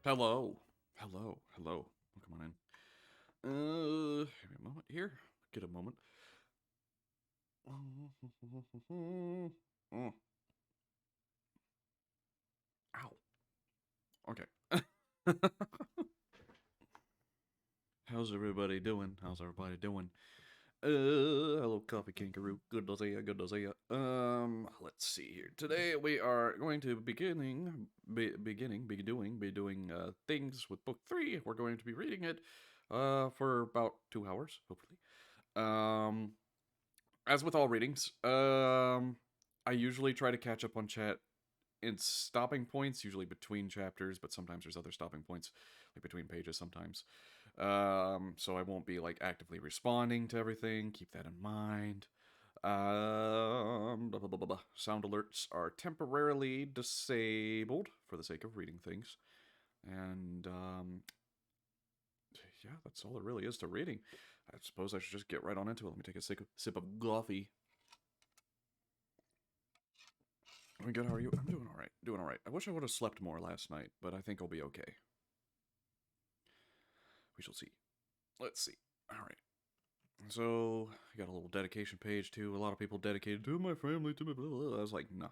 Hello. Hello. Hello. Come on in. Give me a moment here. Get a moment. Oh, ow. Okay. How's everybody doing? How's everybody doing? Hello, Coffee Kangaroo. Good to see ya. Good to see ya. Let's see here. Today we are going to be doing things with book three. We're going to be reading it, for about 2 hours, hopefully. Um, as with all readings, I usually try to catch up on chat in stopping points, usually between chapters, but sometimes there's other stopping points, like between pages sometimes. So I won't be like actively responding to everything. Keep that in mind. Blah, blah, blah, blah, blah. Sound alerts are temporarily disabled for the sake of reading things. And yeah, that's all there really is to reading. I suppose I should just get right on into it. Let me take a sip of coffee. I'm good. How are you? I'm doing all right. Doing all right. I wish I would have slept more last night, but I think I'll be okay. We shall see. Let's see. All right. So I got a little dedication page too. A lot of people dedicated to my family, to my blah, blah, blah. I was like, no,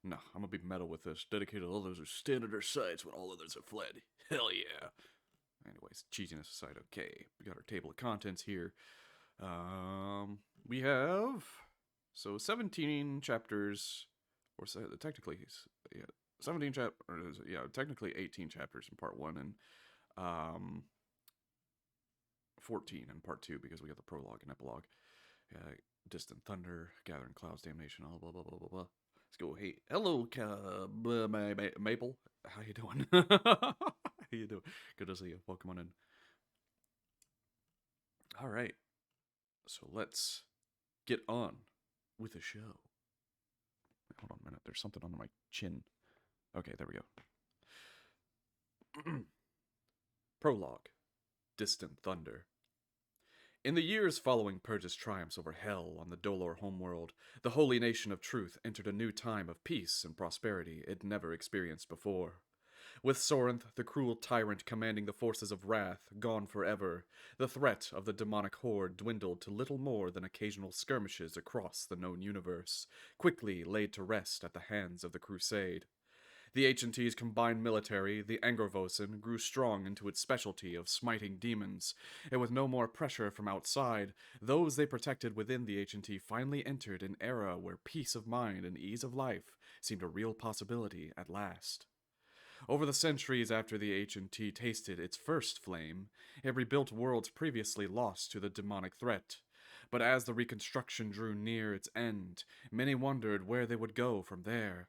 no, I'm gonna be meta with this. Dedicated to others who stand at our sides when all others have fled. Hell yeah. Anyways, cheesiness aside, okay. We got our table of contents here. We have 17 chapters, or so, technically, yeah, 17 chapters. Yeah, technically 18 chapters in part one, and um 14 in part two because we got the prologue and epilogue. Distant thunder, gathering clouds, damnation, all blah blah blah blah blah. Let's go. Hey, hello, Maple. How you doing? How you doing? Good to see you. Welcome on in. All right, so let's get on with the show. Wait, hold on a minute. There's something under my chin. Okay, there we go. Prologue. Distant thunder. In the years following Purge's triumphs over Hell on the Dolor homeworld, the holy nation of Truth entered a new time of peace and prosperity it never experienced before. With Sorinth, the cruel tyrant commanding the forces of Wrath, gone forever, the threat of the demonic horde dwindled to little more than occasional skirmishes across the known universe, quickly laid to rest at the hands of the Crusade. The H&T's combined military, the Angervosen, grew strong into its specialty of smiting demons, and with no more pressure from outside, those they protected within the H&T finally entered an era where peace of mind and ease of life seemed a real possibility at last. Over the centuries after the H&T tasted its first flame, it rebuilt worlds previously lost to the demonic threat. But as the reconstruction drew near its end, many wondered where they would go from there.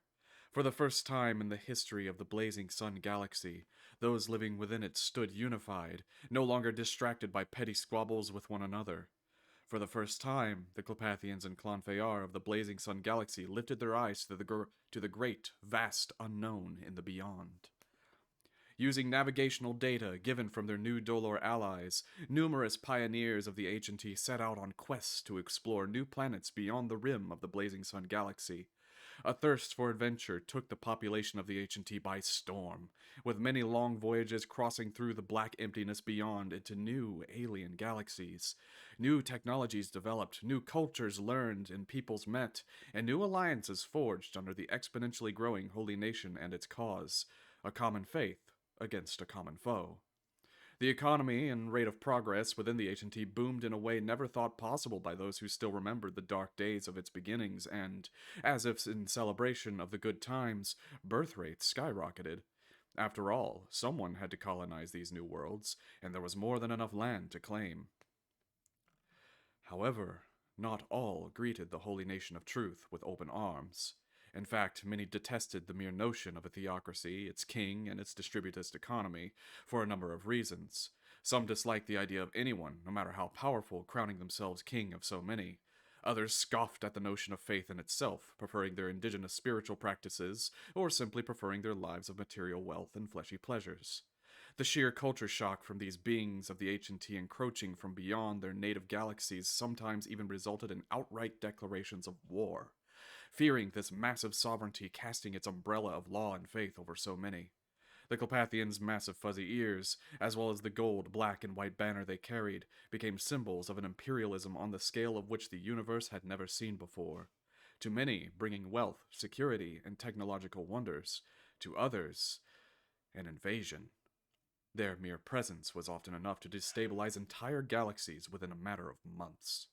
For the first time in the history of the Blazing Sun galaxy, those living within it stood unified, no longer distracted by petty squabbles with one another. For the first time, the Clopathians and Clonfeyar of the Blazing Sun galaxy lifted their eyes to the great, vast unknown in the beyond. Using navigational data given from their new Dolor allies, numerous pioneers of the H&T set out on quests to explore new planets beyond the rim of the Blazing Sun galaxy. A thirst for adventure took the population of the H&T by storm, with many long voyages crossing through the black emptiness beyond into new alien galaxies. New technologies developed, new cultures learned and peoples met, and new alliances forged under the exponentially growing Holy Nation and its cause, a common faith against a common foe. The economy and rate of progress within the H&T boomed in a way never thought possible by those who still remembered the dark days of its beginnings, and, as if in celebration of the good times, birth rates skyrocketed. After all, someone had to colonize these new worlds, and there was more than enough land to claim. However, not all greeted the holy nation of truth with open arms. In fact, many detested the mere notion of a theocracy, its king, and its distributist economy, for a number of reasons. Some disliked the idea of anyone, no matter how powerful, crowning themselves king of so many. Others scoffed at the notion of faith in itself, preferring their indigenous spiritual practices, or simply preferring their lives of material wealth and fleshy pleasures. The sheer culture shock from these beings of the H&T encroaching from beyond their native galaxies sometimes even resulted in outright declarations of war, fearing this massive sovereignty casting its umbrella of law and faith over so many. The Clopathians' massive fuzzy ears, as well as the gold, black, and white banner they carried, became symbols of an imperialism on the scale of which the universe had never seen before. To many, bringing wealth, security, and technological wonders. To others, an invasion. Their mere presence was often enough to destabilize entire galaxies within a matter of months.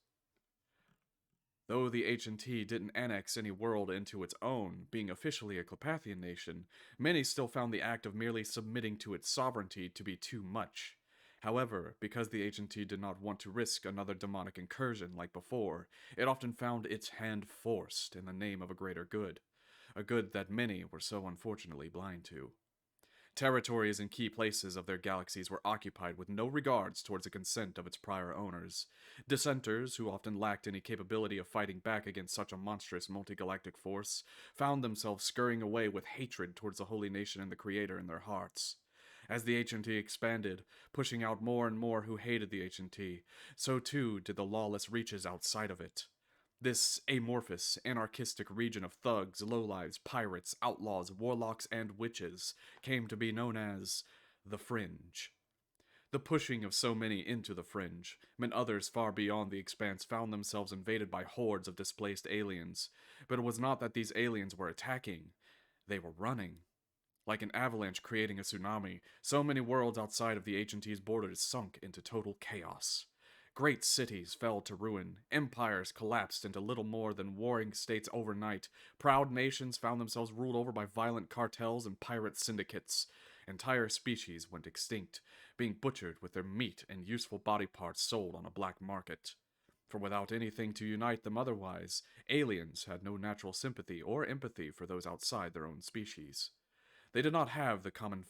Though the H&T didn't annex any world into its own, being officially a Clopathian nation, many still found the act of merely submitting to its sovereignty to be too much. However, because the H&T did not want to risk another demonic incursion like before, it often found its hand forced in the name of a greater good, a good that many were so unfortunately blind to. Territories and key places of their galaxies were occupied with no regards towards the consent of its prior owners. Dissenters, who often lacked any capability of fighting back against such a monstrous multigalactic force, found themselves scurrying away with hatred towards the holy nation and the Creator in their hearts. As the H&T expanded, pushing out more and more who hated the H&T, so too did the lawless reaches outside of it. This amorphous, anarchistic region of thugs, lowlives, pirates, outlaws, warlocks, and witches came to be known as the Fringe. The pushing of so many into the Fringe meant others far beyond the expanse found themselves invaded by hordes of displaced aliens. But it was not that these aliens were attacking, they were running. Like an avalanche creating a tsunami, so many worlds outside of the H&T's borders sunk into total chaos. Great cities fell to ruin, empires collapsed into little more than warring states overnight, proud nations found themselves ruled over by violent cartels and pirate syndicates. Entire species went extinct, being butchered with their meat and useful body parts sold on a black market. For without anything to unite them otherwise, aliens had no natural sympathy or empathy for those outside their own species. They did not have the common,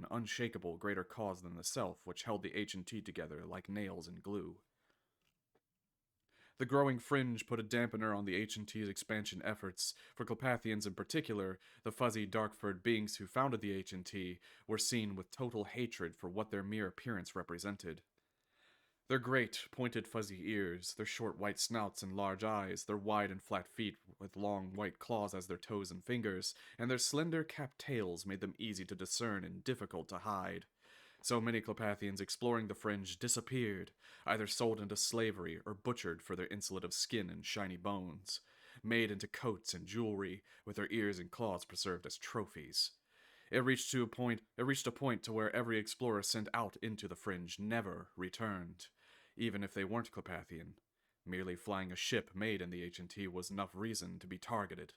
unshakable greater cause than the self which held the H&T together like nails and glue. The growing Fringe put a dampener on the H&T's expansion efforts. For Clopathians in particular, the fuzzy, dark-furred beings who founded the H&T were seen with total hatred for what their mere appearance represented. Their great, pointed fuzzy ears, their short white snouts and large eyes, their wide and flat feet with long white claws as their toes and fingers, and their slender capped tails made them easy to discern and difficult to hide. So many Clopathians exploring the Fringe disappeared, either sold into slavery or butchered for their insolent of skin and shiny bones, made into coats and jewelry, with their ears and claws preserved as trophies. It reached a point to where every explorer sent out into the Fringe never returned, even if they weren't Clopathian. Merely flying a ship made in the H&T was enough reason to be targeted.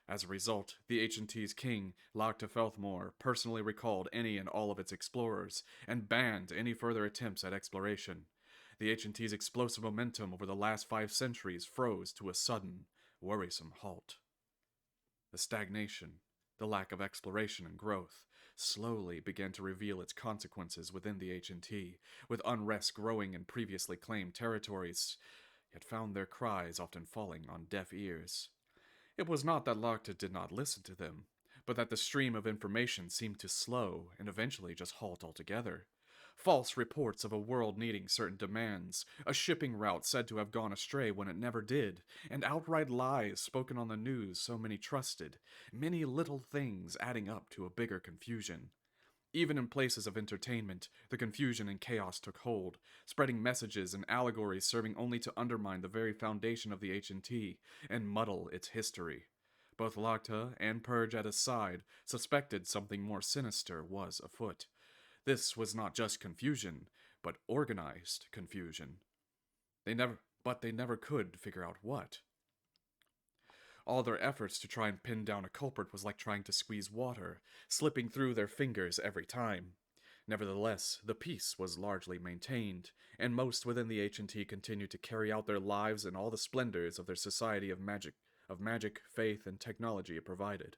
As a result, the H&T's king, Locta Felthmore, personally recalled any and all of its explorers and banned any further attempts at exploration. The H&T's explosive momentum over the last 5 centuries froze to a sudden, worrisome halt. The stagnation, the lack of exploration and growth, slowly began to reveal its consequences within the H&T, with unrest growing in previously claimed territories, yet found their cries often falling on deaf ears. It was not that Locta did not listen to them, but that the stream of information seemed to slow and eventually just halt altogether. False reports of a world needing certain demands, a shipping route said to have gone astray when it never did, and outright lies spoken on the news so many trusted, many little things adding up to a bigger confusion. Even in places of entertainment, the confusion and chaos took hold, spreading messages and allegories serving only to undermine the very foundation of the H&T and muddle its history. Both Locta and Purge at his side suspected something more sinister was afoot. This was not just confusion, but organized confusion. They never could figure out what. All their efforts to try and pin down a culprit was like trying to squeeze water, slipping through their fingers every time. Nevertheless, the peace was largely maintained, and most within the H&T continued to carry out their lives in all the splendors of their society of magic, faith, and technology it provided.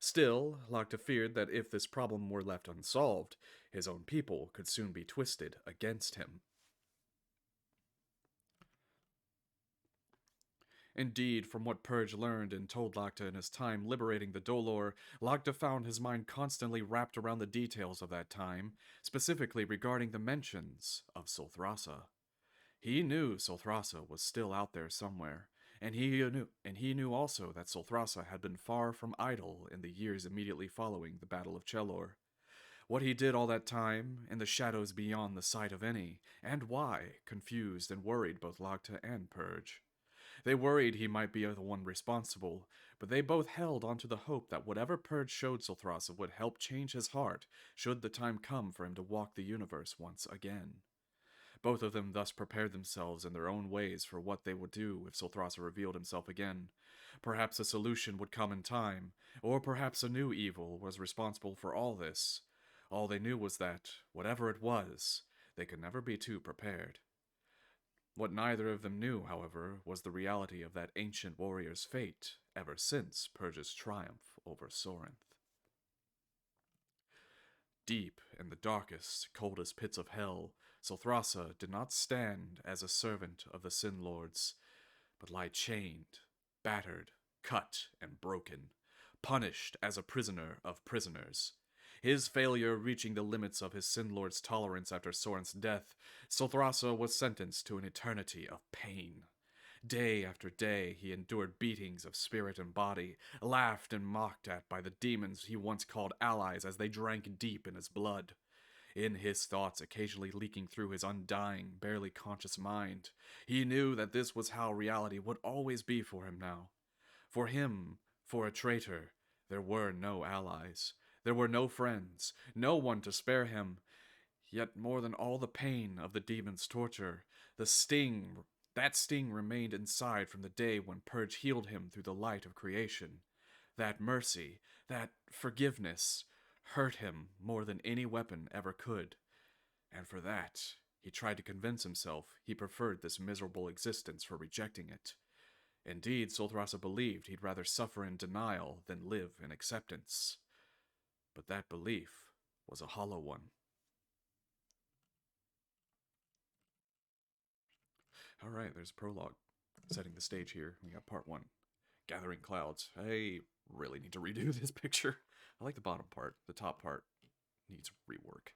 Still, Locta feared that if this problem were left unsolved, his own people could soon be twisted against him. Indeed, from what Purge learned and told Locta in his time liberating the Dolor, Locta found his mind constantly wrapped around the details of that time, specifically regarding the mentions of Solthrasa. He knew Solthrasa was still out there somewhere, and he knew also that Solthrasa had been far from idle in the years immediately following the Battle of Chelor. What he did all that time, in the shadows beyond the sight of any, and why, confused and worried both Lagta and Purge. They worried he might be the one responsible, but they both held onto the hope that whatever Purge showed Silthrasa would help change his heart, should the time come for him to walk the universe once again. Both of them thus prepared themselves in their own ways for what they would do if Silthrasa revealed himself again. Perhaps a solution would come in time, or perhaps a new evil was responsible for all this. All they knew was that, whatever it was, they could never be too prepared. What neither of them knew, however, was the reality of that ancient warrior's fate ever since Purge's triumph over Sorinth. Deep in the darkest, coldest pits of hell, Silthrasa did not stand as a servant of the Sin Lords, but lie chained, battered, cut, and broken, punished as a prisoner of prisoners. His failure reaching the limits of his Sin Lord's tolerance after Sorinth's death, Silthrasa was sentenced to an eternity of pain. Day after day, he endured beatings of spirit and body, laughed and mocked at by the demons he once called allies as they drank deep in his blood. In his thoughts occasionally leaking through his undying, barely conscious mind, he knew that this was how reality would always be for him now. For him, for a traitor, there were no allies. There were no friends, no one to spare him. Yet more than all the pain of the demon's torture, that sting remained inside from the day when Purge healed him through the light of creation. That mercy, that forgiveness, hurt him more than any weapon ever could. And for that, he tried to convince himself he preferred this miserable existence for rejecting it. Indeed, Silthrasa believed he'd rather suffer in denial than live in acceptance. But that belief was a hollow one. All right, there's prologue, setting the stage here. We got part one, Gathering Clouds. I really need to redo this picture. I like the bottom part. The top part needs rework.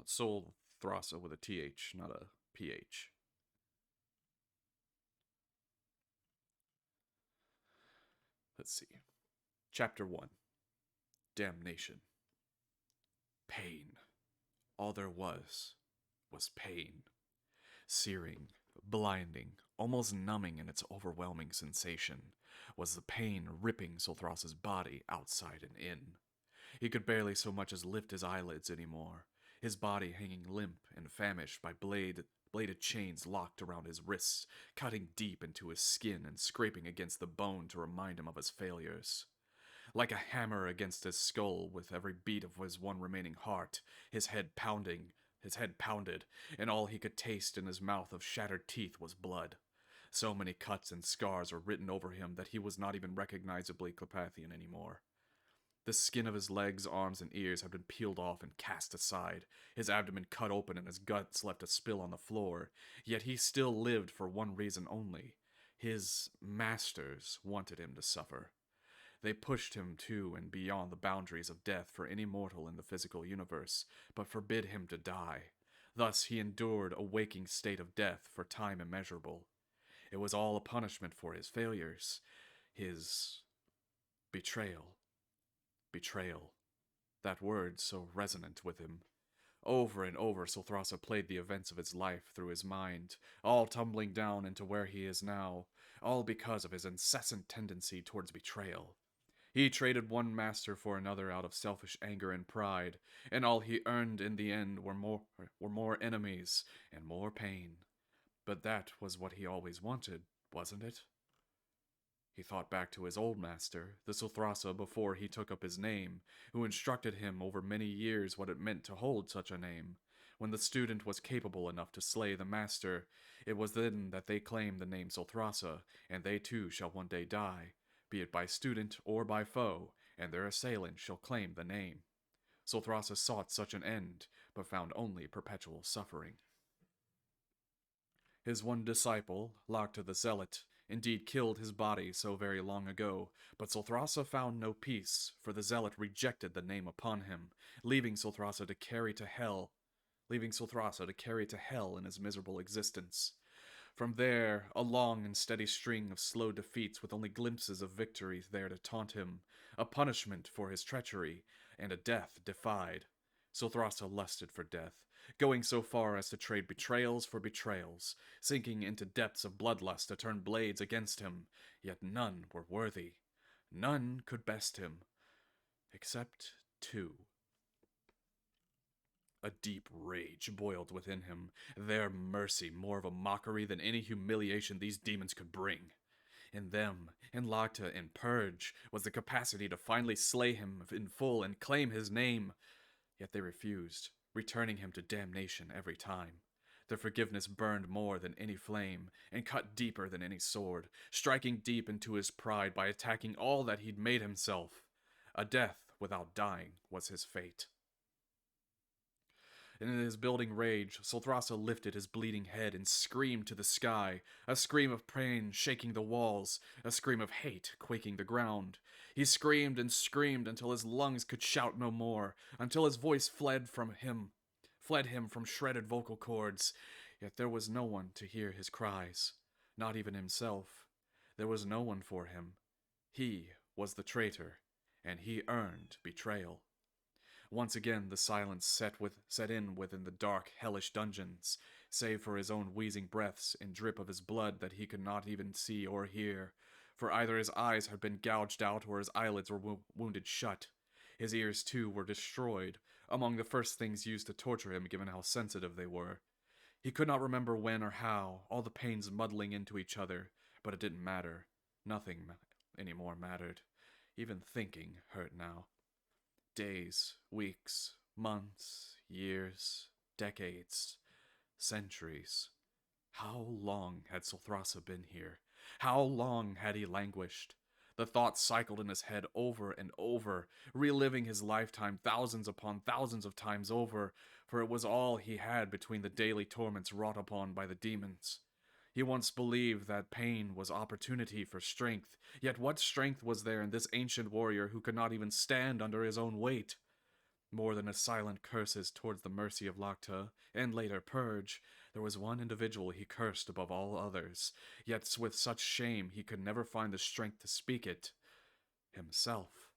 Soul Thrasa with a TH, not a PH. Let's see. Chapter 1. Damnation. Pain. All there was pain. Searing, blinding, almost numbing in its overwhelming sensation, was the pain ripping Silthrasa's body outside and in. He could barely so much as lift his eyelids anymore, his body hanging limp and famished by bladed chains locked around his wrists, cutting deep into his skin and scraping against the bone to remind him of his failures. Like a hammer against his skull with every beat of his one remaining heart, his head pounded, and all he could taste in his mouth of shattered teeth was blood. So many cuts and scars were written over him that he was not even recognizably Clepathian anymore. The skin of his legs, arms, and ears had been peeled off and cast aside, his abdomen cut open and his guts left to spill on the floor, yet he still lived for one reason only. His masters wanted him to suffer. They pushed him to and beyond the boundaries of death for any mortal in the physical universe, but forbid him to die. Thus he endured a waking state of death for time immeasurable. It was all a punishment for his failures, his betrayal. Betrayal. That word so resonant with him. Over and over, Silthrasa played the events of his life through his mind, all tumbling down into where he is now, all because of his incessant tendency towards betrayal. He traded one master for another out of selfish anger and pride, and all he earned in the end were more enemies and more pain. But that was what he always wanted, wasn't it? He thought back to his old master, the Silthrasa before he took up his name, who instructed him over many years what it meant to hold such a name. When the student was capable enough to slay the master, it was then that they claimed the name Silthrasa, and they too shall one day die, be it by student or by foe, and their assailant shall claim the name. Silthrasa sought such an end, but found only perpetual suffering. His one disciple, Lagta the Zealot, indeed killed his body so very long ago, but Silthrasa found no peace, for the Zealot rejected the name upon him, leaving Silthrasa to carry leaving Sulthrasa to carry to hell in his miserable existence. From there, a long and steady string of slow defeats with only glimpses of victories there to taunt him, a punishment for his treachery, and a death defied. Sulthrasa lusted for death, going so far as to trade betrayals for betrayals, sinking into depths of bloodlust to turn blades against him, yet none were worthy. None could best him, except two. A deep rage boiled within him, their mercy more of a mockery than any humiliation these demons could bring. In them, in Lagta and Purge, was the capacity to finally slay him in full and claim his name. Yet they refused, returning him to damnation every time. Their forgiveness burned more than any flame, and cut deeper than any sword, striking deep into his pride by attacking all that he'd made himself. A death without dying was his fate. And in his building rage, Sulthrasa lifted his bleeding head and screamed to the sky, a scream of pain shaking the walls, a scream of hate quaking the ground. He screamed and screamed until his lungs could shout no more, until his voice fled him from shredded vocal cords. Yet there was no one to hear his cries, not even himself. There was no one for him. He was the traitor, and he earned betrayal. Once again the silence set in within the dark, hellish dungeons, save for his own wheezing breaths and drip of his blood that he could not even see or hear, for either his eyes had been gouged out or his eyelids were wounded shut. His ears, too, were destroyed, among the first things used to torture him given how sensitive they were. He could not remember when or how, all the pains muddling into each other, but it didn't matter. Nothing anymore mattered. Even thinking hurt now. Days, weeks, months, years, decades, centuries. How long had Sulthrasa been here? How long had he languished? The thoughts cycled in his head over and over, reliving his lifetime thousands upon thousands of times over, for it was all he had between the daily torments wrought upon by the demons. He once believed that pain was opportunity for strength, yet what strength was there in this ancient warrior who could not even stand under his own weight? More than his silent curses towards the mercy of Lagta, and later Purge, there was one individual he cursed above all others, yet with such shame he could never find the strength to speak it. Himself.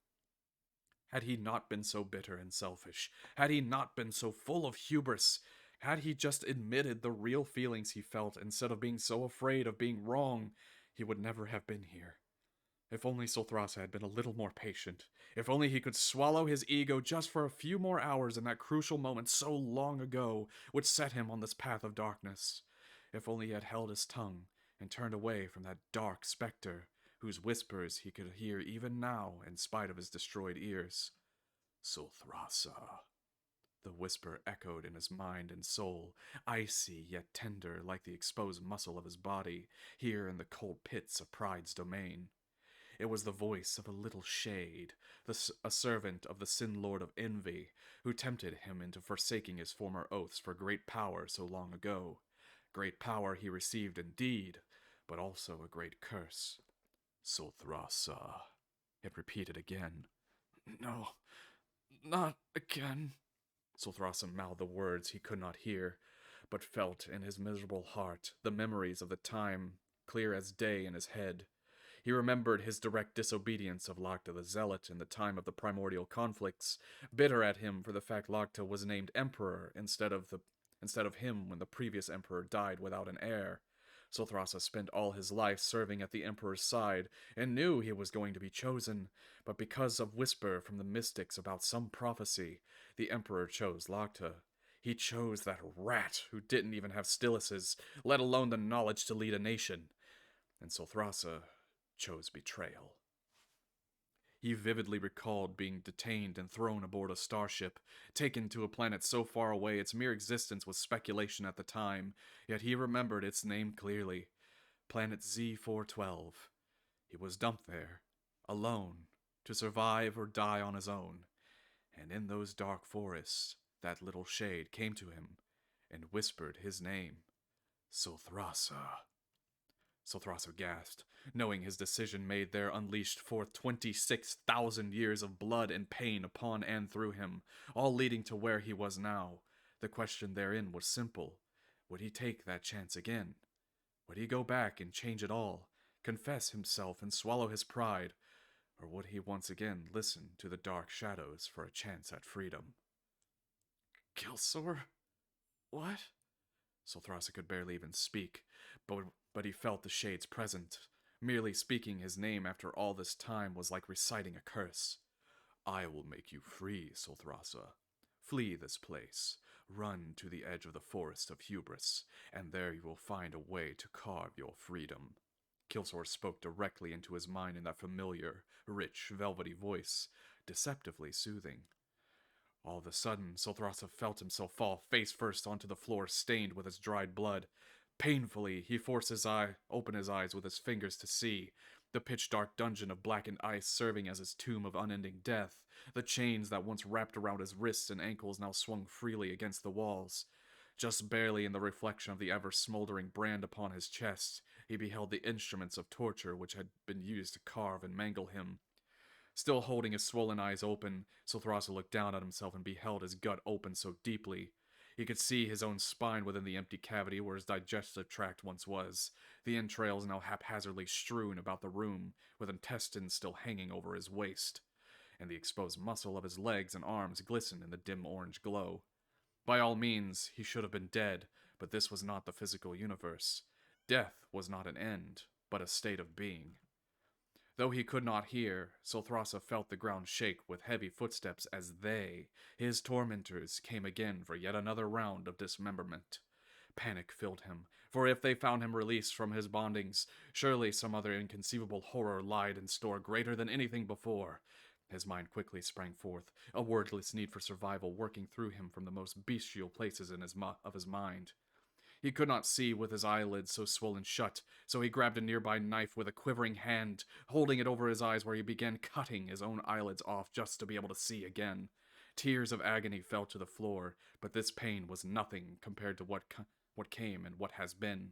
Had he not been so bitter and selfish? Had he not been so full of hubris? Had he just admitted the real feelings he felt instead of being so afraid of being wrong, he would never have been here. If only Sulthrasa had been a little more patient. If only he could swallow his ego just for a few more hours in that crucial moment so long ago, which set him on this path of darkness. If only he had held his tongue and turned away from that dark specter, whose whispers he could hear even now in spite of his destroyed ears. Sulthrasa. The whisper echoed in his mind and soul, icy yet tender like the exposed muscle of his body, here in the cold pits of Pride's domain. It was the voice of a little shade, a servant of the Sin Lord of Envy, who tempted him into forsaking his former oaths for great power so long ago. Great power he received indeed, but also a great curse. Sulthrasa, it repeated again. No, not again. Sulthrasa mouthed the words he could not hear, but felt in his miserable heart the memories of the time clear as day in his head. He remembered his direct disobedience of Lagta the Zealot in the time of the primordial conflicts, bitter at him for the fact Lagta was named emperor instead of him when the previous emperor died without an heir. Sulthrasa spent all his life serving at the emperor's side and knew he was going to be chosen, but because of whisper from the mystics about some prophecy, the emperor chose Lagta. He chose that rat who didn't even have stilices, let alone the knowledge to lead a nation. And Sulthrasa chose betrayal. He vividly recalled being detained and thrown aboard a starship, taken to a planet so far away its mere existence was speculation at the time, yet he remembered its name clearly. Planet Z412. He was dumped there, alone, to survive or die on his own. And in those dark forests, that little shade came to him and whispered his name. Sulthrasa. Sulthrasa gasped, knowing his decision made there unleashed forth 26,000 years of blood and pain upon and through him, all leading to where he was now, The question therein was simple. Would he take that chance again? Would he go back and change it all, confess himself and swallow his pride, or would he once again listen to the dark shadows for a chance at freedom? Kilsor? What? Solthrasa could barely even speak, but he felt the shades present. Merely speaking his name after all this time was like reciting a curse. I will make you free, Solthrasa. Flee this place. Run to the edge of the forest of hubris, and there you will find a way to carve your freedom. Kilsor spoke directly into his mind in that familiar, rich, velvety voice, deceptively soothing. All of a sudden, Solthrasa felt himself fall face first onto the floor, stained with his dried blood. Painfully, he forced open his eyes with his fingers to see the pitch-dark dungeon of blackened ice serving as his tomb of unending death. The chains that once wrapped around his wrists and ankles now swung freely against the walls. Just barely in the reflection of the ever-smoldering brand upon his chest, he beheld the instruments of torture which had been used to carve and mangle him. Still holding his swollen eyes open, Solthrasa looked down at himself and beheld his gut open so deeply. He could see his own spine within the empty cavity where his digestive tract once was, the entrails now haphazardly strewn about the room, with intestines still hanging over his waist, and the exposed muscle of his legs and arms glistened in the dim orange glow. By all means, he should have been dead, but this was not the physical universe. Death was not an end, but a state of being. Though he could not hear, Solthrasa felt the ground shake with heavy footsteps as they, his tormentors, came again for yet another round of dismemberment. Panic filled him, for if they found him released from his bondings, surely some other inconceivable horror lied in store greater than anything before. His mind quickly sprang forth, a wordless need for survival working through him from the most bestial places in of his mind. He could not see with his eyelids so swollen shut, so he grabbed a nearby knife with a quivering hand, holding it over his eyes where he began cutting his own eyelids off just to be able to see again. Tears of agony fell to the floor, but this pain was nothing compared to what came and what has been.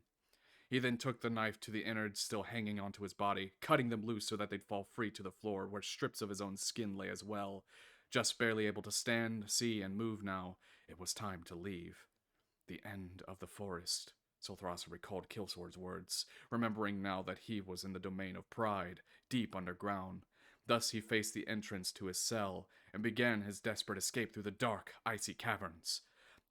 He then took the knife to the innards still hanging onto his body, cutting them loose so that they'd fall free to the floor where strips of his own skin lay as well. Just barely able to stand, see, and move now, it was time to leave. The end of the forest, Solthrasa recalled Kilsor's words, remembering now that he was in the domain of pride, deep underground. Thus he faced the entrance to his cell, and began his desperate escape through the dark, icy caverns.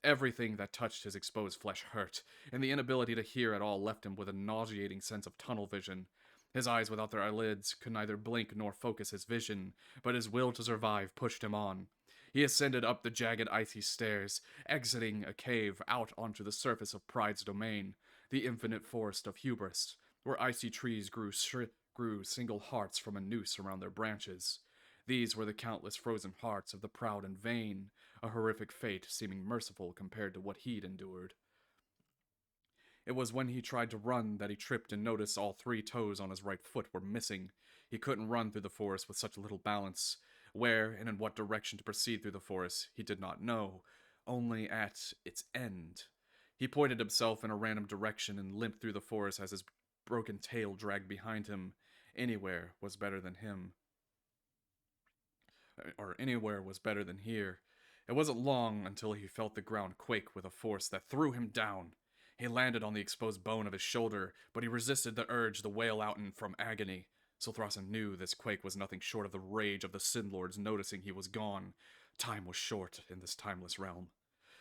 Everything that touched his exposed flesh hurt, and the inability to hear at all left him with a nauseating sense of tunnel vision. His eyes without their eyelids could neither blink nor focus his vision, but his will to survive pushed him on. He ascended up the jagged icy stairs, exiting a cave out onto the surface of Pride's domain, the infinite forest of hubris, where icy trees grew single hearts from a noose around their branches. These were the countless frozen hearts of the proud and vain, a horrific fate seeming merciful compared to what he'd endured. It was when he tried to run that he tripped and noticed all 3 toes on his right foot were missing. He couldn't run through the forest with such little balance. Where and in what direction to proceed through the forest, he did not know, only at its end. He pointed himself in a random direction and limped through the forest as his broken tail dragged behind him. Anywhere was better than him. Or anywhere was better than here. It wasn't long until he felt the ground quake with a force that threw him down. He landed on the exposed bone of his shoulder, but he resisted the urge to wail out from agony. Solthrasa knew this quake was nothing short of the rage of the Sin Lords noticing he was gone. Time was short in this timeless realm.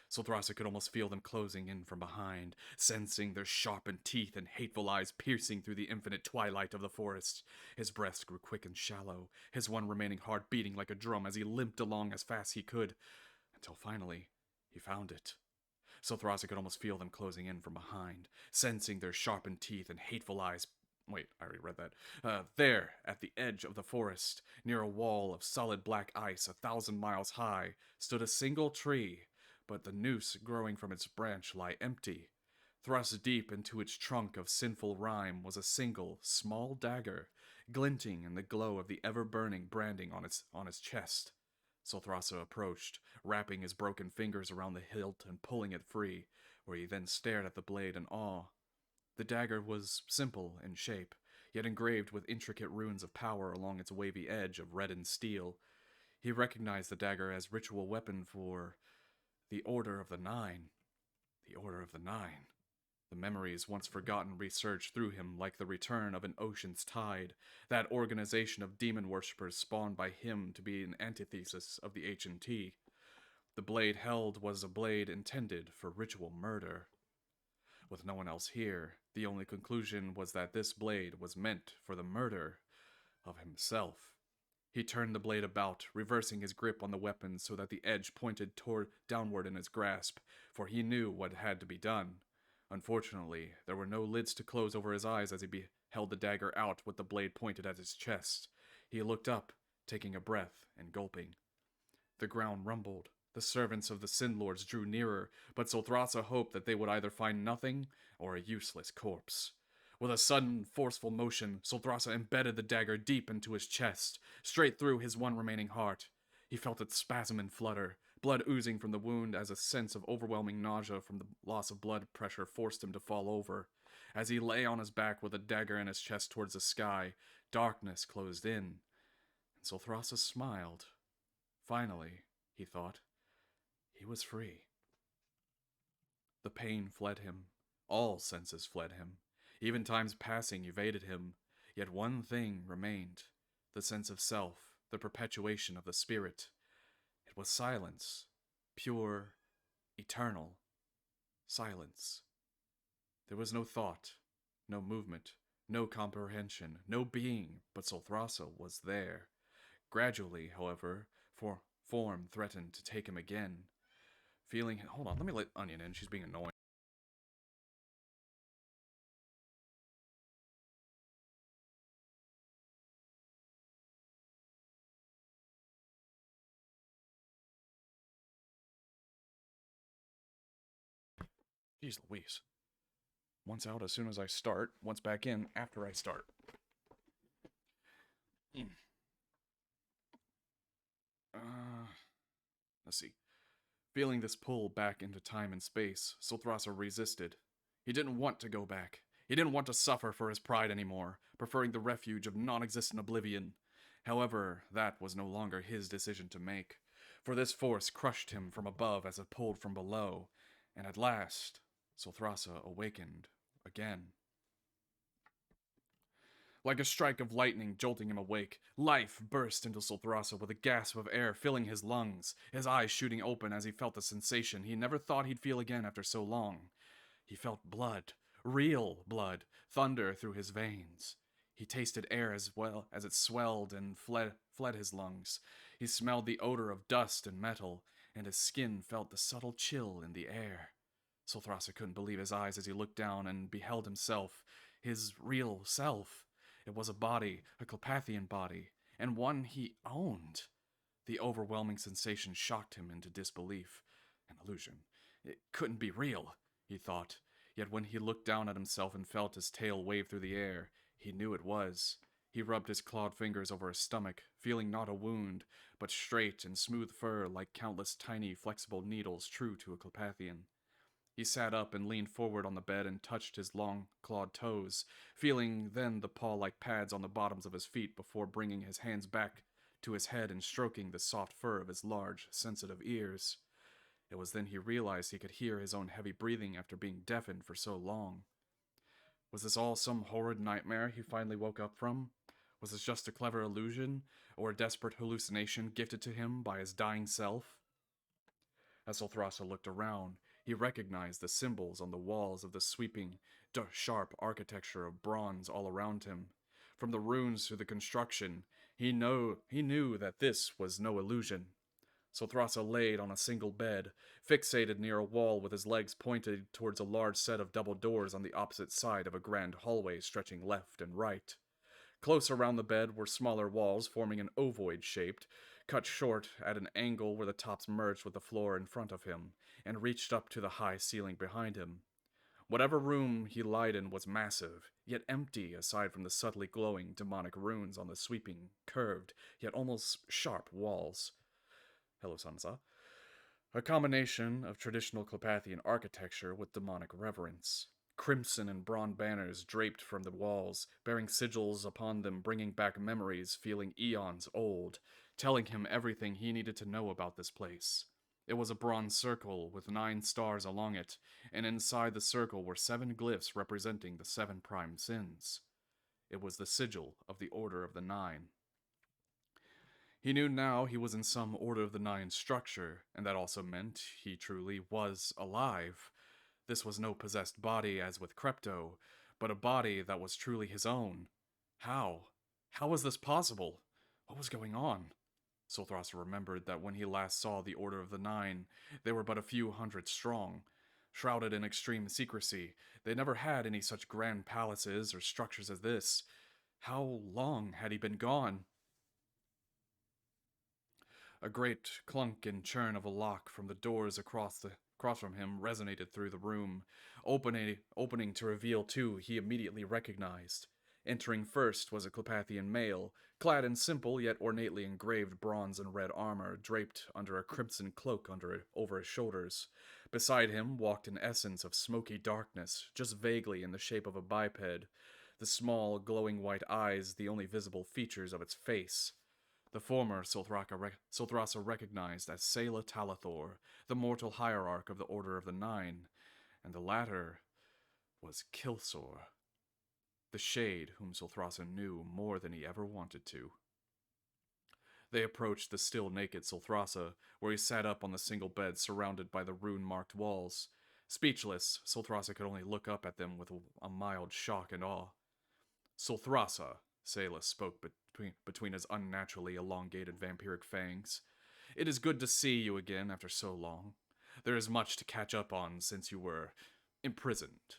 Solthrasa could almost feel them closing in from behind, sensing their sharpened teeth and hateful eyes piercing through the infinite twilight of the forest. His breast grew quick and shallow, his one remaining heart beating like a drum as he limped along as fast as he could, until finally he found it. Solthrasa could almost feel them closing in from behind, sensing their sharpened teeth and hateful eyes. Wait, I already read that. There, at the edge of the forest, near a wall of solid black ice 1,000 miles high, stood a single tree, but the noose growing from its branch lay empty. Thrust deep into its trunk of sinful rime was a single, small dagger, glinting in the glow of the ever-burning branding on its chest. Solthrasa approached, wrapping his broken fingers around the hilt and pulling it free, where he then stared at the blade in awe. The dagger was simple in shape, yet engraved with intricate runes of power along its wavy edge of reddened steel. He recognized the dagger as ritual weapon for The Order of the Nine. The Order of the Nine. The memories once forgotten resurged through him like the return of an ocean's tide, that organization of demon worshippers spawned by him to be an antithesis of the H&T. The blade held was a blade intended for ritual murder. With no one else here, the only conclusion was that this blade was meant for the murder of himself. He turned the blade about, reversing his grip on the weapon so that the edge pointed downward in his grasp, for he knew what had to be done. Unfortunately, there were no lids to close over his eyes as he held the dagger out with the blade pointed at his chest. He looked up, taking a breath and gulping. The ground rumbled. The servants of the Sin Lords drew nearer, but Solthrasa hoped that they would either find nothing or a useless corpse. With a sudden, forceful motion, Solthrasa embedded the dagger deep into his chest, straight through his one remaining heart. He felt it spasm and flutter, blood oozing from the wound as a sense of overwhelming nausea from the loss of blood pressure forced him to fall over. As he lay on his back with a dagger in his chest towards the sky, darkness closed in, and Solthrasa smiled. Finally, he thought, he was free. The pain fled him. All senses fled him. Even time's passing evaded him. Yet one thing remained, the sense of self, the perpetuation of the spirit. It was silence, pure, eternal silence. There was no thought, no movement, no comprehension, no being, but Solthrasa was there. Gradually, however, form threatened to take him again. Hold on, let me let Onion in, she's being annoying. Jeez Louise. Once out as soon as I start, once back in after I start. Let's see. Feeling this pull back into time and space, Solthrasa resisted. He didn't want to go back. He didn't want to suffer for his pride anymore, preferring the refuge of non-existent oblivion. However, that was no longer his decision to make, for this force crushed him from above as it pulled from below, and at last, Solthrasa awakened again. Like a strike of lightning jolting him awake, life burst into Solthrasa with a gasp of air filling his lungs, his eyes shooting open as he felt the sensation he never thought he'd feel again after so long. He felt blood, real blood, thunder through his veins. He tasted air as well as it swelled and fled his lungs. He smelled the odor of dust and metal, and his skin felt the subtle chill in the air. Solthrasa couldn't believe his eyes as he looked down and beheld himself, his real self. It was a body, a Clepathian body, and one he owned. The overwhelming sensation shocked him into disbelief. An illusion. It couldn't be real, he thought. Yet when he looked down at himself and felt his tail wave through the air, he knew it was. He rubbed his clawed fingers over his stomach, feeling not a wound, but straight and smooth fur like countless tiny, flexible needles true to a Clepathian. He sat up and leaned forward on the bed and touched his long, clawed toes, feeling then the paw-like pads on the bottoms of his feet before bringing his hands back to his head and stroking the soft fur of his large, sensitive ears. It was then he realized he could hear his own heavy breathing after being deafened for so long. Was this all some horrid nightmare he finally woke up from? Was this just a clever illusion, or a desperate hallucination gifted to him by his dying self? As Solthrasa looked around, he recognized the symbols on the walls of the sweeping, sharp architecture of bronze all around him. From the runes to the construction, he knew that this was no illusion. Solthrasa laid on a single bed, fixated near a wall with his legs pointed towards a large set of double doors on the opposite side of a grand hallway stretching left and right. Close around the bed were smaller walls forming an ovoid shaped, cut short at an angle where the tops merged with the floor in front of him, and reached up to the high ceiling behind him. Whatever room he lied in was massive, yet empty aside from the subtly glowing demonic runes on the sweeping, curved, yet almost sharp walls. Hello, Sansa. A combination of traditional Clepathian architecture with demonic reverence. Crimson and bronze banners draped from the walls, bearing sigils upon them bringing back memories feeling eons old, telling him everything he needed to know about this place. It was a bronze circle with 9 stars along it, and inside the circle were 7 glyphs representing the 7 prime sins. It was the sigil of the Order of the Nine. He knew now he was in some Order of the Nine structure, and that also meant he truly was alive. This was no possessed body as with Krepto, but a body that was truly his own. How? How was this possible? What was going on? Solthros remembered that when he last saw the Order of the Nine, they were but a few hundred strong. Shrouded in extreme secrecy, they never had any such grand palaces or structures as this. How long had he been gone? A great clunk and churn of a lock from the doors across from him resonated through the room, opening to reveal two he immediately recognized. Entering first was a Clepathian male, clad in simple yet ornately engraved bronze and red armor, draped under a crimson cloak over his shoulders. Beside him walked an essence of smoky darkness, just vaguely in the shape of a biped, the small, glowing white eyes the only visible features of its face. The former Solthrasa recognized as Sela Talathor, the mortal hierarch of the Order of the Nine, and the latter was Kilsor, the Shade whom Solthrasa knew more than he ever wanted to. They approached the still naked Solthrasa, where he sat up on the single bed surrounded by the rune-marked walls. Speechless, Solthrasa could only look up at them with a mild shock and awe. Solthrasa, Sela spoke between his unnaturally elongated vampiric fangs. It is good to see you again after so long. There is much to catch up on since you were imprisoned.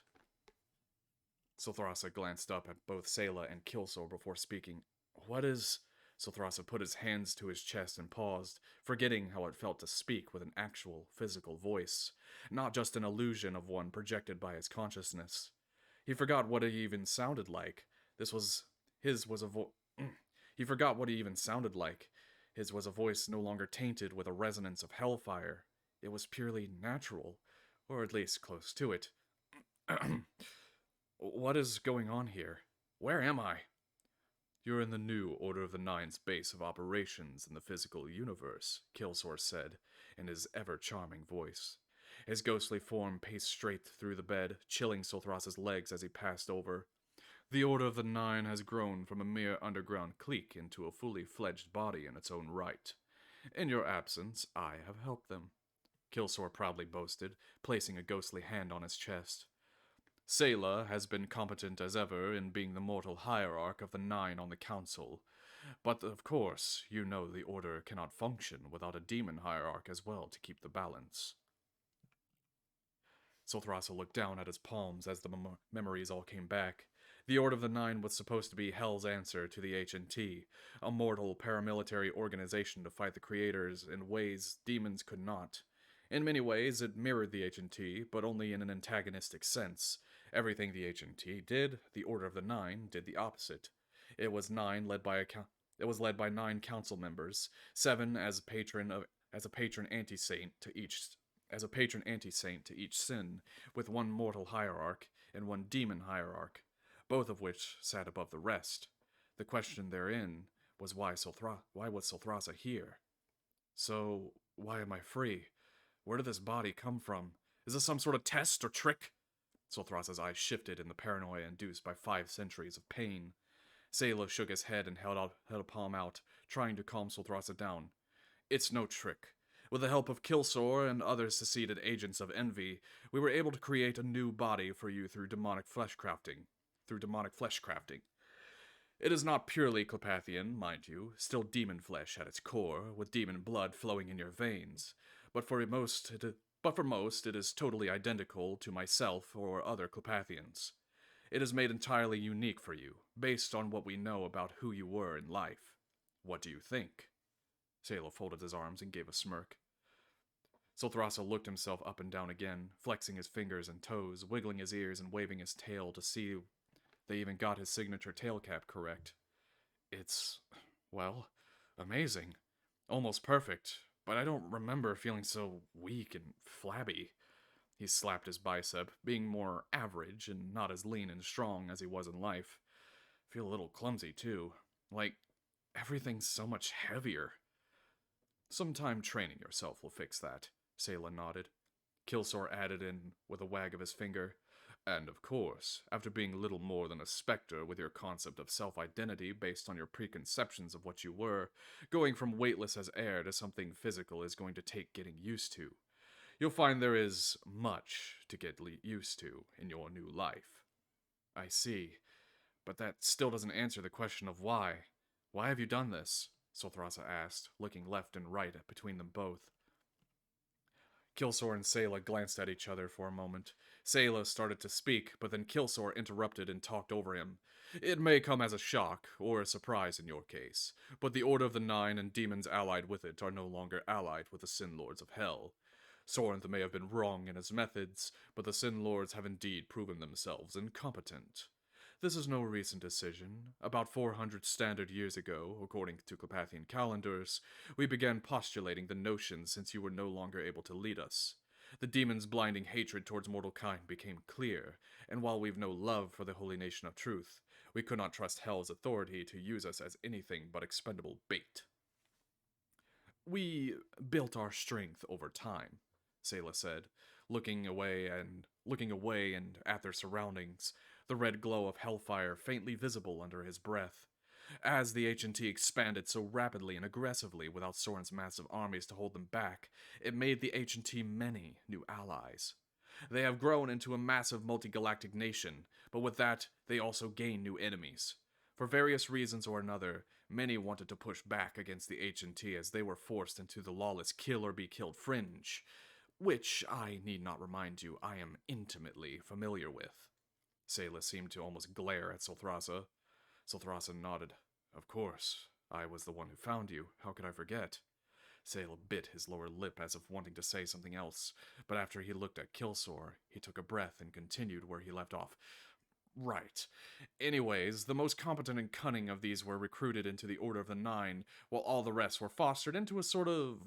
Solthrasa glanced up at both Sela and Kilsor before speaking. What is... Solthrasa put his hands to his chest and paused, forgetting how it felt to speak with an actual physical voice, not just an illusion of one projected by his consciousness. He forgot what he even sounded like. He forgot what he even sounded like. His was a voice no longer tainted with a resonance of hellfire. It was purely natural, or at least close to it. What is going on here? Where am I? You're in the new Order of the Nine's base of operations in the physical universe, Kilsor said, in his ever-charming voice. His ghostly form paced straight through the bed, chilling Solthrasa's legs as he passed over. The Order of the Nine has grown from a mere underground clique into a fully fledged body in its own right. In your absence, I have helped them, Kilsor proudly boasted, placing a ghostly hand on his chest. Sela has been competent as ever in being the mortal hierarch of the Nine on the Council, but of course, you know the Order cannot function without a demon hierarch as well to keep the balance. Solthrasa looked down at his palms as the memories all came back. The Order of the Nine was supposed to be Hell's answer to the HNT, a mortal paramilitary organization to fight the creators in ways demons could not. In many ways, it mirrored the HNT, but only in an antagonistic sense. Everything the HNT did, the Order of the Nine did the opposite. It was led by 9 council members, 7 as a patron anti-saint to each sin, with 1 mortal hierarch and 1 demon hierarch, both of which sat above the rest. The question therein was why was Solthrasa here? So, why am I free? Where did this body come from? Is this some sort of test or trick? Solthrasa's eyes shifted in the paranoia induced by 5 centuries of pain. Sela shook his head and held a palm out, trying to calm Solthrasa down. It's no trick. With the help of Kilsor and other seceded agents of envy, we were able to create a new body for you through demonic flesh crafting. It is not purely Clepathian, mind you, still demon flesh at its core, with demon blood flowing in your veins, but for most it is totally identical to myself or other Clepathians. It is made entirely unique for you, based on what we know about who you were in life. What do you think? Sela folded his arms and gave a smirk. Solthrasa looked himself up and down again, flexing his fingers and toes, wiggling his ears and waving his tail to see they even got his signature tail cap correct. It's, well, amazing. Almost perfect, but I don't remember feeling so weak and flabby. He slapped his bicep, being more average and not as lean and strong as he was in life. Feel a little clumsy, too. Like, everything's so much heavier. Some time training yourself will fix that, Sayla nodded. Kilsor added in with a wag of his finger. And of course, after being little more than a specter with your concept of self identity based on your preconceptions of what you were, going from weightless as air to something physical is going to take getting used to. You'll find there is much to get used to in your new life. I see, but that still doesn't answer the question of why. Why have you done this? Solthrasa asked, looking left and right between them both. Kilsor and Sayla glanced at each other for a moment. Sayla started to speak, but then Kilsor interrupted and talked over him. It may come as a shock, or a surprise in your case, but the Order of the Nine and demons allied with it are no longer allied with the Sin Lords of Hell. Sorenth may have been wrong in his methods, but the Sin Lords have indeed proven themselves incompetent. This is no recent decision. About 400 standard years ago, according to Clepathian calendars, we began postulating the notion since you were no longer able to lead us. The demon's blinding hatred towards mortal kind became clear, and while we've no love for the holy nation of truth, we could not trust Hell's authority to use us as anything but expendable bait. We built our strength over time, Sayla said, looking away and at their surroundings, the red glow of hellfire faintly visible under his breath. As the H&T expanded so rapidly and aggressively without Soren's massive armies to hold them back, it made the H&T many new allies. They have grown into a massive multi-galactic nation, but with that, they also gain new enemies. For various reasons or another, many wanted to push back against the H&T as they were forced into the lawless kill-or-be-killed fringe, which, I need not remind you, I am intimately familiar with. Sayla seemed to almost glare at Solthrasa. Solthrasa nodded. Of course, I was the one who found you. How could I forget? Sayla bit his lower lip as if wanting to say something else, but after he looked at Kilsor, he took a breath and continued where he left off. Right. Anyways, the most competent and cunning of these were recruited into the Order of the Nine, while all the rest were fostered into a sort of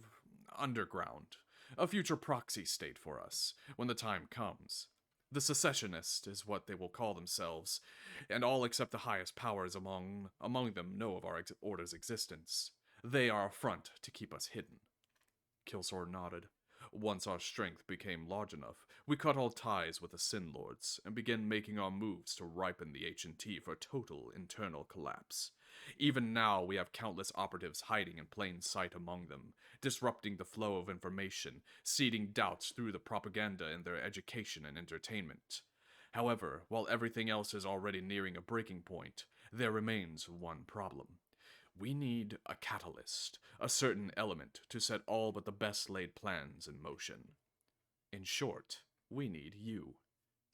underground. A future proxy state for us, when the time comes. The secessionists is what they will call themselves, and all except the highest powers among them know of our order's existence. They are a front to keep us hidden. Kilsor nodded. Once our strength became large enough, we cut all ties with the Sin Lords and began making our moves to ripen the H&T for total internal collapse. Even now, we have countless operatives hiding in plain sight among them, disrupting the flow of information, seeding doubts through the propaganda in their education and entertainment. However, while everything else is already nearing a breaking point, there remains one problem. We need a catalyst, a certain element to set all but the best laid plans in motion. In short, we need you.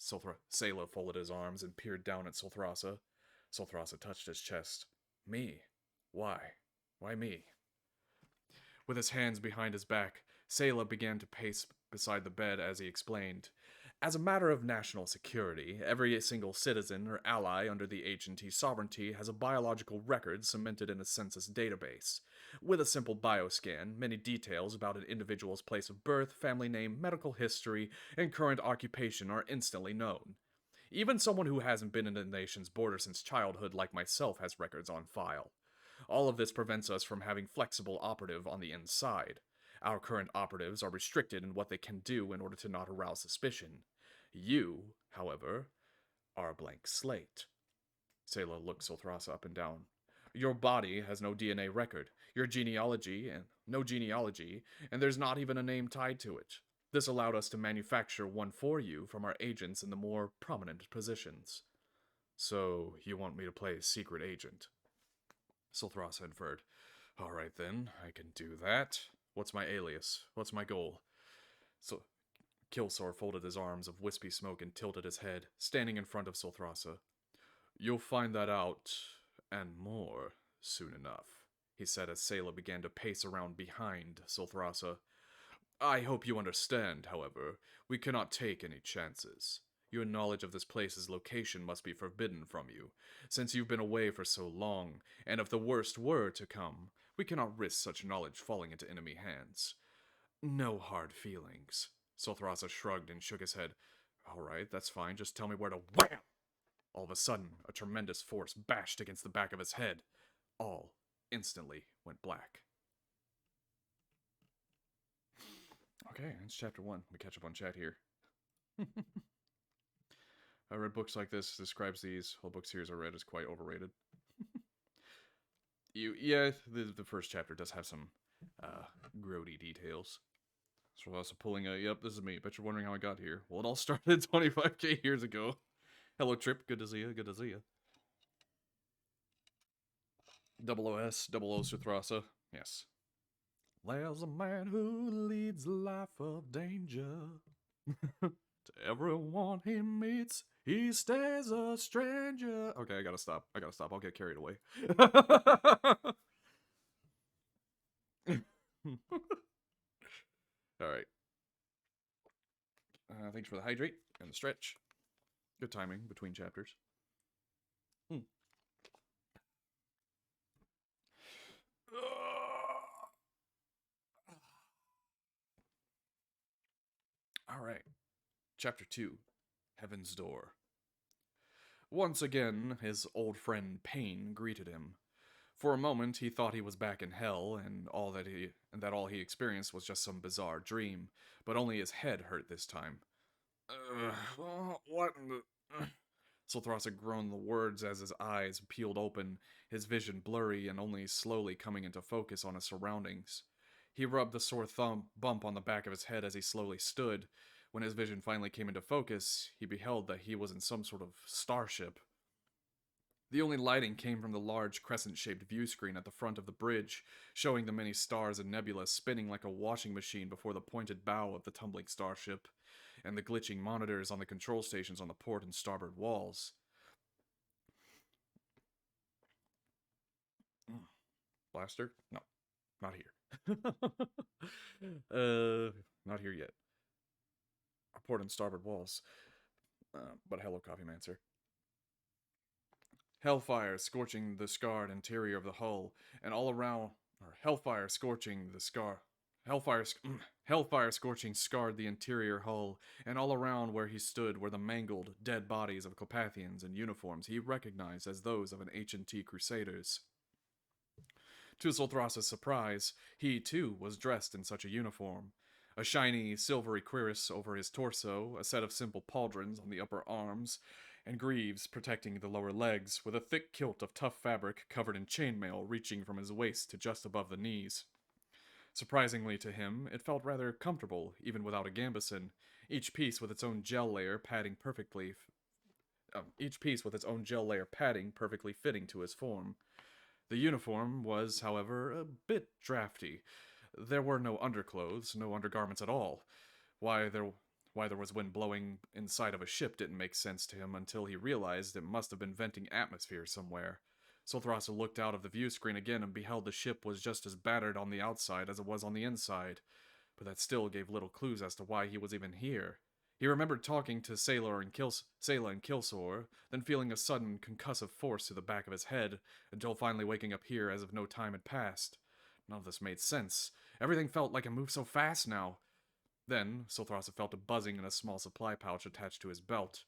Sayla folded his arms and peered down at Solthrasa. Solthrasa touched his chest. Me? Why? Why me? With his hands behind his back, Sayla began to pace beside the bed as he explained. As a matter of national security, every single citizen or ally under the H&T sovereignty has a biological record cemented in a census database. With a simple bioscan, many details about an individual's place of birth, family name, medical history, and current occupation are instantly known. Even someone who hasn't been in the nation's border since childhood like myself has records on file. All of this prevents us from having flexible operative on the inside. Our current operatives are restricted in what they can do in order to not arouse suspicion. You, however, are a blank slate. Sayla looked Solthrasa up and down. Your body has no DNA record, no genealogy, and there's not even a name tied to it. This allowed us to manufacture one for you from our agents in the more prominent positions. So, you want me to play a secret agent? Solthrasa inferred. All right then, I can do that. What's my alias? What's my goal? So, Kilsor folded his arms of wispy smoke and tilted his head, standing in front of Solthrasa. You'll find that out, and more, soon enough, he said as Sayla began to pace around behind Solthrasa. I hope you understand, however, we cannot take any chances. Your knowledge of this place's location must be forbidden from you, since you've been away for so long, and if the worst were to come, we cannot risk such knowledge falling into enemy hands. No hard feelings. Solthrasa shrugged and shook his head. All right, that's fine, just tell me where to wham! All of a sudden, a tremendous force bashed against the back of his head. All instantly went black. Okay, it's chapter 1. We catch up on chat here. I read books like this, describes these whole book series I read as quite overrated. The first chapter does have some grody details. So I was pulling a, yep, this is me. Bet you're wondering how I got here. Well, it all started 25k years ago. Hello, Trip. Good to see you. Good to see you. Double OS, double O Suthrasa. Yes. There's a man who leads a life of danger. To everyone he meets, he stays a stranger. Okay, I gotta stop. I'll get carried away. Alright. Thanks for the hydrate and the stretch. Good timing between chapters. Alright. Chapter 2. Heaven's Door. Once again, his old friend Pain greeted him. For a moment, he thought he was back in hell, and all he experienced was just some bizarre dream. But only his head hurt this time. What? Solthrasa groaned the words as his eyes peeled open, his vision blurry and only slowly coming into focus on his surroundings. He rubbed the sore bump on the back of his head as he slowly stood. When his vision finally came into focus, he beheld that he was in some sort of starship. The only lighting came from the large crescent-shaped view screen at the front of the bridge, showing the many stars and nebula spinning like a washing machine before the pointed bow of the tumbling starship, and the glitching monitors on the control stations on the port and starboard walls. Blaster? No, not here. Not here yet. Our port and starboard walls. But hello, Coffee Mancer. Hellfire scorching the scarred interior of the hull, and all around, or hellfire scorching the scar. Hellfire scorching scarred the interior hull, and all around where he stood were the mangled, dead bodies of Clopathians in uniforms he recognized as those of an H&T Crusaders. To Solthrasa's surprise, he too was dressed in such a uniform. A shiny, silvery cuirass over his torso, a set of simple pauldrons on the upper arms, and greaves protecting the lower legs, with a thick kilt of tough fabric covered in chainmail reaching from his waist to just above the knees. Surprisingly to him, it felt rather comfortable, even without a gambeson, each piece with its own gel layer padding perfectly fitting to his form. The uniform was, however, a bit drafty. There were no underclothes, no undergarments at all. Why there was wind blowing inside of a ship didn't make sense to him until he realized it must have been venting atmosphere somewhere. Solthrasa looked out of the view screen again and beheld the ship was just as battered on the outside as it was on the inside, but that still gave little clues as to why he was even here. He remembered talking to Sayla and Kilsor, then feeling a sudden concussive force to the back of his head, until finally waking up here as if no time had passed. None of this made sense. Everything felt like it moved so fast now. Then, Solthrasa felt a buzzing in a small supply pouch attached to his belt,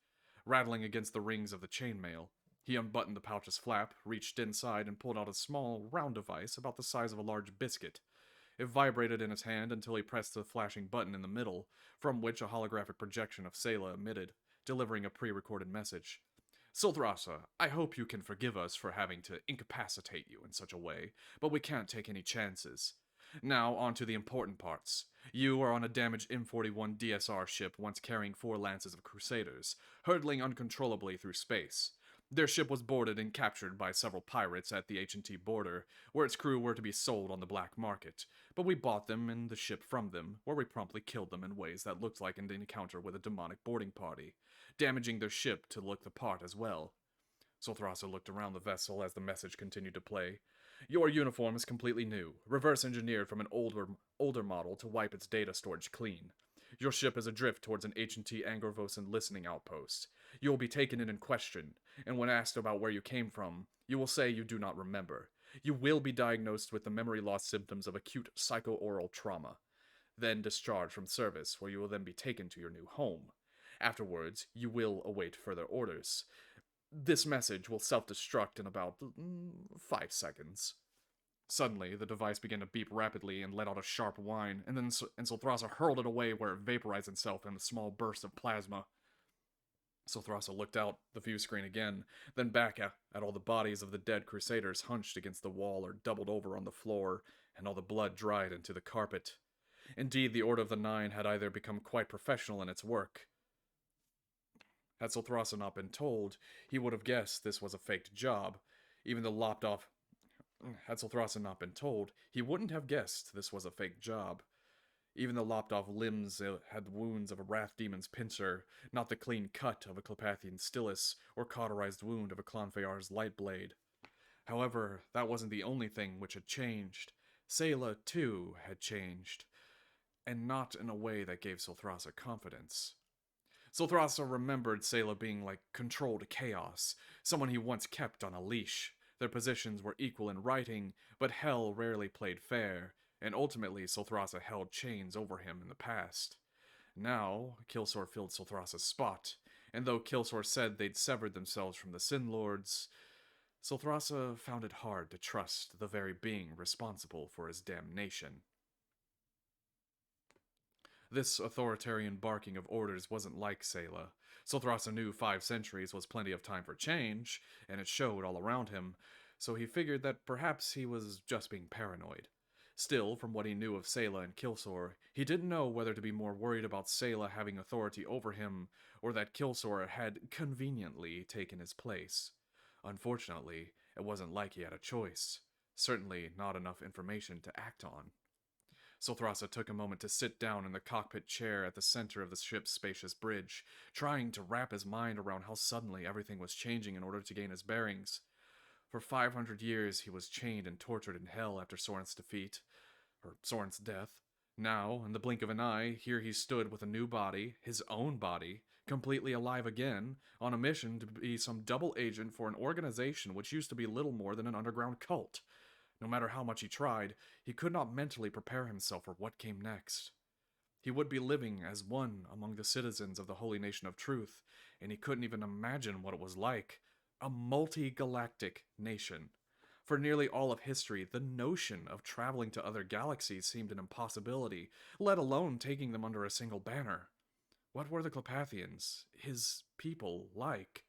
rattling against the rings of the chainmail. He unbuttoned the pouch's flap, reached inside, and pulled out a small, round device about the size of a large biscuit. It vibrated in his hand until he pressed the flashing button in the middle, from which a holographic projection of Sayla emitted, delivering a pre-recorded message. Solthrasa, I hope you can forgive us for having to incapacitate you in such a way, but we can't take any chances. Now, on to the important parts. You are on a damaged M41 DSR ship once carrying 4 lances of Crusaders, hurtling uncontrollably through space. Their ship was boarded and captured by several pirates at the H&T border, where its crew were to be sold on the black market, but we bought them and the ship from them, where we promptly killed them in ways that looked like an encounter with a demonic boarding party, damaging their ship to look the part as well. Solthrasa looked around the vessel as the message continued to play. Your uniform is completely new, reverse engineered from an older model to wipe its data storage clean. Your ship is adrift towards an H&T Angorvosan listening outpost. You will be taken in and questioned, and when asked about where you came from, you will say you do not remember. You will be diagnosed with the memory loss symptoms of acute psycho-oral trauma. Then discharged from service, where you will then be taken to your new home. Afterwards, you will await further orders. This message will self-destruct in about 5 seconds. Suddenly, the device began to beep rapidly and let out a sharp whine, and then Sulthrasa hurled it away where it vaporized itself in a small burst of plasma. Sulthrasa looked out the view screen again, then back at all the bodies of the dead crusaders hunched against the wall or doubled over on the floor, and all the blood dried into the carpet. Indeed, the Order of the Nine had either become quite professional in its work. Had Sulthrasa not been told, he would have guessed this was a faked job. Even the lopped off. Had Sulthrasa not been told, he wouldn't have guessed this was a fake job. Even the lopped off limbs had the wounds of a wrath demon's pincer, not the clean cut of a Clepathian stylus or cauterized wound of a Clonfear's light blade. However, that wasn't the only thing which had changed. Sayla, too, had changed, and not in a way that gave Sulthrasa confidence. Sulthrasa remembered Sayla being like controlled chaos, someone he once kept on a leash. Their positions were equal in writing, but Hell rarely played fair, and ultimately Sulthrasa held chains over him in the past. Now, Kilsor filled Sulthrasa's spot, and though Kilsor said they'd severed themselves from the Sin Lords, Sulthrasa found it hard to trust the very being responsible for his damnation. This authoritarian barking of orders wasn't like Sayla. Sulthrasa knew 5 centuries was plenty of time for change, and it showed all around him, so he figured that perhaps he was just being paranoid. Still, from what he knew of Sayla and Kilsor, he didn't know whether to be more worried about Sayla having authority over him, or that Kilsor had conveniently taken his place. Unfortunately, it wasn't like he had a choice. Certainly not enough information to act on. Sulthrasa took a moment to sit down in the cockpit chair at the center of the ship's spacious bridge, trying to wrap his mind around how suddenly everything was changing in order to gain his bearings. For 500 years he was chained and tortured in hell after Soren's defeat, or Soren's death. Now, in the blink of an eye, here he stood with a new body, his own body, completely alive again, on a mission to be some double agent for an organization which used to be little more than an underground cult. No matter how much he tried, he could not mentally prepare himself for what came next. He would be living as one among the citizens of the Holy Nation of Truth, and he couldn't even imagine what it was like. A multi-galactic nation. For nearly all of history, the notion of traveling to other galaxies seemed an impossibility, let alone taking them under a single banner. What were the Clepathians, his people, like?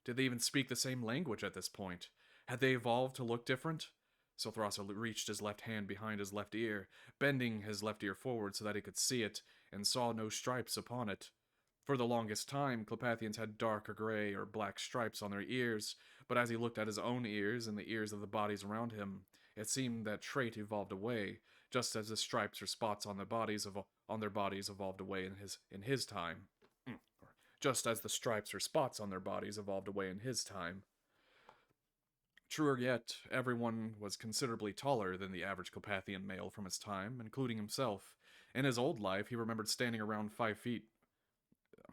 Did they even speak the same language at this point? Had they evolved to look different? Sulthrasa reached his left hand behind his left ear, bending his left ear forward so that he could see it, and saw no stripes upon it. For the longest time, Clepathians had dark or gray or black stripes on their ears, but as he looked at his own ears and the ears of the bodies around him, it seemed that trait evolved away, just as the stripes or spots on their bodies evolved away in his time. Just as the stripes or spots on their bodies evolved away in his time. Truer yet, everyone was considerably taller than the average Clepathian male from his time, including himself. In his old life, he remembered standing around 5 feet.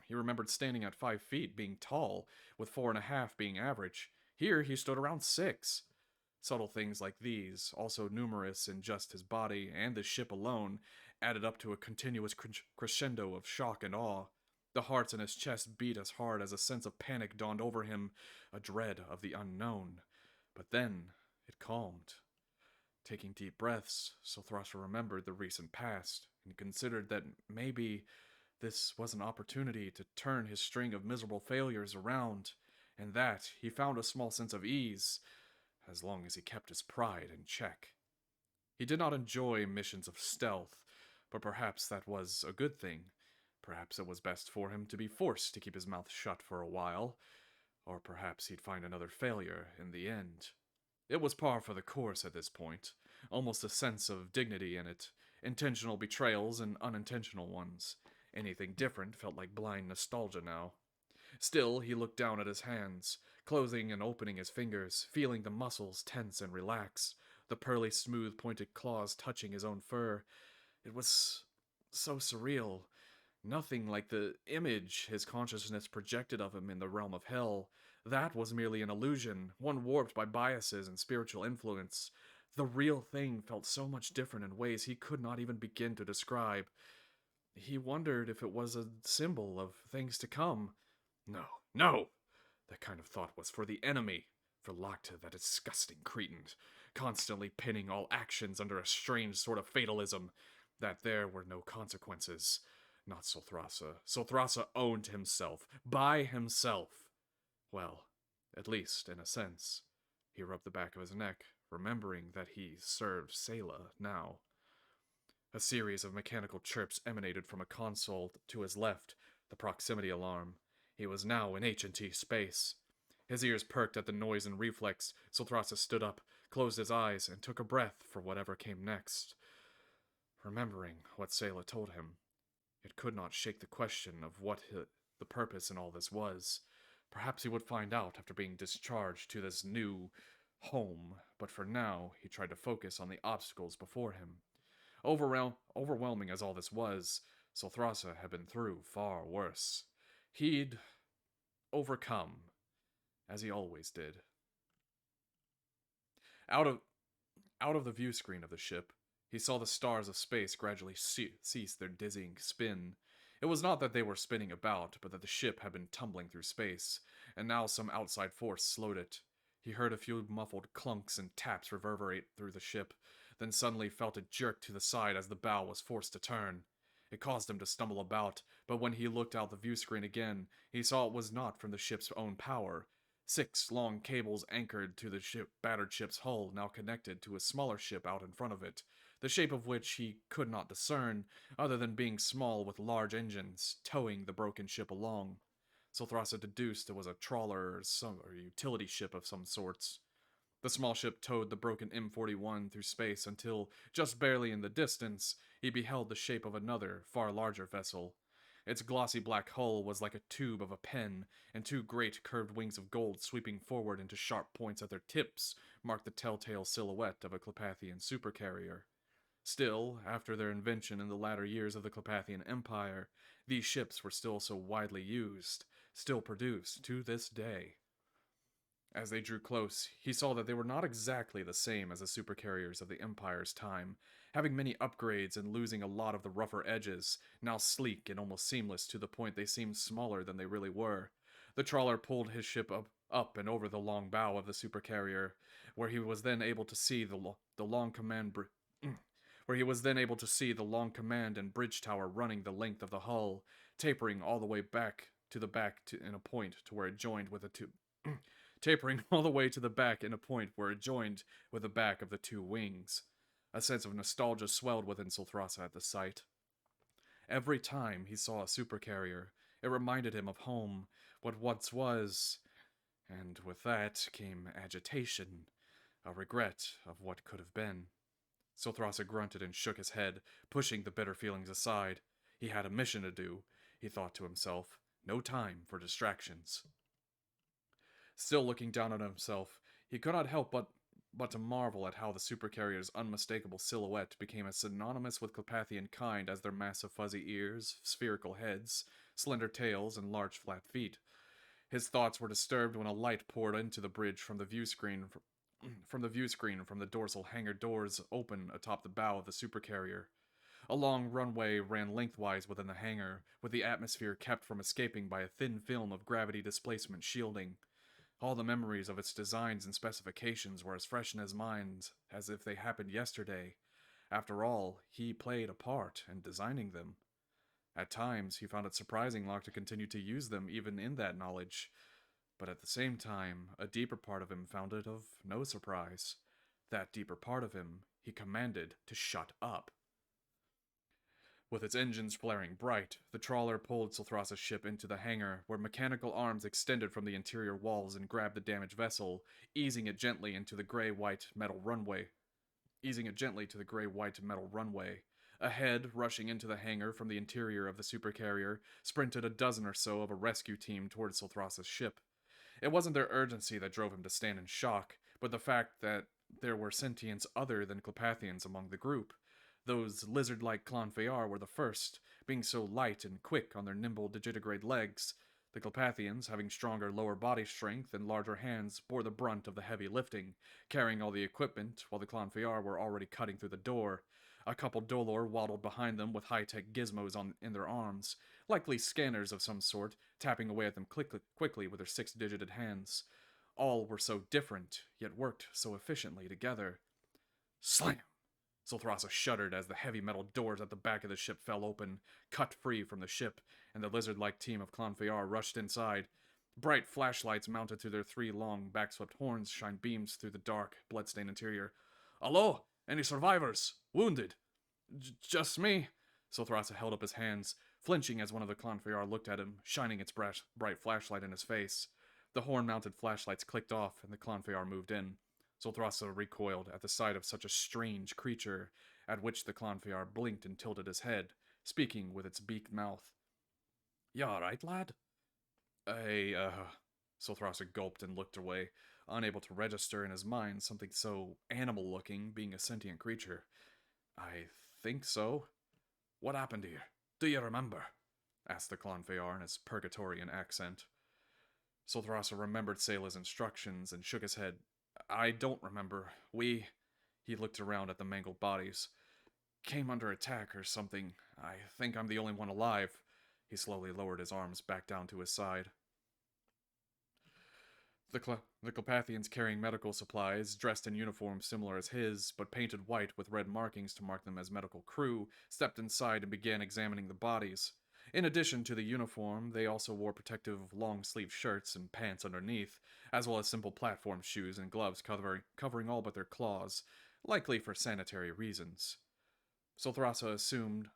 He remembered standing at 5 feet, being tall, with 4.5 being average. Here, he stood around 6. Subtle things like these, also numerous in just his body and the ship alone, added up to a continuous crescendo of shock and awe. The hearts in his chest beat as hard as a sense of panic dawned over him, a dread of the unknown. But then, it calmed. Taking deep breaths, Sulthrasa remembered the recent past, and considered that maybe this was an opportunity to turn his string of miserable failures around, and that he found a small sense of ease, as long as he kept his pride in check. He did not enjoy missions of stealth, but perhaps that was a good thing. Perhaps it was best for him to be forced to keep his mouth shut for a while, or perhaps he'd find another failure in the end. It was par for the course at this point, almost a sense of dignity in it, intentional betrayals and unintentional ones. Anything different felt like blind nostalgia now. Still, he looked down at his hands, closing and opening his fingers, feeling the muscles tense and relax, the pearly smooth pointed claws touching his own fur. It was so surreal. Nothing like the image his consciousness projected of him in the realm of hell. That was merely an illusion, one warped by biases and spiritual influence. The real thing felt so much different in ways he could not even begin to describe. He wondered if it was a symbol of things to come. No, no! That kind of thought was for the enemy, for Lacta, that disgusting cretin. constantly pinning all actions under a strange sort of fatalism, that there were no consequences. Not Solthrasa. Solthrasa owned himself, by himself. Well, at least in a sense. He rubbed the back of his neck, remembering that he served Selah now. A series of mechanical chirps emanated from a console to his left, the proximity alarm. He was now in H&T space. His ears perked at the noise and reflex. Solthrasa stood up, closed his eyes, and took a breath for whatever came next. Remembering what Selah told him, it could not shake the question of what the purpose in all this was. Perhaps he would find out after being discharged to this new home, but for now he tried to focus on the obstacles before him. Overwhelming as all this was, Solthrasa had been through far worse. He'd overcome, as he always did. Out of the view screen of the ship, he saw the stars of space gradually cease their dizzying spin. It was not that they were spinning about, but that the ship had been tumbling through space, and now some outside force slowed it. He heard a few muffled clunks and taps reverberate through the ship, then suddenly felt it jerk to the side as the bow was forced to turn. It caused him to stumble about, but when he looked out the view screen again, he saw it was not from the ship's own power. 6 long cables anchored to the battered ship's hull now connected to a smaller ship out in front of it, the shape of which he could not discern, other than being small with large engines, towing the broken ship along. Solthrasa deduced it was a trawler or utility ship of some sorts. The small ship towed the broken M41 through space until, just barely in the distance, he beheld the shape of another, far larger vessel. Its glossy black hull was like a tube of a pen, and 2 great curved wings of gold sweeping forward into sharp points at their tips marked the telltale silhouette of a Clopathian supercarrier. Still, after their invention in the latter years of the Clopathian Empire, these ships were still so widely used, still produced to this day. As they drew close, he saw that they were not exactly the same as the supercarriers of the Empire's time, having many upgrades and losing a lot of the rougher edges, now sleek and almost seamless to the point they seemed smaller than they really were. The trawler pulled his ship up and over the long bow of the supercarrier, where he was then able to see the long command and bridge tower running the length of the hull, tapering all the way back in a point to where it joined with the two tapering all the way to the back in a point where it joined with the back of the 2 wings. A sense of nostalgia swelled within Solthrasa at the sight. Every time he saw a supercarrier, it reminded him of home, what once was, and with that came agitation, a regret of what could have been. Solthrasa grunted and shook his head, pushing the bitter feelings aside. He had a mission to do, he thought to himself. No time for distractions. Still looking down on himself, he could not help but to marvel at how the supercarrier's unmistakable silhouette became as synonymous with Clopathian kind as their massive fuzzy ears, spherical heads, slender tails, and large flat feet. His thoughts were disturbed when a light poured into the bridge from the view screen from the dorsal hangar doors open atop the bow of the supercarrier. A long runway ran lengthwise within the hangar, with the atmosphere kept from escaping by a thin film of gravity displacement shielding. All the memories of its designs and specifications were as fresh in his mind as if they happened yesterday. After all, he played a part in designing them. At times, he found it surprising Locke to continue to use them even in that knowledge, but at the same time, a deeper part of him found it of no surprise. That deeper part of him he commanded to shut up. With its engines flaring bright, the trawler pulled Solthrasa's ship into the hangar, where mechanical arms extended from the interior walls and grabbed the damaged vessel, easing it gently to the gray-white metal runway. Ahead, rushing into the hangar from the interior of the supercarrier, sprinted a dozen or so of a rescue team towards Solthrasa's ship. It wasn't their urgency that drove him to stand in shock, but the fact that there were sentients other than Clopathians among the group. Those lizard-like Clonfeyar were the first, being so light and quick on their nimble digitigrade legs. The Clopathians, having stronger lower body strength and larger hands, bore the brunt of the heavy lifting, carrying all the equipment, while the Clonfeyar were already cutting through the door. A couple Dolor waddled behind them with high-tech gizmos in their arms, likely scanners of some sort, tapping away at them quickly with their 6-digited hands. all were so different, yet worked so efficiently together. Slam! Zolthrasa shuddered as the heavy metal doors at the back of the ship fell open, cut free from the ship, and the lizard-like team of Clonfeyar rushed inside. Bright flashlights mounted to their three long, backswept horns shined beams through the dark, bloodstained interior. Hello? Any survivors? Wounded? Just me. Zolthrasa held up his hands, flinching as one of the Clonfeyar looked at him, shining its bright flashlight in his face. The horn-mounted flashlights clicked off, and the Clonfeyar moved in. Zolthrasa recoiled at the sight of such a strange creature, at which the Clonfeyar blinked and tilted his head, speaking with its beaked mouth. "You all right, lad?" Zolthrasa gulped and looked away, unable to register in his mind something so animal-looking being a sentient creature. "I think so." "What happened here? Do you remember?" asked the Clonfeyar in his Purgatorian accent. Zolthrasa remembered Sayla's instructions and shook his head. "I don't remember. He looked around at the mangled bodies. "Came under attack or something. I think I'm the only one alive." He slowly lowered his arms back down to his side. The Clopathians carrying medical supplies, dressed in uniforms similar as his, but painted white with red markings to mark them as medical crew, stepped inside and began examining the bodies. In addition to the uniform, they also wore protective long-sleeve shirts and pants underneath, as well as simple platform shoes and gloves covering all but their claws, likely for sanitary reasons. Zolthrasa assumed.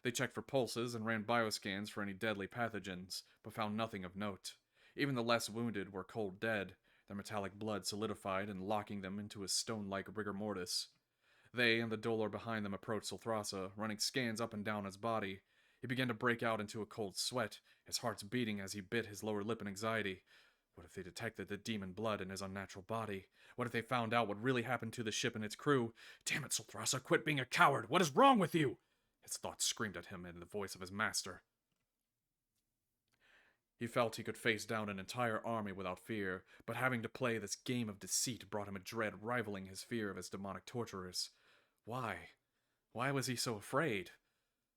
They checked for pulses and ran bioscans for any deadly pathogens, but found nothing of note. Even the less wounded were cold dead, their metallic blood solidified and locking them into a stone-like rigor mortis. They and the Dolor behind them approached Zolthrasa, running scans up and down his body. He began to break out into a cold sweat, his heart's beating as he bit his lower lip in anxiety. What if they detected the demon blood in his unnatural body? What if they found out what really happened to the ship and its crew? Damn it, Zolthrasa, quit being a coward! What is wrong with you? His thoughts screamed at him in the voice of his master. He felt he could face down an entire army without fear, but having to play this game of deceit brought him a dread rivaling his fear of his demonic torturers. Why? Why was he so afraid?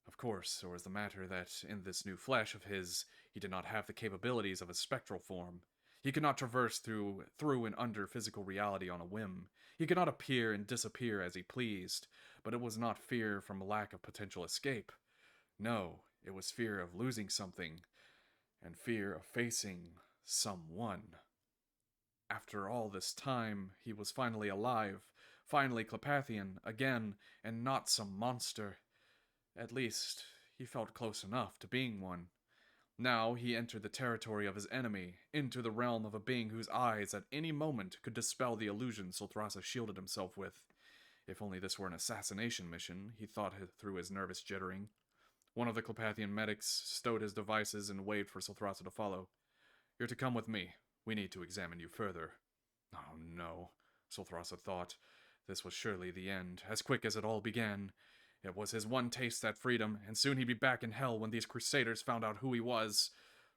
Of course, there was the matter that, in this new flesh of his, he did not have the capabilities of a spectral form. He could not traverse through and under physical reality on a whim. He could not appear and disappear as he pleased, but it was not fear from a lack of potential escape. No, it was fear of losing something, and fear of facing someone. After all this time, he was finally alive, finally Clopathian, again, and not some monster. At least, he felt close enough to being one. Now he entered the territory of his enemy, into the realm of a being whose eyes at any moment could dispel the illusion Zolthrasa shielded himself with. If only this were an assassination mission, he thought through his nervous jittering. One of the Clopathian medics stowed his devices and waved for Zolthrasa to follow. "You're to come with me. We need to examine you further." Oh no, Zolthrasa thought. This was surely the end, as quick as it all began. It was his one taste at freedom, and soon he'd be back in hell when these crusaders found out who he was.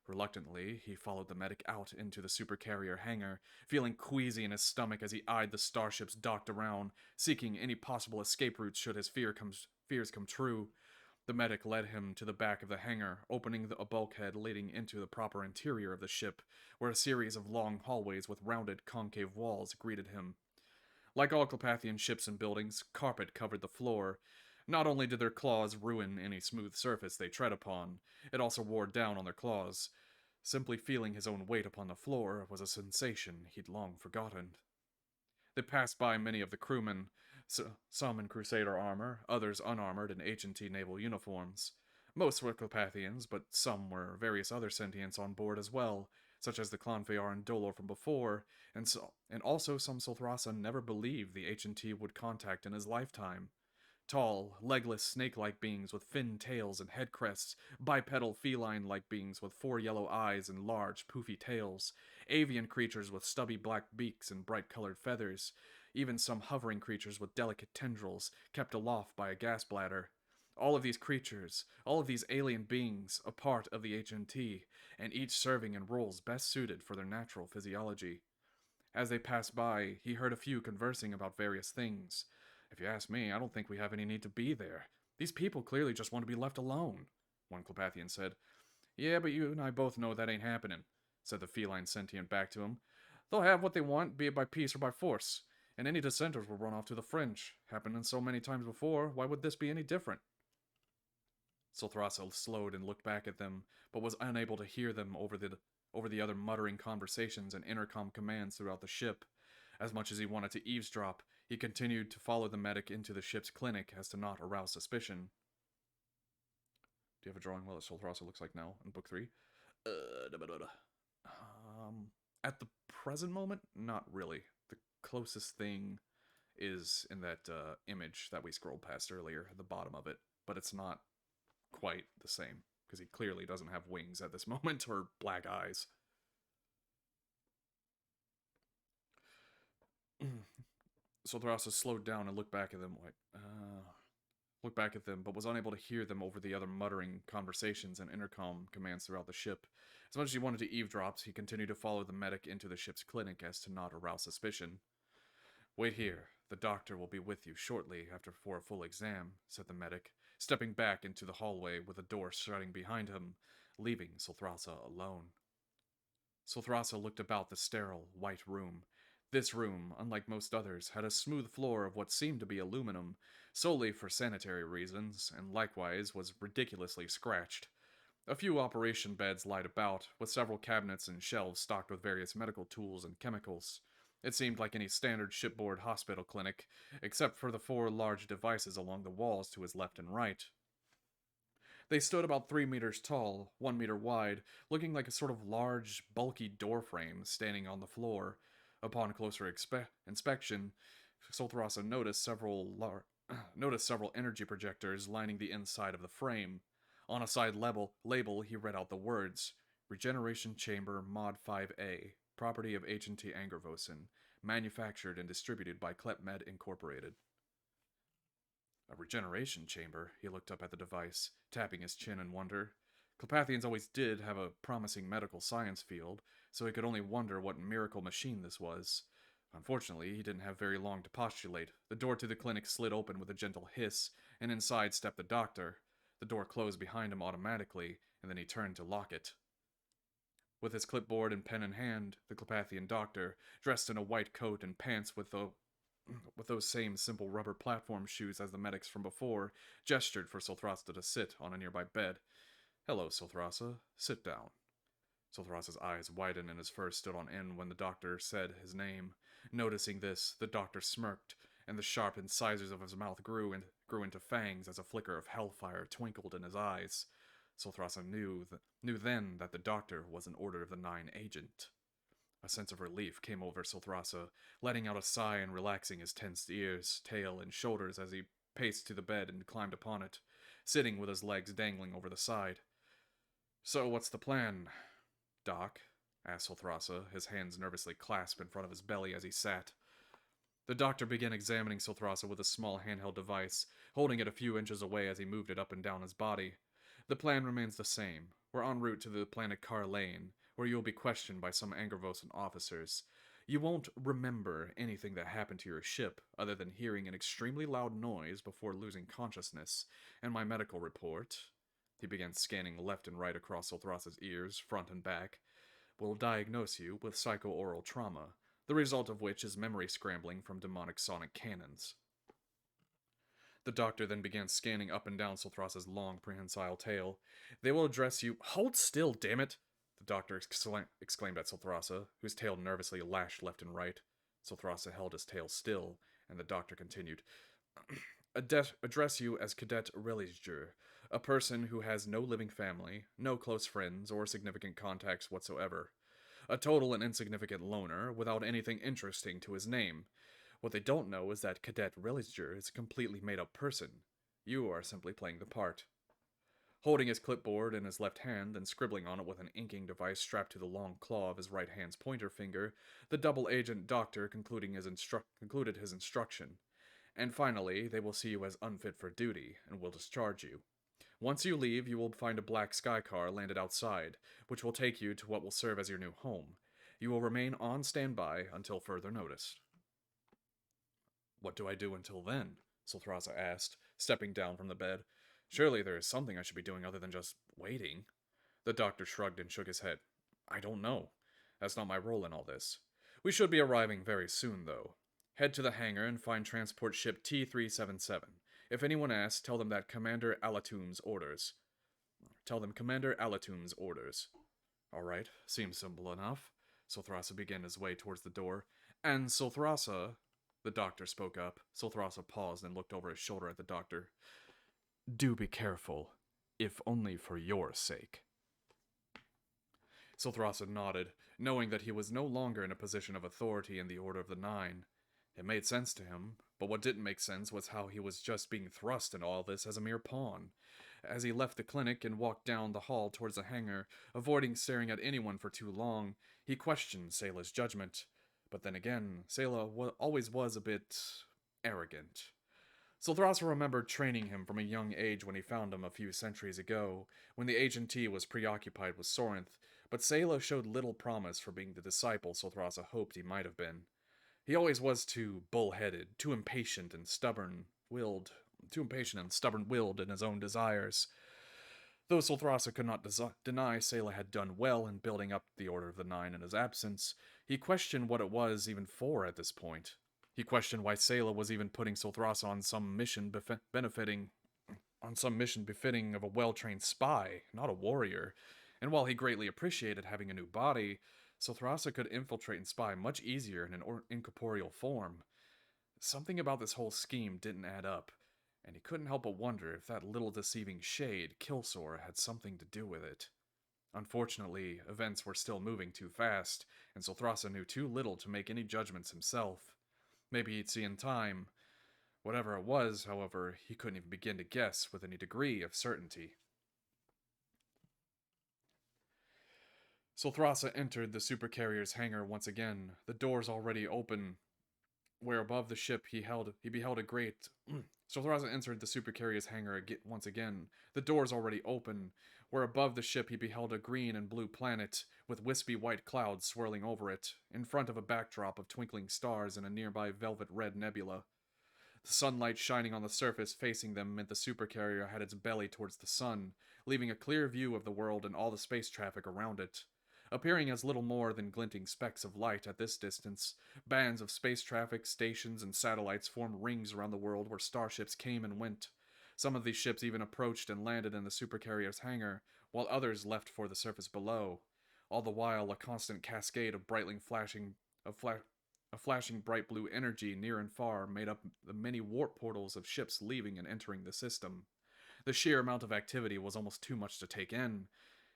Reluctantly, he followed the medic out into the supercarrier hangar, feeling queasy in his stomach as he eyed the starships docked around, seeking any possible escape routes should his fears come true. The medic led him to the back of the hangar, opening a bulkhead leading into the proper interior of the ship, where a series of long hallways with rounded concave walls greeted him. Like all Clopathian ships and buildings, carpet covered the floor. Not only did their claws ruin any smooth surface they tread upon, it also wore down on their claws. Simply feeling his own weight upon the floor was a sensation he'd long forgotten. They passed by many of the crewmen, some in Crusader armor, others unarmored in H&T naval uniforms. Most were Clopathians, but some were various other sentients on board as well, such as the Clonfeyar and Dolor from before, and also some Zolthrasa never believed the H&T would contact in his lifetime. Tall, legless, snake-like beings with finned tails and head crests, bipedal feline-like beings with 4 yellow eyes and large, poofy tails, avian creatures with stubby black beaks and bright-colored feathers, even some hovering creatures with delicate tendrils, kept aloft by a gas bladder. All of these creatures, all of these alien beings, a part of the HNT, and each serving in roles best suited for their natural physiology. As they passed by, he heard a few conversing about various things. "If you ask me, I don't think we have any need to be there. These people clearly just want to be left alone," one Clopathian said. "Yeah, but you and I both know that ain't happening," said the feline sentient back to him. They'll have what they want, be it by peace or by force, and any dissenters will run off to the fringe. Happened in so many times before, why would this be any different? Sulthrasa slowed and looked back at them, but was unable to hear them over the other muttering conversations and intercom commands throughout the ship. As much as he wanted to eavesdrop, he continued to follow the medic into the ship's clinic as to not arouse suspicion. Do you have a drawing what Sulthrasa looks like now in book 3? At the present moment, not really. The closest thing is in that image that we scrolled past earlier, at the bottom of it, but it's not quite the same because he clearly doesn't have wings at this moment or black eyes. So Thrasa slowed down and looked back at them but was unable to hear them over the other muttering conversations and intercom commands throughout the ship. As much as he wanted to eavesdrop, he continued to follow the medic into the ship's clinic as to not arouse suspicion. Wait here. The doctor will be with you shortly for a full exam, said the medic, stepping back into the hallway with the door shutting behind him, leaving Sulthrasa alone. Sulthrasa looked about the sterile, white room. This room, unlike most others, had a smooth floor of what seemed to be aluminum, solely for sanitary reasons, and likewise was ridiculously scratched. A few operation beds lied about, with several cabinets and shelves stocked with various medical tools and chemicals. It seemed like any standard shipboard hospital clinic, except for the 4 large devices along the walls to his left and right. They stood about 3 meters tall, 1 meter wide, looking like a sort of large, bulky door frame standing on the floor. Upon closer inspection, Sulthrasa noticed several energy projectors lining the inside of the frame. On a side label, he read out the words, Regeneration Chamber Mod 5A, property of H&T Angervosen, manufactured and distributed by Klepmed Incorporated. A regeneration chamber, he looked up at the device, tapping his chin in wonder. Clepathians always did have a promising medical science field, so he could only wonder what miracle machine this was. Unfortunately, he didn't have very long to postulate. The door to the clinic slid open with a gentle hiss, and inside stepped the doctor. The door closed behind him automatically, and then he turned to lock it. With his clipboard and pen in hand, the Clepathian doctor, dressed in a white coat and pants with those same simple rubber platform shoes as the medics from before, gestured for Sulthrasa to sit on a nearby bed. Hello, Sulthrasa. Sit down. Sulthrasa's eyes widened and his fur stood on end when the doctor said his name. Noticing this, the doctor smirked, and the sharp incisors of his mouth grew into fangs as a flicker of hellfire twinkled in his eyes. Sulthrasa knew then that the doctor was an Order of the Nine agent. A sense of relief came over Sulthrasa, letting out a sigh and relaxing his tensed ears, tail, and shoulders as he paced to the bed and climbed upon it, sitting with his legs dangling over the side. So what's the plan, Doc? Asked Sulthrasa, his hands nervously clasped in front of his belly as he sat. The doctor began examining Sulthrasa with a small handheld device, holding it a few inches away as he moved it up and down his body. The plan remains the same. We're en route to the planet Carlane, where you will be questioned by some Angervosen officers. You won't remember anything that happened to your ship, other than hearing an extremely loud noise before losing consciousness, and my medical report, he began scanning left and right across Sulthrasa's ears, front and back, will diagnose you with psycho-oral trauma, the result of which is memory scrambling from demonic sonic cannons. The doctor then began scanning up and down Sulthrasa's long, prehensile tail. They will address you— Hold still, damn it! The doctor exclaimed at Sulthrasa, whose tail nervously lashed left and right. Sulthrasa held his tail still, and the doctor continued. Address you as Cadet Relisger, a person who has no living family, no close friends, or significant contacts whatsoever. A total and insignificant loner, without anything interesting to his name. What they don't know is that Cadet Relisger is a completely made-up person. You are simply playing the part. Holding his clipboard in his left hand and scribbling on it with an inking device strapped to the long claw of his right hand's pointer finger, the double-agent doctor concluded his instruction. And finally, they will see you as unfit for duty, and will discharge you. Once you leave, you will find a black sky car landed outside, which will take you to what will serve as your new home. You will remain on standby until further notice. What do I do until then? Sulthrasa asked, stepping down from the bed. Surely there is something I should be doing other than just waiting. The doctor shrugged and shook his head. I don't know. That's not my role in all this. We should be arriving very soon, though. Head to the hangar and find transport ship T-377. If anyone asks, tell them that Commander Alatum's orders. Tell them Commander Alatum's orders. All right, seems simple enough. Sulthrasa began his way towards the door. And Sulthrasa, the doctor spoke up. Sulthrasa paused and looked over his shoulder at the doctor. Do be careful, if only for your sake. Sulthrasa nodded, knowing that he was no longer in a position of authority in the Order of the Nine. It made sense to him, but what didn't make sense was how he was just being thrust into all this as a mere pawn. As he left the clinic and walked down the hall towards the hangar, avoiding staring at anyone for too long, he questioned Sayla's judgment. But then again, Sayla always was a bit arrogant. Sulthrasa remembered training him from a young age when he found him a few centuries ago, when the Agentee was preoccupied with Sorinth, but Sayla showed little promise for being the disciple Sulthrasa hoped he might have been. He always was too bull-headed, too impatient and stubborn-willed in his own desires. Though Sulthrasa could not deny Sayla had done well in building up the Order of the Nine in his absence, he questioned what it was even for at this point. He questioned why Sayla was even putting Sulthrasa on some mission befitting of a well-trained spy, not a warrior. And while he greatly appreciated having a new body, Sulthrasa could infiltrate and spy much easier in an incorporeal form. Something about this whole scheme didn't add up, and he couldn't help but wonder if that little deceiving shade, Kilsor, had something to do with it. Unfortunately, events were still moving too fast, and Sulthrasa knew too little to make any judgments himself. Maybe he'd see in time. Whatever it was, however, he couldn't even begin to guess with any degree of certainty. Sulthrasa entered the supercarrier's hangar once again, the doors already open, where above the ship he beheld a great... Sulthrasa entered the supercarrier's hangar once again, the doors already open, where above the ship he beheld a green and blue planet, with wispy white clouds swirling over it, in front of a backdrop of twinkling stars and a nearby velvet-red nebula. The sunlight shining on the surface facing them meant the supercarrier had its belly towards the sun, leaving a clear view of the world and all the space traffic around it. Appearing as little more than glinting specks of light at this distance, bands of space traffic, stations, and satellites formed rings around the world where starships came and went. Some of these ships even approached and landed in the supercarrier's hangar, while others left for the surface below. All the while, a constant cascade of flashing bright blue energy near and far made up the many warp portals of ships leaving and entering the system. The sheer amount of activity was almost too much to take in,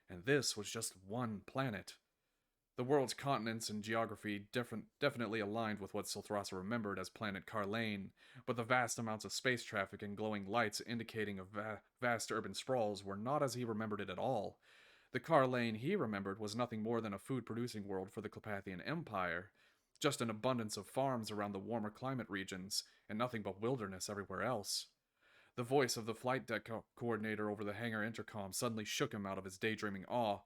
and this was just one planet. The world's continents and geography definitely aligned with what Sulthrasa remembered as planet Carlane, but the vast amounts of space traffic and glowing lights indicating of vast urban sprawls were not as he remembered it at all. The Carlane he remembered was nothing more than a food-producing world for the Clepathian Empire, just an abundance of farms around the warmer climate regions, and nothing but wilderness everywhere else. The voice of the flight deck coordinator over the hangar intercom suddenly shook him out of his daydreaming awe.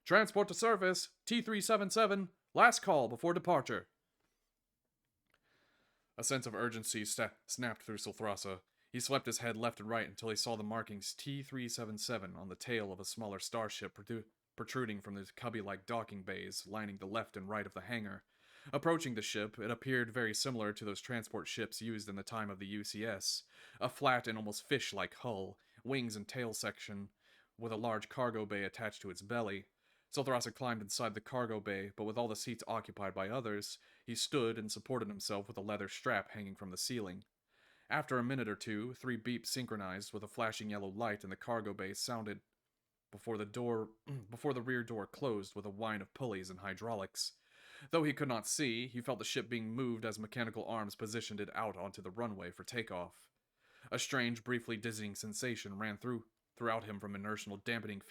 Transport to surface, T-377, last call before departure. A sense of urgency snapped through Sulthrasa. He swept his head left and right until he saw the markings T-377 on the tail of a smaller starship protruding from the cubby-like docking bays lining the left and right of the hangar. Approaching the ship, it appeared very similar to those transport ships used in the time of the UCS. A flat and almost fish-like hull, wings and tail section, with a large cargo bay attached to its belly. Sulthrasa climbed inside the cargo bay, but with all the seats occupied by others, he stood and supported himself with a leather strap hanging from the ceiling. After a minute or two, 3 beeps synchronized with a flashing yellow light in the cargo bay sounded before the rear door closed with a whine of pulleys and hydraulics. Though he could not see, he felt the ship being moved as mechanical arms positioned it out onto the runway for takeoff. A strange, briefly dizzying sensation ran throughout him from the inertial dampening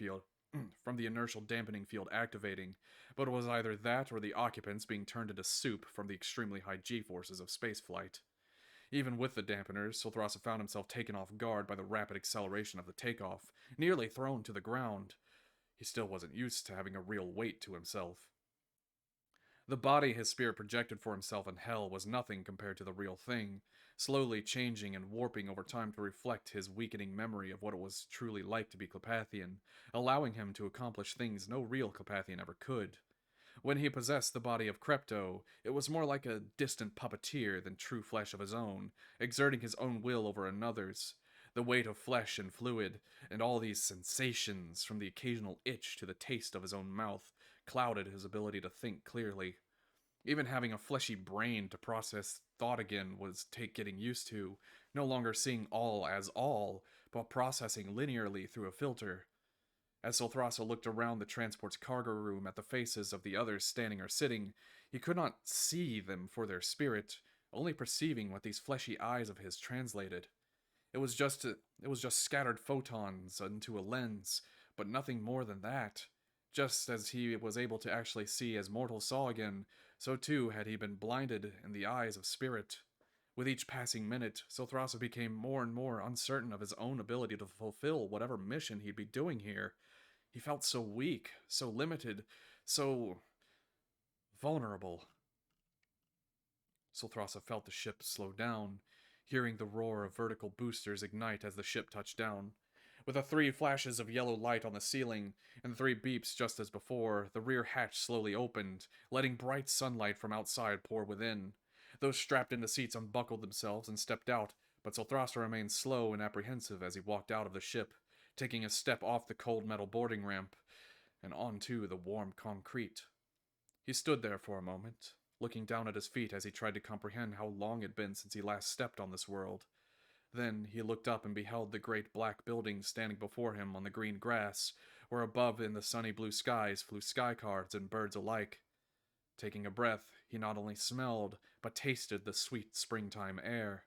field activating, but it was either that or the occupants being turned into soup from the extremely high G-forces of spaceflight. Even with the dampeners, Sulthrasa found himself taken off guard by the rapid acceleration of the takeoff, nearly thrown to the ground. He still wasn't used to having a real weight to himself. The body his spirit projected for himself in hell was nothing compared to the real thing, slowly changing and warping over time to reflect his weakening memory of what it was truly like to be Clepathian, allowing him to accomplish things no real Clepathian ever could. When he possessed the body of Krepto, it was more like a distant puppeteer than true flesh of his own, exerting his own will over another's. The weight of flesh and fluid, and all these sensations, from the occasional itch to the taste of his own mouth, clouded his ability to think clearly. Even having a fleshy brain to process thought again was take getting used to, no longer seeing all as all, but processing linearly through a filter. As Solthrasa looked around the transport's cargo room at the faces of the others standing or sitting, he could not see them for their spirit, only perceiving what these fleshy eyes of his translated. It was just scattered photons into a lens, but nothing more than that. Just as he was able to actually see as mortals saw again, so too had he been blinded in the eyes of spirit. With each passing minute, Sothrasa became more and more uncertain of his own ability to fulfill whatever mission he'd be doing here. He felt so weak, so limited, so vulnerable. Sulthrasa felt the ship slow down, hearing the roar of vertical boosters ignite as the ship touched down. With the 3 flashes of yellow light on the ceiling, and the 3 beeps just as before, the rear hatch slowly opened, letting bright sunlight from outside pour within. Those strapped into seats unbuckled themselves and stepped out, but Sulthrasa remained slow and apprehensive as he walked out of the ship, taking a step off the cold metal boarding ramp and onto the warm concrete. He stood there for a moment, looking down at his feet as he tried to comprehend how long it had been since he last stepped on this world. Then he looked up and beheld the great black building standing before him on the green grass, where above in the sunny blue skies flew skycards and birds alike. Taking a breath, he not only smelled, but tasted the sweet springtime air.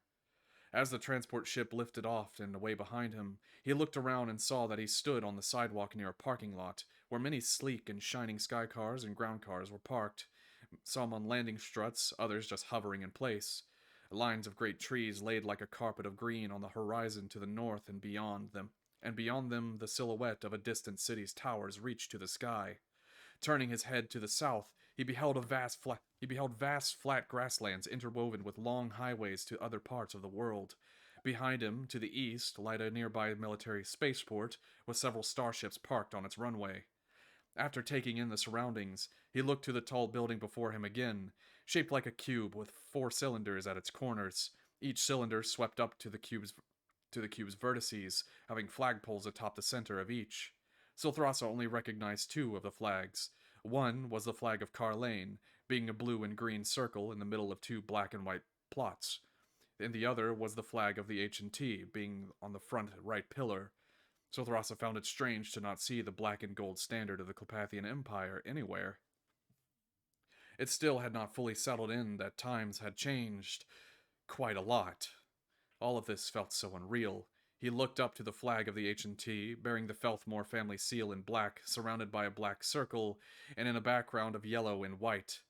As the transport ship lifted off and away behind him, he looked around and saw that he stood on the sidewalk near a parking lot, where many sleek and shining sky cars and ground cars were parked, some on landing struts, others just hovering in place. Lines of great trees laid like a carpet of green on the horizon to the north and beyond them the silhouette of a distant city's towers reached to the sky. Turning his head to the south, he beheld vast flat grasslands interwoven with long highways to other parts of the world. Behind him, to the east, lay a nearby military spaceport with several starships parked on its runway. After taking in the surroundings, he looked to the tall building before him again, shaped like a cube with 4 cylinders at its corners, each cylinder swept up to the cube's vertices, having flagpoles atop the center of each. Silthrasa only recognized 2 of the flags. One was the flag of Carlane, being a blue and green circle in the middle of 2 black and white plots, and the other was the flag of the H&T, being on the front right pillar. Silthrasa found it strange to not see the black and gold standard of the Clepathian Empire anywhere. It still had not fully settled in that times had changed quite a lot. All of this felt so unreal. He looked up to the flag of the H&T, bearing the Felthmore family seal in black, surrounded by a black circle, and in a background of yellow and white.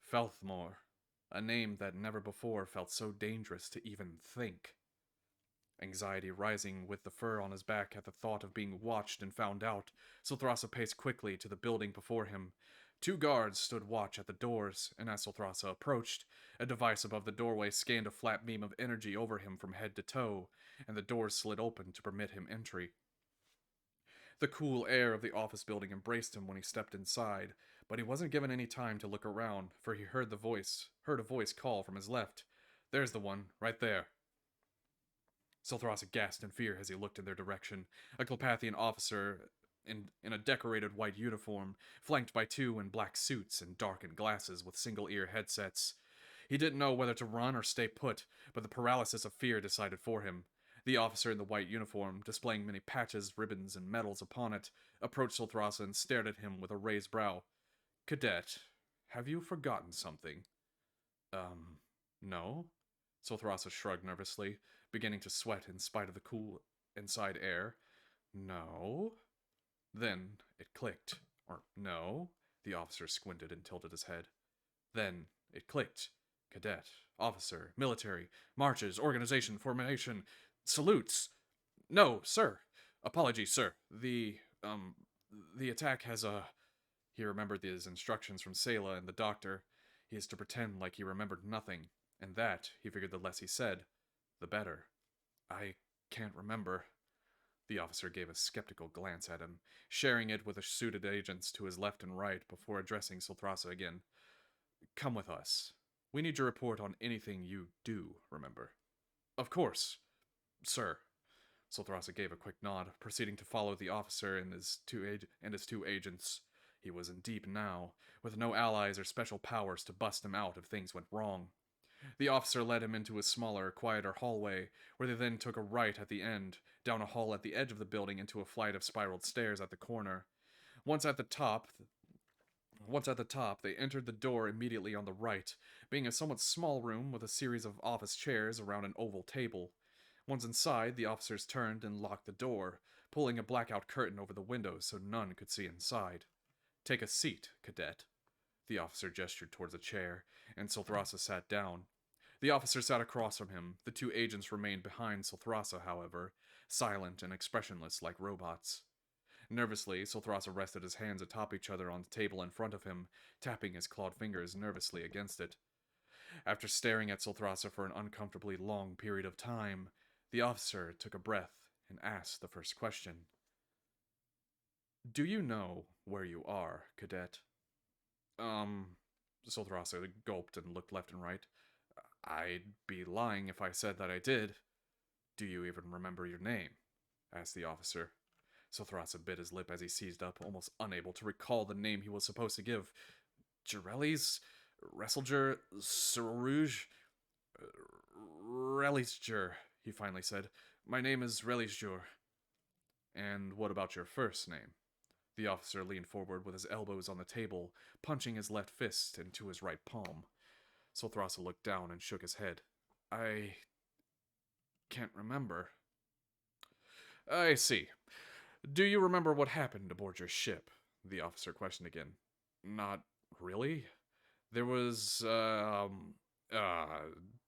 Felthmore, a name that never before felt so dangerous to even think. Anxiety rising with the fur on his back at the thought of being watched and found out, Sulthrasa paced quickly to the building before him. 2 guards stood watch at the doors, and as Sulthrasa approached, a device above the doorway scanned a flat beam of energy over him from head to toe, and the doors slid open to permit him entry. The cool air of the office building embraced him when he stepped inside, but he wasn't given any time to look around, for he heard a voice call from his left. "There's the one, right there." Silthrasa gasped in fear as he looked in their direction. A Clepathian officer in a decorated white uniform, flanked by 2 in black suits and darkened glasses with single-ear headsets. He didn't know whether to run or stay put, but the paralysis of fear decided for him. The officer in the white uniform, displaying many patches, ribbons, and medals upon it, approached Silthrasa and stared at him with a raised brow. "Cadet, have you forgotten something?" No? Silthrasa shrugged nervously, beginning to sweat in spite of the cool inside air. "No?" Then it clicked. Or no? The officer squinted and tilted his head. Then it clicked. Cadet, officer, military, marches, organization, formation, salutes. "No, sir. Apologies, sir. The attack has He remembered his instructions from Selah and the doctor. He is to pretend like he remembered nothing, and that, he figured the less he said, the better. "I can't remember." The officer gave a skeptical glance at him, sharing it with the suited agents to his left and right before addressing Silthrasa again. Come with us. We need your report on anything you do remember. Of course, sir. Silthrasa gave a quick nod, proceeding to follow the officer and his two agents. He was in deep now, with no allies or special powers to bust him out if things went wrong. The officer led him into a smaller, quieter hallway, where they then took a right at the end, down a hall at the edge of the building into a flight of spiraled stairs at the corner. Once at the top, they entered the door immediately on the right, being a somewhat small room with a series of office chairs around an oval table. Once inside, the officers turned and locked the door, pulling a blackout curtain over the windows so none could see inside. Take a seat, cadet. The officer gestured towards a chair, and Silthrasa sat down. The officer sat across from him. The two agents remained behind Silthrasa, however, silent and expressionless like robots. Nervously, Silthrasa rested his hands atop each other on the table in front of him, tapping his clawed fingers nervously against it. After staring at Silthrasa for an uncomfortably long period of time, the officer took a breath and asked the first question. Do you know where you are, cadet? Silthrasa gulped and looked left and right. I'd be lying if I said that I did. Do you even remember your name? Asked the officer. Silthrasa bit his lip as he seized up, almost unable to recall the name he was supposed to give. Jarellis? Wrestleger? Rouge? Relisjur, he finally said. My name is Relisjur. And what about your first name? The officer leaned forward with his elbows on the table, punching his left fist into his right palm. Silthrasa looked down and shook his head. I can't remember. I see. Do you remember what happened aboard your ship? The officer questioned again. Not really. There was,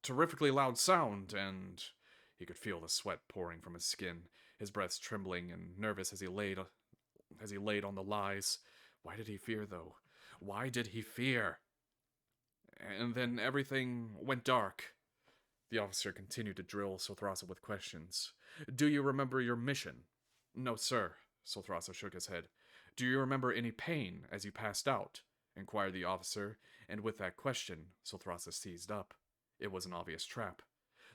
terrifically loud sound, and he could feel the sweat pouring from his skin, his breath trembling and nervous as he laid on the lies. Why did he fear, though? Why did he fear? And then everything went dark. The officer continued to drill Silthrasa with questions. Do you remember your mission? No, sir. Silthrasa shook his head. Do you remember any pain as you passed out? Inquired the officer, and with that question, Silthrasa seized up. It was an obvious trap.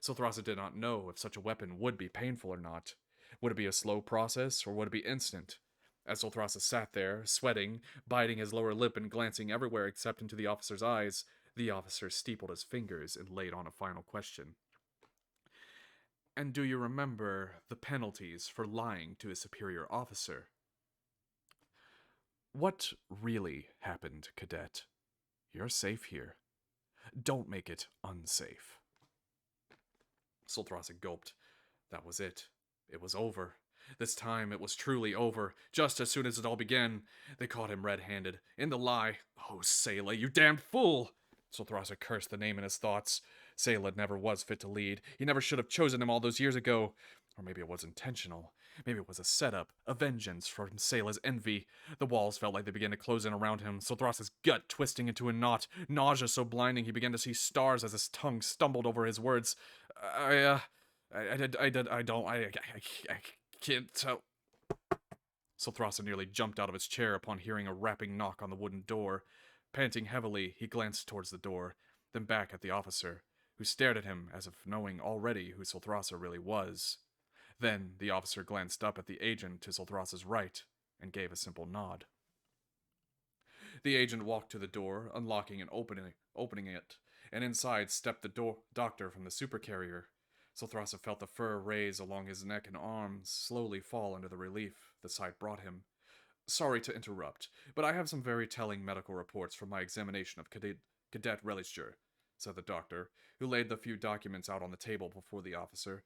Silthrasa did not know if such a weapon would be painful or not. Would it be a slow process, or would it be instant? As Silthrasa sat there, sweating, biting his lower lip and glancing everywhere except into the officer's eyes, the officer steepled his fingers and laid on a final question. And do you remember the penalties for lying to a superior officer? What really happened, cadet? You're safe here. Don't make it unsafe. Silthrasa gulped. That was it. It was over. This time it was truly over. Just as soon as it all began, they caught him red-handed, in the lie. Oh, Sayla, you damned fool! Silthrasa cursed the name in his thoughts. Sayla never was fit to lead. He never should have chosen him all those years ago. Or maybe it was intentional. Maybe it was a setup, a vengeance from Sayla's envy. The walls felt like they began to close in around him, Silthrasa's gut twisting into a knot, nausea so blinding he began to see stars as his tongue stumbled over his words. I can't tell. Silthrasa nearly jumped out of his chair upon hearing a rapping knock on the wooden door. Panting heavily, he glanced towards the door, then back at the officer, who stared at him as if knowing already who Silthrasa really was. Then the officer glanced up at the agent to Silthrasa's right and gave a simple nod. The agent walked to the door, unlocking and opening it, and inside stepped the doctor from the supercarrier. Silthrasa felt the fur raise along his neck and arms slowly fall under the relief the sight brought him. Sorry to interrupt, but I have some very telling medical reports from my examination of Cadet Relisjur, said the doctor, who laid the few documents out on the table before the officer.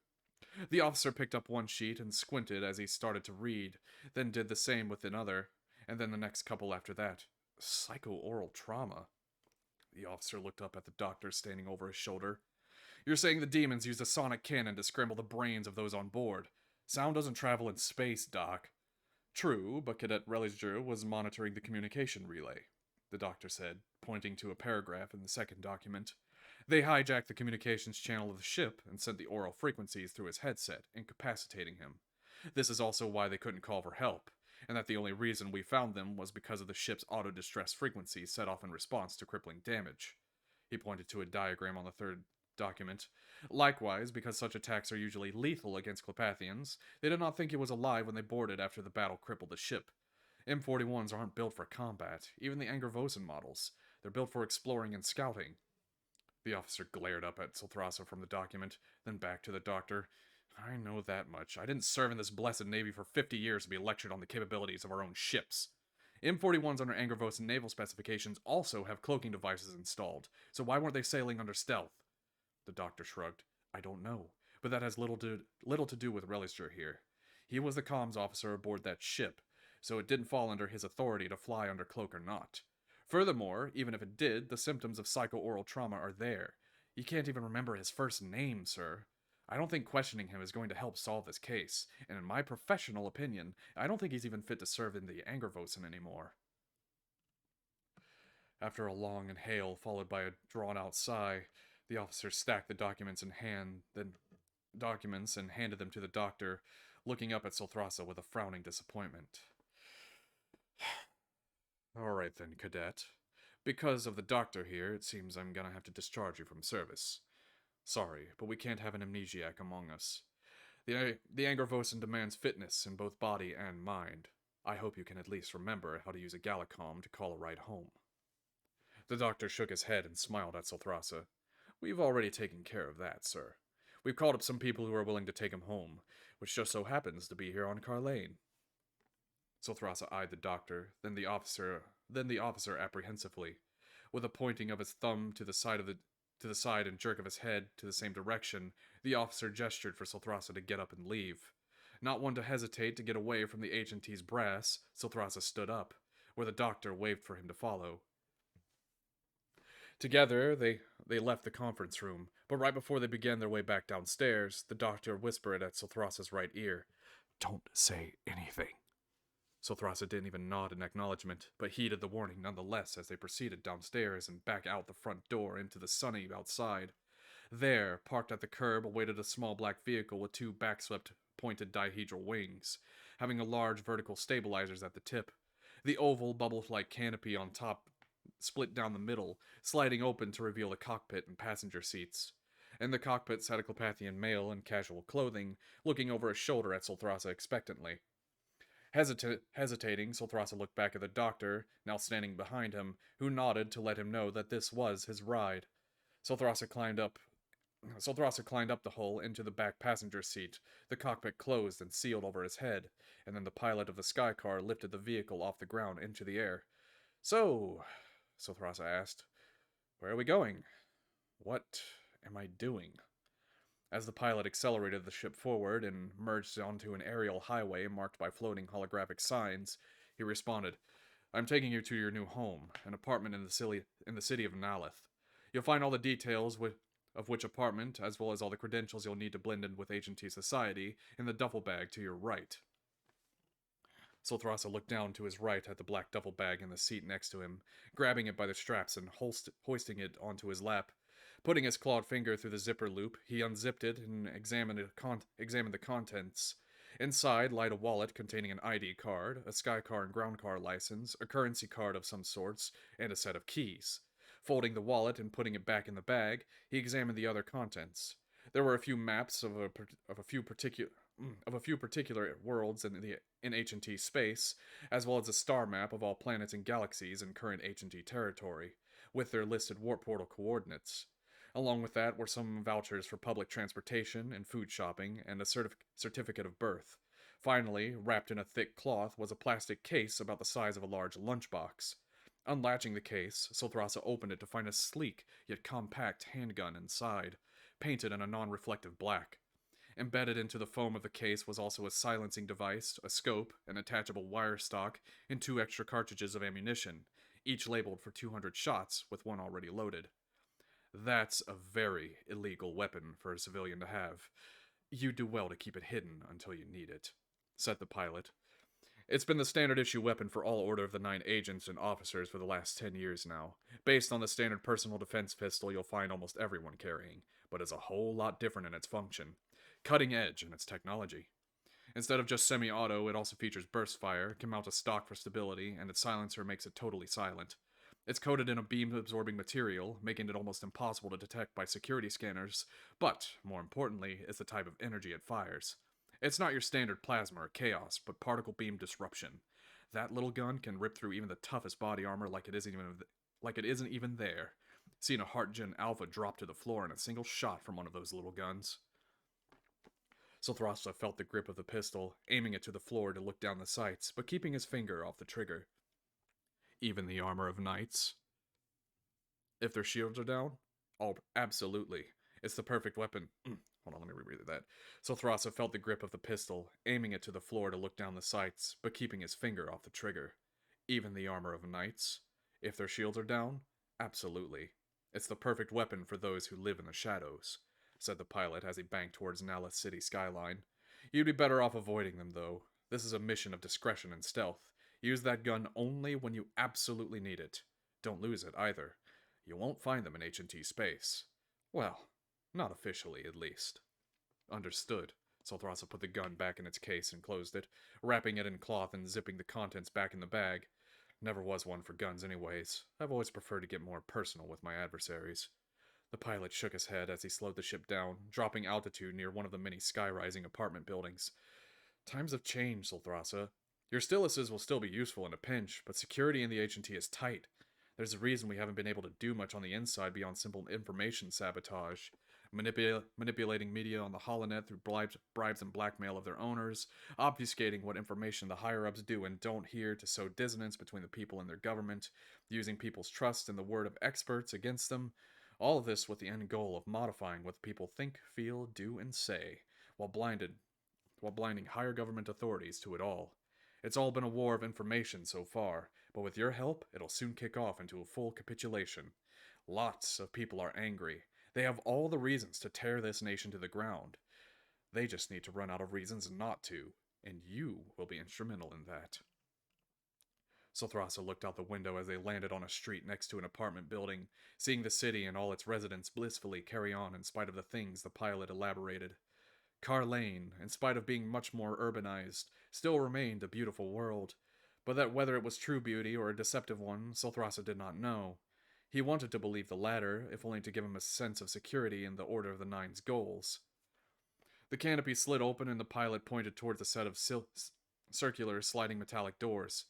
The officer picked up one sheet and squinted as he started to read, then did the same with another, and then the next couple after that. Psycho-oral trauma. The officer looked up at the doctor standing over his shoulder. You're saying the demons used a sonic cannon to scramble the brains of those on board. Sound doesn't travel in space, Doc. True, but Cadet Relisjur was monitoring the communication relay, the doctor said, pointing to a paragraph in the second document. They hijacked the communications channel of the ship and sent the oral frequencies through his headset, incapacitating him. This is also why they couldn't call for help, and that the only reason we found them was because of the ship's auto-distress frequency set off in response to crippling damage. He pointed to a diagram on the third document. Likewise, because such attacks are usually lethal against Clepathians, they did not think it was alive when they boarded after the battle crippled the ship. M41s aren't built for combat, even the Angervosen models. They're built for exploring and scouting. The officer glared up at Silthrasa from the document, then back to the doctor. I know that much. I didn't serve in this blessed navy for 50 years to be lectured on the capabilities of our own ships. M41s under Angervosen naval specifications also have cloaking devices installed, so why weren't they sailing under stealth? The doctor shrugged. I don't know, but that has little to do with Relisger here. He was the comms officer aboard that ship, so it didn't fall under his authority to fly under cloak or not. Furthermore, even if it did, the symptoms of psycho-oral trauma are there. You can't even remember his first name, sir. I don't think questioning him is going to help solve this case, and in my professional opinion, I don't think he's even fit to serve in the Angervosen anymore. After a long inhale followed by a drawn-out sigh, the officer stacked the documents and handed them to the doctor, looking up at Silthrasa with a frowning disappointment. All right then, cadet. Because of the doctor here, it seems I'm gonna have to discharge you from service. Sorry, but we can't have an amnesiac among us. The Angervosen demands fitness in both body and mind. I hope you can at least remember how to use a Gallicom to call a ride home. The doctor shook his head and smiled at Silthrasa. We've already taken care of that, sir. We've called up some people who are willing to take him home, which just so happens to be here on Carlane. Silthrasa eyed the doctor, then the officer apprehensively. With a pointing of his thumb to the side and jerk of his head to the same direction, the officer gestured for Silthrasa to get up and leave. Not one to hesitate to get away from the H&T's brass, Silthrasa stood up, where the doctor waved for him to follow. Together, they left the conference room, but right before they began their way back downstairs, the doctor whispered at Silthrasa's right ear, Don't say anything. Silthrasa didn't even nod in acknowledgement, but heeded the warning nonetheless as they proceeded downstairs and back out the front door into the sunny outside. There, parked at the curb, awaited a small black vehicle with two backswept pointed dihedral wings, having a large vertical stabilizers at the tip. The oval, bubble-like canopy on top split down the middle, sliding open to reveal the cockpit and passenger seats. In the cockpit sat a Clepathian male in casual clothing, looking over his shoulder at Silthrasa expectantly. Hesitating, Silthrasa looked back at the doctor, now standing behind him, who nodded to let him know that this was his ride. Silthrasa climbed up the hull into the back passenger seat, the cockpit closed and sealed over his head, and then the pilot of the sky car lifted the vehicle off the ground into the air. So, Silthrasa asked, where are we going? What am I doing? As the pilot accelerated the ship forward and merged onto an aerial highway marked by floating holographic signs, he responded, I'm taking you to your new home, an apartment in the city of Nalith. You'll find all the details of which apartment, as well as all the credentials you'll need to blend in with H&T society, in the duffel bag to your right. Silthrasa looked down to his right at the black duffel bag in the seat next to him, grabbing it by the straps and hoisting it onto his lap. Putting his clawed finger through the zipper loop, he unzipped it and examined the contents. Inside lied a wallet containing an ID card, a Skycar and ground car license, a currency card of some sorts, and a set of keys. Folding the wallet and putting it back in the bag, he examined the other contents. There were a few maps of a few particular worlds in H&T space, as well as a star map of all planets and galaxies in current H&T territory, with their listed warp portal coordinates. Along with that were some vouchers for public transportation and food shopping, and a certificate of birth. Finally, wrapped in a thick cloth, was a plastic case about the size of a large lunchbox. Unlatching the case, Silthrasa opened it to find a sleek yet compact handgun inside, painted in a non-reflective black. Embedded into the foam of the case was also a silencing device, a scope, an attachable wire stock, and 2 extra cartridges of ammunition, each labeled for 200 shots with one already loaded. That's a very illegal weapon for a civilian to have. You do well to keep it hidden until you need it, said the pilot. It's been the standard issue weapon for all Order of the 9 agents and officers for the last 10 years now, based on the standard personal defense pistol you'll find almost everyone carrying, but is a whole lot different in its function, cutting edge in its technology. Instead of just semi-auto, it also features burst fire, can mount a stock for stability, and its silencer makes it totally silent. It's coated in a beam-absorbing material, making it almost impossible to detect by security scanners, but, more importantly, is the type of energy it fires. It's not your standard plasma or chaos, but particle beam disruption. That little gun can rip through even the toughest body armor like it isn't even there. Seen a Heart-Gen Alpha drop to the floor in a single shot from one of those little guns. Silthrasta felt the grip of the pistol, aiming it to the floor to look down the sights, but keeping his finger off the trigger. Even the armor of knights? If their shields are down? Oh, absolutely. It's the perfect weapon. Hold on, let me reread that. Silthrasta felt the grip of the pistol, aiming it to the floor to look down the sights, but keeping his finger off the trigger. Even the armor of knights? If their shields are down? Absolutely. It's the perfect weapon for those who live in the shadows, said the pilot as he banked towards Nala's city skyline. You'd be better off avoiding them, though. This is a mission of discretion and stealth. Use that gun only when you absolutely need it. Don't lose it, either. You won't find them in H&T space. Well, not officially, at least. Understood. Silthrasta put the gun back in its case and closed it, wrapping it in cloth and zipping the contents back in the bag. Never was one for guns anyways. I've always preferred to get more personal with my adversaries. The pilot shook his head as he slowed the ship down, dropping altitude near one of the many sky-rising apartment buildings. Times have changed, Silthrasta. Your styluses will still be useful in a pinch, but security in the H&T is tight. There's a reason we haven't been able to do much on the inside beyond simple information sabotage. Manipulating media on the holonet through bribes and blackmail of their owners, obfuscating what information the higher-ups do and don't hear to sow dissonance between the people and their government, using people's trust in the word of experts against them. All of this with the end goal of modifying what people think, feel, do, and say, while blinding higher government authorities to it all. It's all been a war of information so far, but with your help, it'll soon kick off into a full capitulation. Lots of people are angry. They have all the reasons to tear this nation to the ground. They just need to run out of reasons not to, and you will be instrumental in that. Silthrasta looked out the window as they landed on a street next to an apartment building, seeing the city and all its residents blissfully carry on in spite of the things the pilot elaborated. Car Lane, in spite of being much more urbanized, still remained a beautiful world, but that whether it was true beauty or a deceptive one, Silthrasta did not know. He wanted to believe the latter, if only to give him a sense of security in the Order of the Nine's goals. The canopy slid open and the pilot pointed towards a set of circular, sliding metallic doors.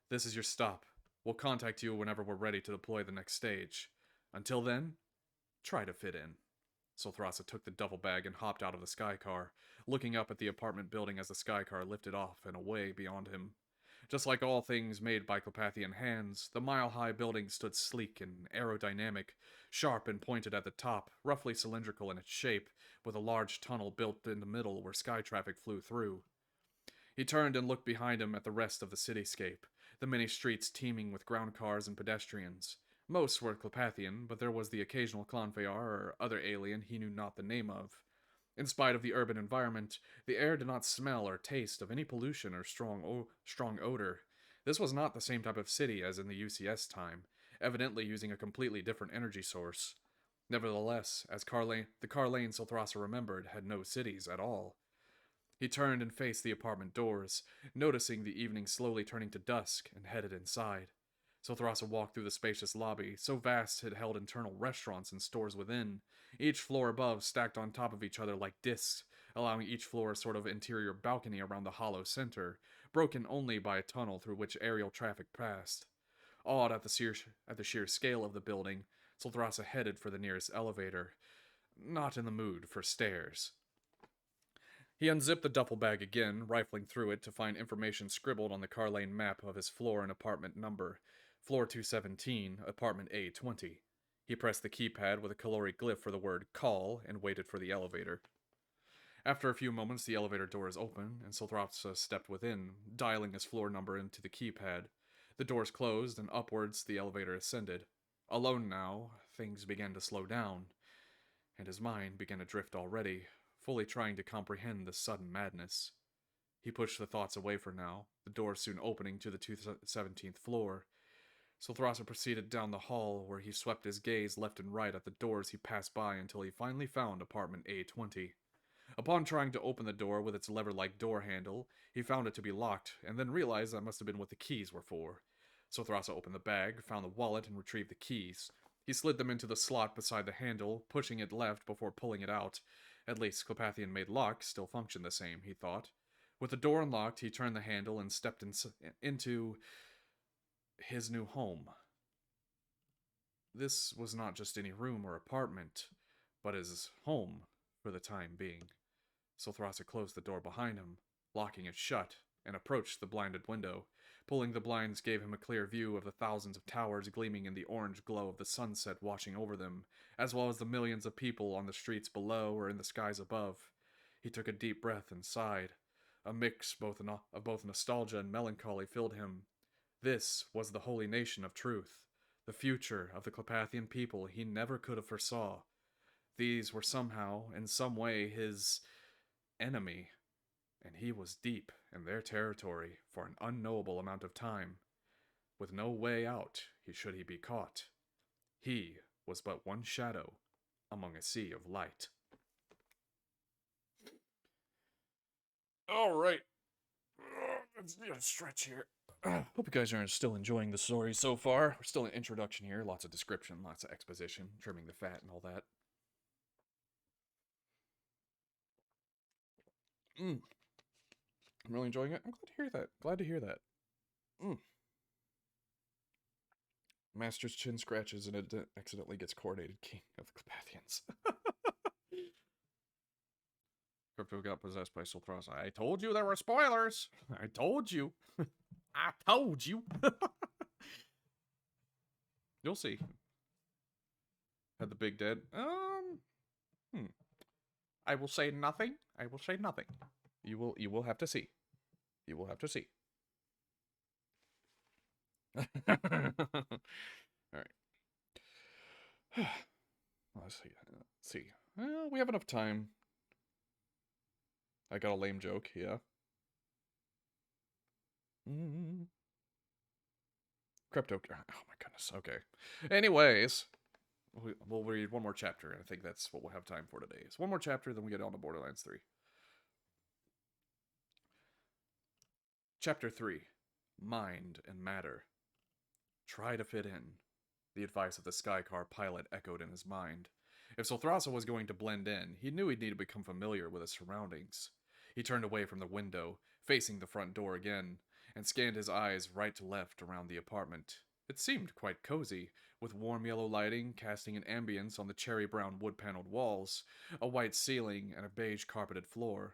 This is your stop. We'll contact you whenever we're ready to deploy the next stage. Until then, try to fit in. Silthrasta took the duffel bag and hopped out of the skycar, looking up at the apartment building as the skycar lifted off and away beyond him. Just like all things made by Clopathian hands, the mile-high building stood sleek and aerodynamic, sharp and pointed at the top, roughly cylindrical in its shape, with a large tunnel built in the middle where sky traffic flew through. He turned and looked behind him at the rest of the cityscape, the many streets teeming with ground cars and pedestrians. Most were Clopathian, but there was the occasional Clonfear or other alien he knew not the name of. In spite of the urban environment, the air did not smell or taste of any pollution or strong odor. This was not the same type of city as in the UCS time, evidently using a completely different energy source. Nevertheless, the Car Lane Silthrasta remembered had no cities at all. He turned and faced the apartment doors, noticing the evening slowly turning to dusk, and headed inside. Silthrasta walked through the spacious lobby, so vast it held internal restaurants and stores within, each floor above stacked on top of each other like discs, allowing each floor a sort of interior balcony around the hollow center, broken only by a tunnel through which aerial traffic passed. Awed at the sheer scale of the building, Silthrasta headed for the nearest elevator, not in the mood for stairs. He unzipped the duffel bag again, rifling through it to find information scribbled on the Car Lane map of his floor and apartment number. Floor 217, apartment A20. He pressed the keypad with a caloric glyph for the word call and waited for the elevator. After a few moments, the elevator doors opened, and Silthrasta stepped within, dialing his floor number into the keypad. The doors closed, and upwards the elevator ascended. Alone now, things began to slow down, and his mind began to drift already, fully trying to comprehend the sudden madness. He pushed the thoughts away for now, the door soon opening to the 217th floor. Silthrasta proceeded down the hall, where he swept his gaze left and right at the doors he passed by until he finally found apartment A20. Upon trying to open the door with its lever-like door handle, he found it to be locked, and then realized that must have been what the keys were for. So Thrasa opened the bag, found the wallet, and retrieved the keys. He slid them into the slot beside the handle, pushing it left before pulling it out. At least Clepathian-made locks still functioned the same, he thought. With the door unlocked, he turned the handle and stepped into his new home. This was not just any room or apartment, but his home for the time being. So Thrasa closed the door behind him, locking it shut, and approached the blinded window. Pulling the blinds gave him a clear view of the thousands of towers gleaming in the orange glow of the sunset washing over them, as well as the millions of people on the streets below or in the skies above. He took a deep breath and sighed. A mix of both nostalgia and melancholy filled him. This was the holy nation of truth, the future of the Clepathian people he never could have foresaw. These were somehow, in some way, his enemy, and he was deep in their territory for an unknowable amount of time, with no way out should he be caught. He was but one shadow among a sea of light. All right. Let's get a stretch here. Hope you guys are still enjoying the story so far. We're still in introduction here. Lots of description, lots of exposition, trimming the fat and all that. I'm really enjoying it. I'm glad to hear that. Glad to hear that. Master's chin scratches and it accidentally gets coronated king of the Clepathians. Crypto got possessed by Sulthrasa. I told you there were spoilers. I told you. I told you. You'll see. Had the big dead. I will say nothing. I will say nothing. You will have to see. You will have to see. All right. Let's see. Let's see. We have enough time. I got a lame joke, yeah. Crypto. Oh my goodness. Okay. Anyways, we'll read one more chapter, and I think that's what we'll have time for today. So one more chapter, then we get on to Borderlands 3. Chapter 3. Mind and Matter. Try to fit in. The advice of the Skycar pilot echoed in his mind. If Sulthrasa was going to blend in, he knew he'd need to become familiar with his surroundings. He turned away from the window, facing the front door again, and scanned his eyes right to left around the apartment. It seemed quite cozy, with warm yellow lighting casting an ambience on the cherry-brown wood-paneled walls, a white ceiling, and a beige carpeted floor.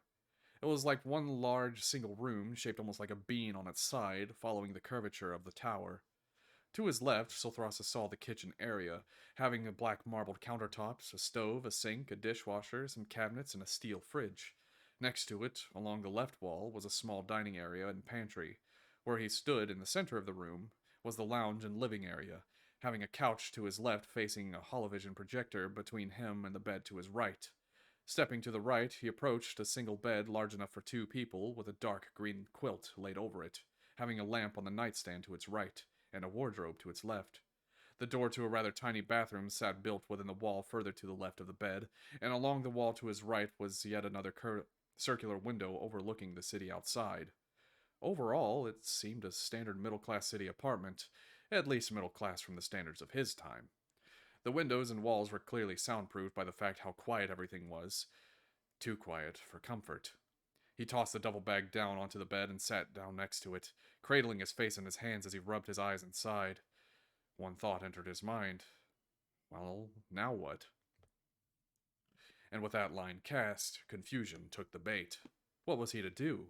It was like one large single room, shaped almost like a bean on its side, following the curvature of the tower. To his left, Sulthrasa saw the kitchen area, having a black marbled countertops, a stove, a sink, a dishwasher, some cabinets, and a steel fridge. Next to it, along the left wall, was a small dining area and pantry. Where he stood in the center of the room was the lounge and living area, having a couch to his left facing a holovision projector between him and the bed to his right. Stepping to the right, he approached a single bed large enough for 2 people with a dark green quilt laid over it, having a lamp on the nightstand to its right, and a wardrobe to its left. The door to a rather tiny bathroom sat built within the wall further to the left of the bed, and along the wall to his right was yet another circular window overlooking the city outside. Overall, it seemed a standard middle-class city apartment, at least middle-class from the standards of his time. The windows and walls were clearly soundproofed by the fact how quiet everything was. Too quiet for comfort. He tossed the duffel bag down onto the bed and sat down next to it, cradling his face in his hands as he rubbed his eyes and sighed. One thought entered his mind. Well, now what? And with that line cast, confusion took the bait. What was he to do?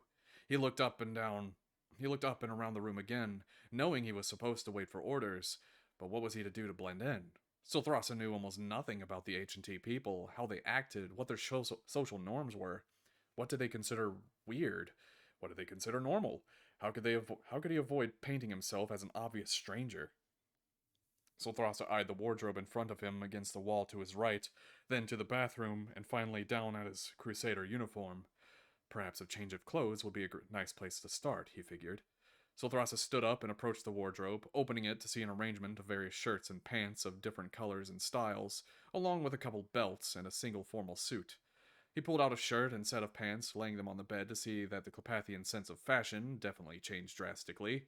He looked up and around the room again, knowing he was supposed to wait for orders, but what was he to do to blend in? Sulthrasa knew almost nothing about the H&T people, how they acted, what their social norms were. What did they consider weird? What did they consider normal? How could he avoid painting himself as an obvious stranger? Sulthrasa eyed the wardrobe in front of him against the wall to his right, then to the bathroom, and finally down at his Crusader uniform. Perhaps a change of clothes would be a nice place to start, he figured. Sulthrasa stood up and approached the wardrobe, opening it to see an arrangement of various shirts and pants of different colors and styles, along with a couple belts and a single formal suit. He pulled out a shirt and set of pants, laying them on the bed to see that the Clepathian sense of fashion definitely changed drastically.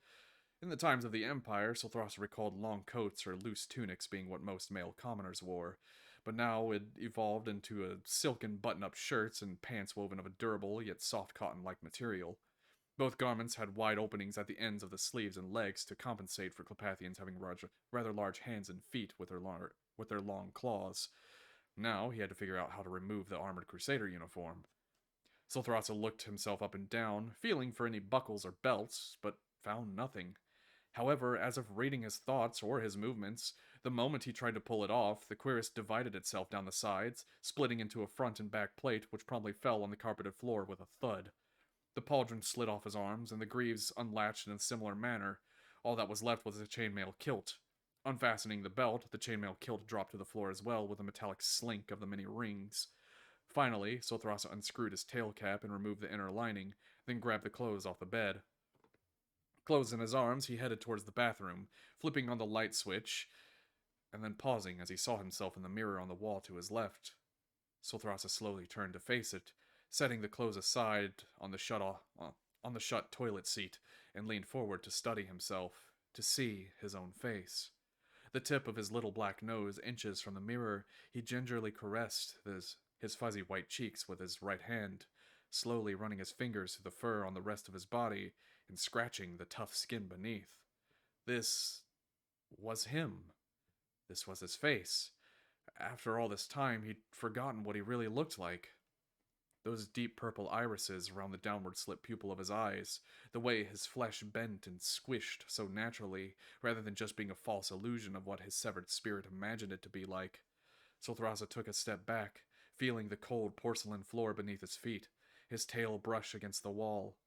In the times of the Empire, Silthros recalled long coats or loose tunics being what most male commoners wore, but now it evolved into a silken button-up shirts and pants woven of a durable yet soft cotton-like material. Both garments had wide openings at the ends of the sleeves and legs to compensate for Clepathians having rather large hands and feet with their long claws. Now he had to figure out how to remove the armored crusader uniform. Silthrasa looked himself up and down, feeling for any buckles or belts, but found nothing. However, as if reading his thoughts or his movements, the moment he tried to pull it off, the cuirass divided itself down the sides, splitting into a front and back plate which promptly fell on the carpeted floor with a thud. The pauldron slid off his arms, and the greaves unlatched in a similar manner. All that was left was the chainmail kilt. Unfastening the belt, the chainmail kilt dropped to the floor as well with a metallic slink of the many rings. Finally, Sothrasa unscrewed his tail cap and removed the inner lining, then grabbed the clothes off the bed. Clothes in his arms, he headed towards the bathroom, flipping on the light switch, and then pausing as he saw himself in the mirror on the wall to his left. Sothrasa slowly turned to face it, setting the clothes aside on the shut toilet seat, and leaned forward to study himself, to see his own face. The tip of his little black nose inches from the mirror, he gingerly caressed his fuzzy white cheeks with his right hand, slowly running his fingers through the fur on the rest of his body and scratching the tough skin beneath. This was him. This was his face. After all this time, he'd forgotten what he really looked like. Those deep purple irises around the downward slit pupil of his eyes, the way his flesh bent and squished so naturally, rather than just being a false illusion of what his severed spirit imagined it to be like. Silthrasa took a step back, feeling the cold porcelain floor beneath his feet, his tail brush against the wall.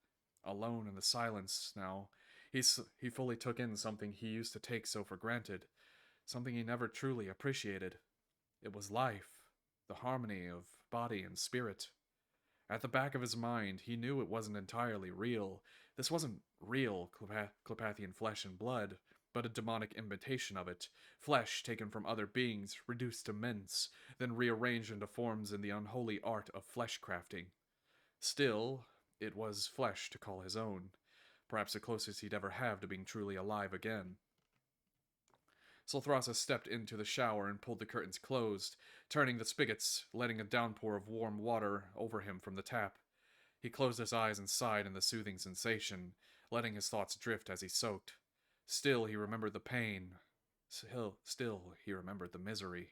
Alone in the silence now, he fully took in something he used to take so for granted, something he never truly appreciated. It was life, the harmony of body and spirit. At the back of his mind, he knew it wasn't entirely real. This wasn't real Clepathian flesh and blood, but a demonic imitation of it, flesh taken from other beings, reduced to mince, then rearranged into forms in the unholy art of flesh crafting. Still, it was flesh to call his own, perhaps the closest he'd ever have to being truly alive again. Silthrasa stepped into the shower and pulled the curtains closed, turning the spigots, letting a downpour of warm water over him from the tap. He closed his eyes and sighed in the soothing sensation, letting his thoughts drift as he soaked. Still he remembered the pain. Still he remembered the misery.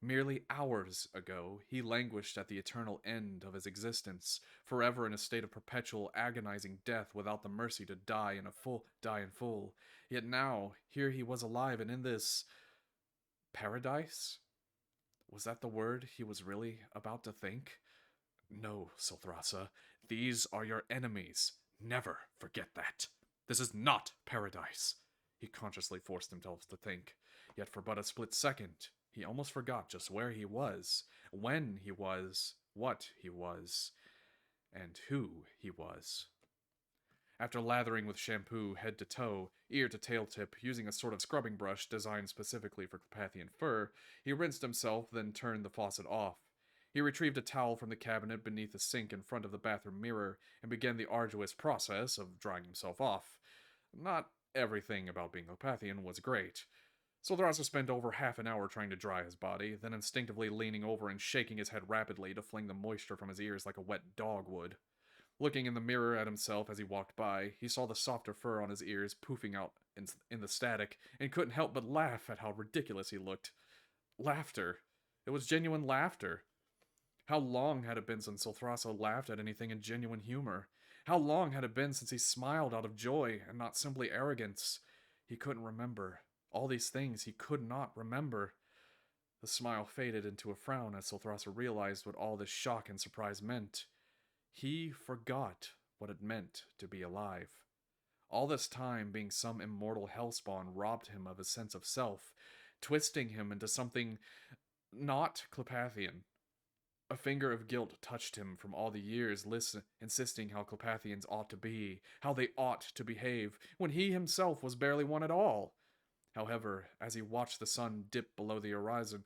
Merely hours ago, he languished at the eternal end of his existence, forever in a state of perpetual agonizing death without the mercy to die in full. Yet now, here he was alive and in this paradise? Was that the word he was really about to think? No, Silthrasa, these are your enemies. Never forget that. This is not paradise. He consciously forced himself to think, yet for but a split second, he almost forgot just where he was, when he was, what he was, and who he was. After lathering with shampoo head to toe, ear to tail tip, using a sort of scrubbing brush designed specifically for Clepathian fur, he rinsed himself, then turned the faucet off. He retrieved a towel from the cabinet beneath the sink in front of the bathroom mirror and began the arduous process of drying himself off. Not everything about being Clepathian was great. Silthrasa spent over half an hour trying to dry his body, then instinctively leaning over and shaking his head rapidly to fling the moisture from his ears like a wet dog would. Looking in the mirror at himself as he walked by, he saw the softer fur on his ears poofing out in the static, and couldn't help but laugh at how ridiculous he looked. Laughter. It was genuine laughter. How long had it been since Silthrasa laughed at anything in genuine humor? How long had it been since he smiled out of joy and not simply arrogance? He couldn't remember. All these things he could not remember. The smile faded into a frown as Silthrasa realized what all this shock and surprise meant. He forgot what it meant to be alive. All this time being some immortal hellspawn robbed him of his sense of self, twisting him into something not Clepathian. A finger of guilt touched him from all the years insisting how Clepathians ought to be, how they ought to behave, when he himself was barely one at all. However, as he watched the sun dip below the horizon,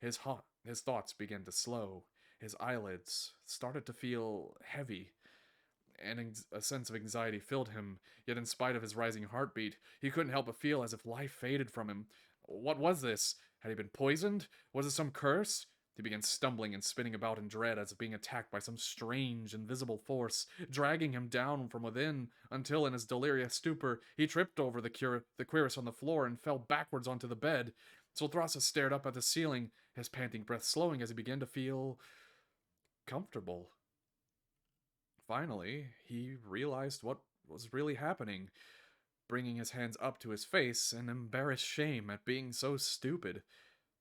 his His thoughts began to slow. His eyelids started to feel heavy, and a sense of anxiety filled him. Yet, in spite of his rising heartbeat, he couldn't help but feel as if life faded from him. What was this? Had he been poisoned? Was it some curse? He began stumbling and spinning about in dread as if being attacked by some strange, invisible force, dragging him down from within, until in his delirious stupor, he tripped over the cuirass on the floor and fell backwards onto the bed. Solthrasa stared up at the ceiling, his panting breath slowing as he began to feel comfortable. Finally, he realized what was really happening, bringing his hands up to his face in embarrassed shame at being so stupid.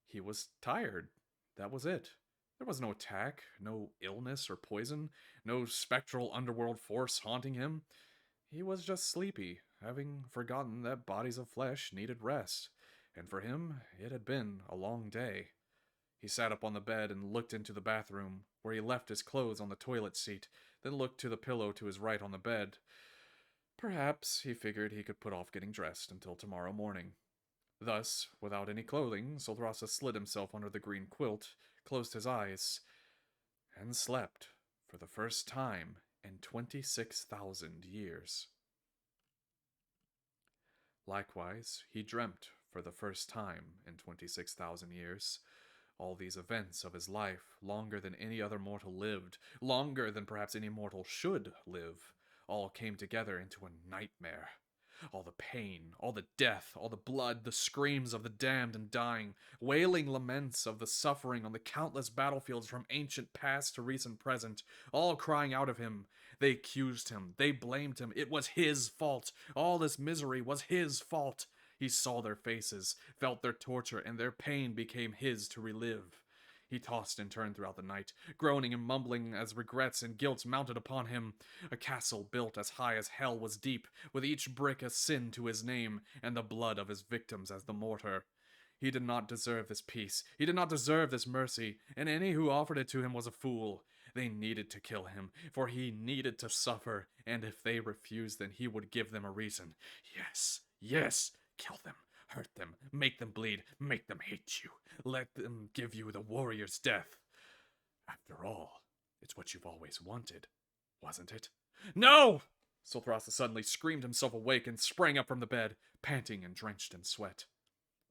He was tired. That was it. There was no attack, no illness or poison, no spectral underworld force haunting him. He was just sleepy, having forgotten that bodies of flesh needed rest, and for him, it had been a long day. He sat up on the bed and looked into the bathroom, where he left his clothes on the toilet seat, then looked to the pillow to his right on the bed. Perhaps he figured he could put off getting dressed until tomorrow morning. Thus, without any clothing, Solthrasa slid himself under the green quilt, closed his eyes, and slept for the first time in 26,000 years. Likewise, he dreamt for the first time in 26,000 years. All these events of his life, longer than any other mortal lived, longer than perhaps any mortal should live, all came together into a nightmare. All the pain, all the death, all the blood, the screams of the damned and dying, wailing laments of the suffering on the countless battlefields from ancient past to recent present, all crying out of him. They accused him, they blamed him, it was his fault. All this misery was his fault. He saw their faces, felt their torture, and their pain became his to relive. He tossed and turned throughout the night, groaning and mumbling as regrets and guilt mounted upon him. A castle built as high as hell was deep, with each brick a sin to his name, and the blood of his victims as the mortar. He did not deserve this peace. He did not deserve this mercy, and any who offered it to him was a fool. They needed to kill him, for he needed to suffer, and if they refused, then he would give them a reason. Yes, yes, kill them. Hurt them, make them bleed, make them hate you. Let them give you the warrior's death. After all, it's what you've always wanted, wasn't it? No! Solthrasa suddenly screamed himself awake and sprang up from the bed, panting and drenched in sweat.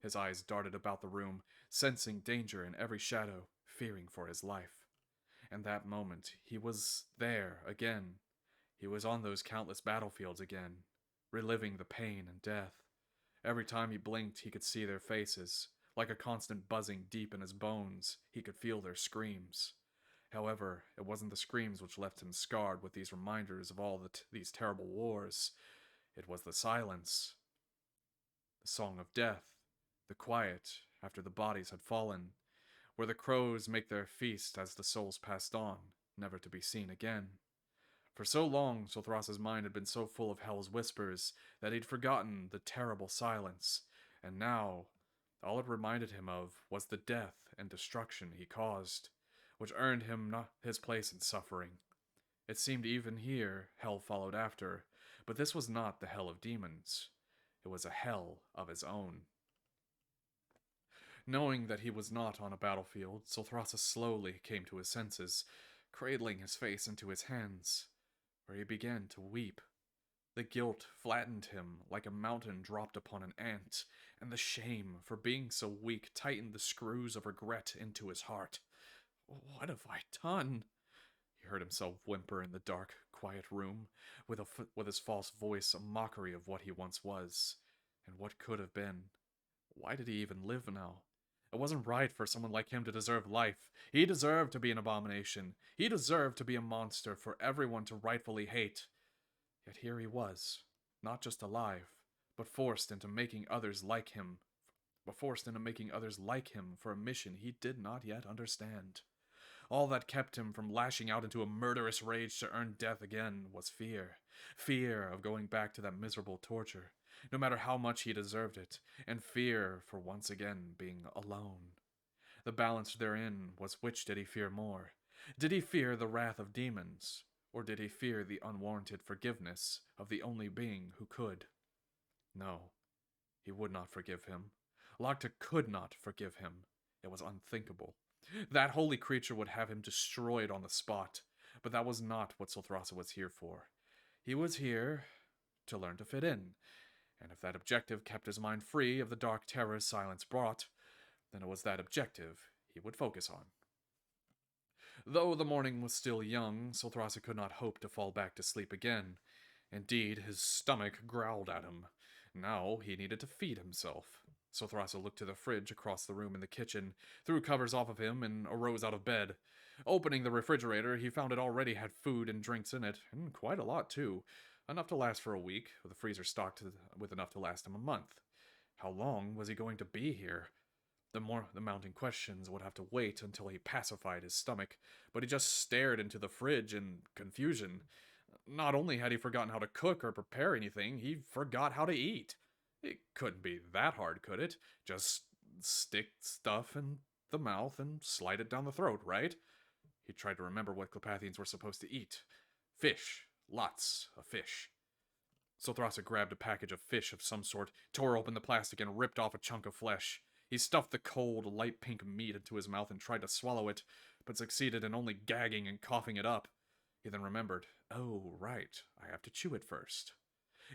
His eyes darted about the room, sensing danger in every shadow, fearing for his life. And that moment, he was there again. He was on those countless battlefields again, reliving the pain and death. Every time he blinked, he could see their faces. Like a constant buzzing deep in his bones, he could feel their screams. However, it wasn't the screams which left him scarred with these reminders of all these terrible wars. It was the silence. The song of death. The quiet after the bodies had fallen. Where the crows make their feast as the souls passed on, never to be seen again. For so long, Solthrasa's mind had been so full of hell's whispers that he'd forgotten the terrible silence, and now, all it reminded him of was the death and destruction he caused, which earned him not his place in suffering. It seemed even here hell followed after, but this was not the hell of demons. It was a hell of his own. Knowing that he was not on a battlefield, Solthrasa slowly came to his senses, cradling his face into his hands, where he began to weep. The guilt flattened him like a mountain dropped upon an ant, and the shame for being so weak tightened the screws of regret into his heart. What have I done? He heard himself whimper in the dark, quiet room, with his false voice a mockery of what he once was, and what could have been. Why did he even live now? It wasn't right for someone like him to deserve life. He deserved to be an abomination. He deserved to be a monster for everyone to rightfully hate. Yet here he was, not just alive, but forced into making others like him. For a mission he did not yet understand. All that kept him from lashing out into a murderous rage to earn death again was fear. Fear of going back to that miserable torture, no matter how much he deserved it, and fear for once again being alone. The balance therein was, which did he fear more? Did he fear the wrath of demons, or did he fear the unwarranted forgiveness of the only being who could? No, he would not forgive him. Locta could not forgive him. It was unthinkable. That holy creature would have him destroyed on the spot, but that was not what Sulthrasa was here for. He was here to learn to fit in, and if that objective kept his mind free of the dark terrors silence brought, then it was that objective he would focus on. Though the morning was still young, Sulthrasa could not hope to fall back to sleep again. Indeed, his stomach growled at him. Now he needed to feed himself. Sulthrasa looked to the fridge across the room in the kitchen, threw covers off of him, and arose out of bed. Opening the refrigerator, he found it already had food and drinks in it, and quite a lot too. Enough to last for a week, with the freezer stocked with enough to last him a month. How long was he going to be here? The mounting questions would have to wait until he pacified his stomach, but he just stared into the fridge in confusion. Not only had he forgotten how to cook or prepare anything, he forgot how to eat. It couldn't be that hard, could it? Just stick stuff in the mouth and slide it down the throat, right? He tried to remember what Clepathians were supposed to eat. Fish. Lots of fish. Sulthrasa grabbed a package of fish of some sort, tore open the plastic, and ripped off a chunk of flesh. He stuffed the cold, light pink meat into his mouth and tried to swallow it, but succeeded in only gagging and coughing it up. He then remembered, oh, right, I have to chew it first.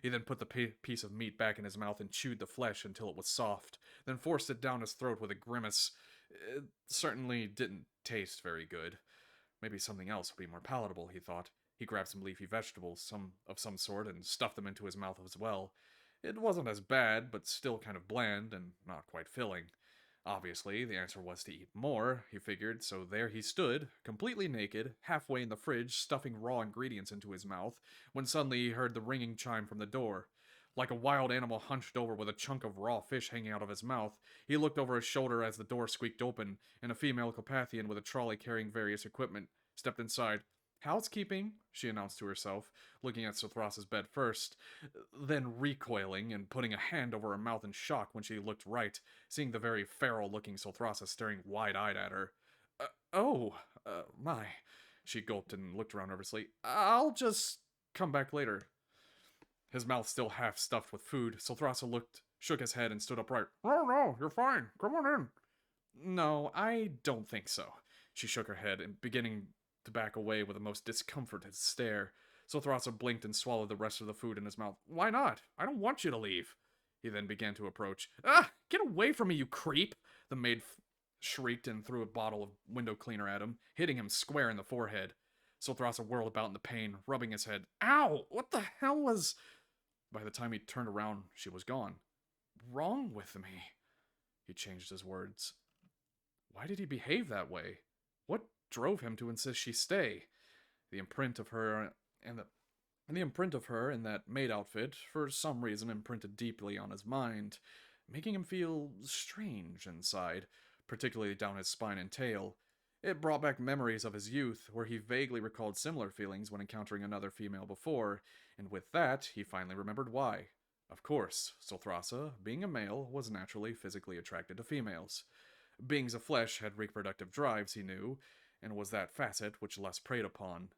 He then put the piece of meat back in his mouth and chewed the flesh until it was soft, then forced it down his throat with a grimace. It certainly didn't taste very good. Maybe something else would be more palatable, he thought. He grabbed some leafy vegetables, of some sort, and stuffed them into his mouth as well. It wasn't as bad, but still kind of bland and not quite filling. Obviously, the answer was to eat more, he figured, so there he stood, completely naked, halfway in the fridge, stuffing raw ingredients into his mouth, when suddenly he heard the ringing chime from the door. Like a wild animal hunched over with a chunk of raw fish hanging out of his mouth, he looked over his shoulder as the door squeaked open, and a female Clepathian with a trolley carrying various equipment stepped inside. Housekeeping, she announced to herself, looking at Sothrasa's bed first, then recoiling and putting a hand over her mouth in shock when she looked right, seeing the very feral-looking Sothrasa staring wide-eyed at her. My, she gulped and looked around nervously. I'll just come back later. His mouth still half stuffed with food, Sothrasa shook his head and stood upright. Oh no, you're fine. Come on in. No, I don't think so. She shook her head, and beginning to back away with a most discomforted stare. Sothrasa blinked and swallowed the rest of the food in his mouth. Why not? I don't want you to leave. He then began to approach. Ah! Get away from me, you creep! The maid shrieked and threw a bottle of window cleaner at him, hitting him square in the forehead. Sothrasa whirled about in the pain, rubbing his head. Ow! What the hell was... By the time he turned around, she was gone. Wrong with me? He changed his words. Why did he behave that way? What drove him to insist she stay? The imprint of her in that maid outfit, for some reason, imprinted deeply on his mind, making him feel strange inside, particularly down his spine and tail. It brought back memories of his youth, where he vaguely recalled similar feelings when encountering another female before, and with that, he finally remembered why. Of course, Sothrasa, being a male, was naturally physically attracted to females. Beings of flesh had reproductive drives, he knew, and was that facet which less preyed upon.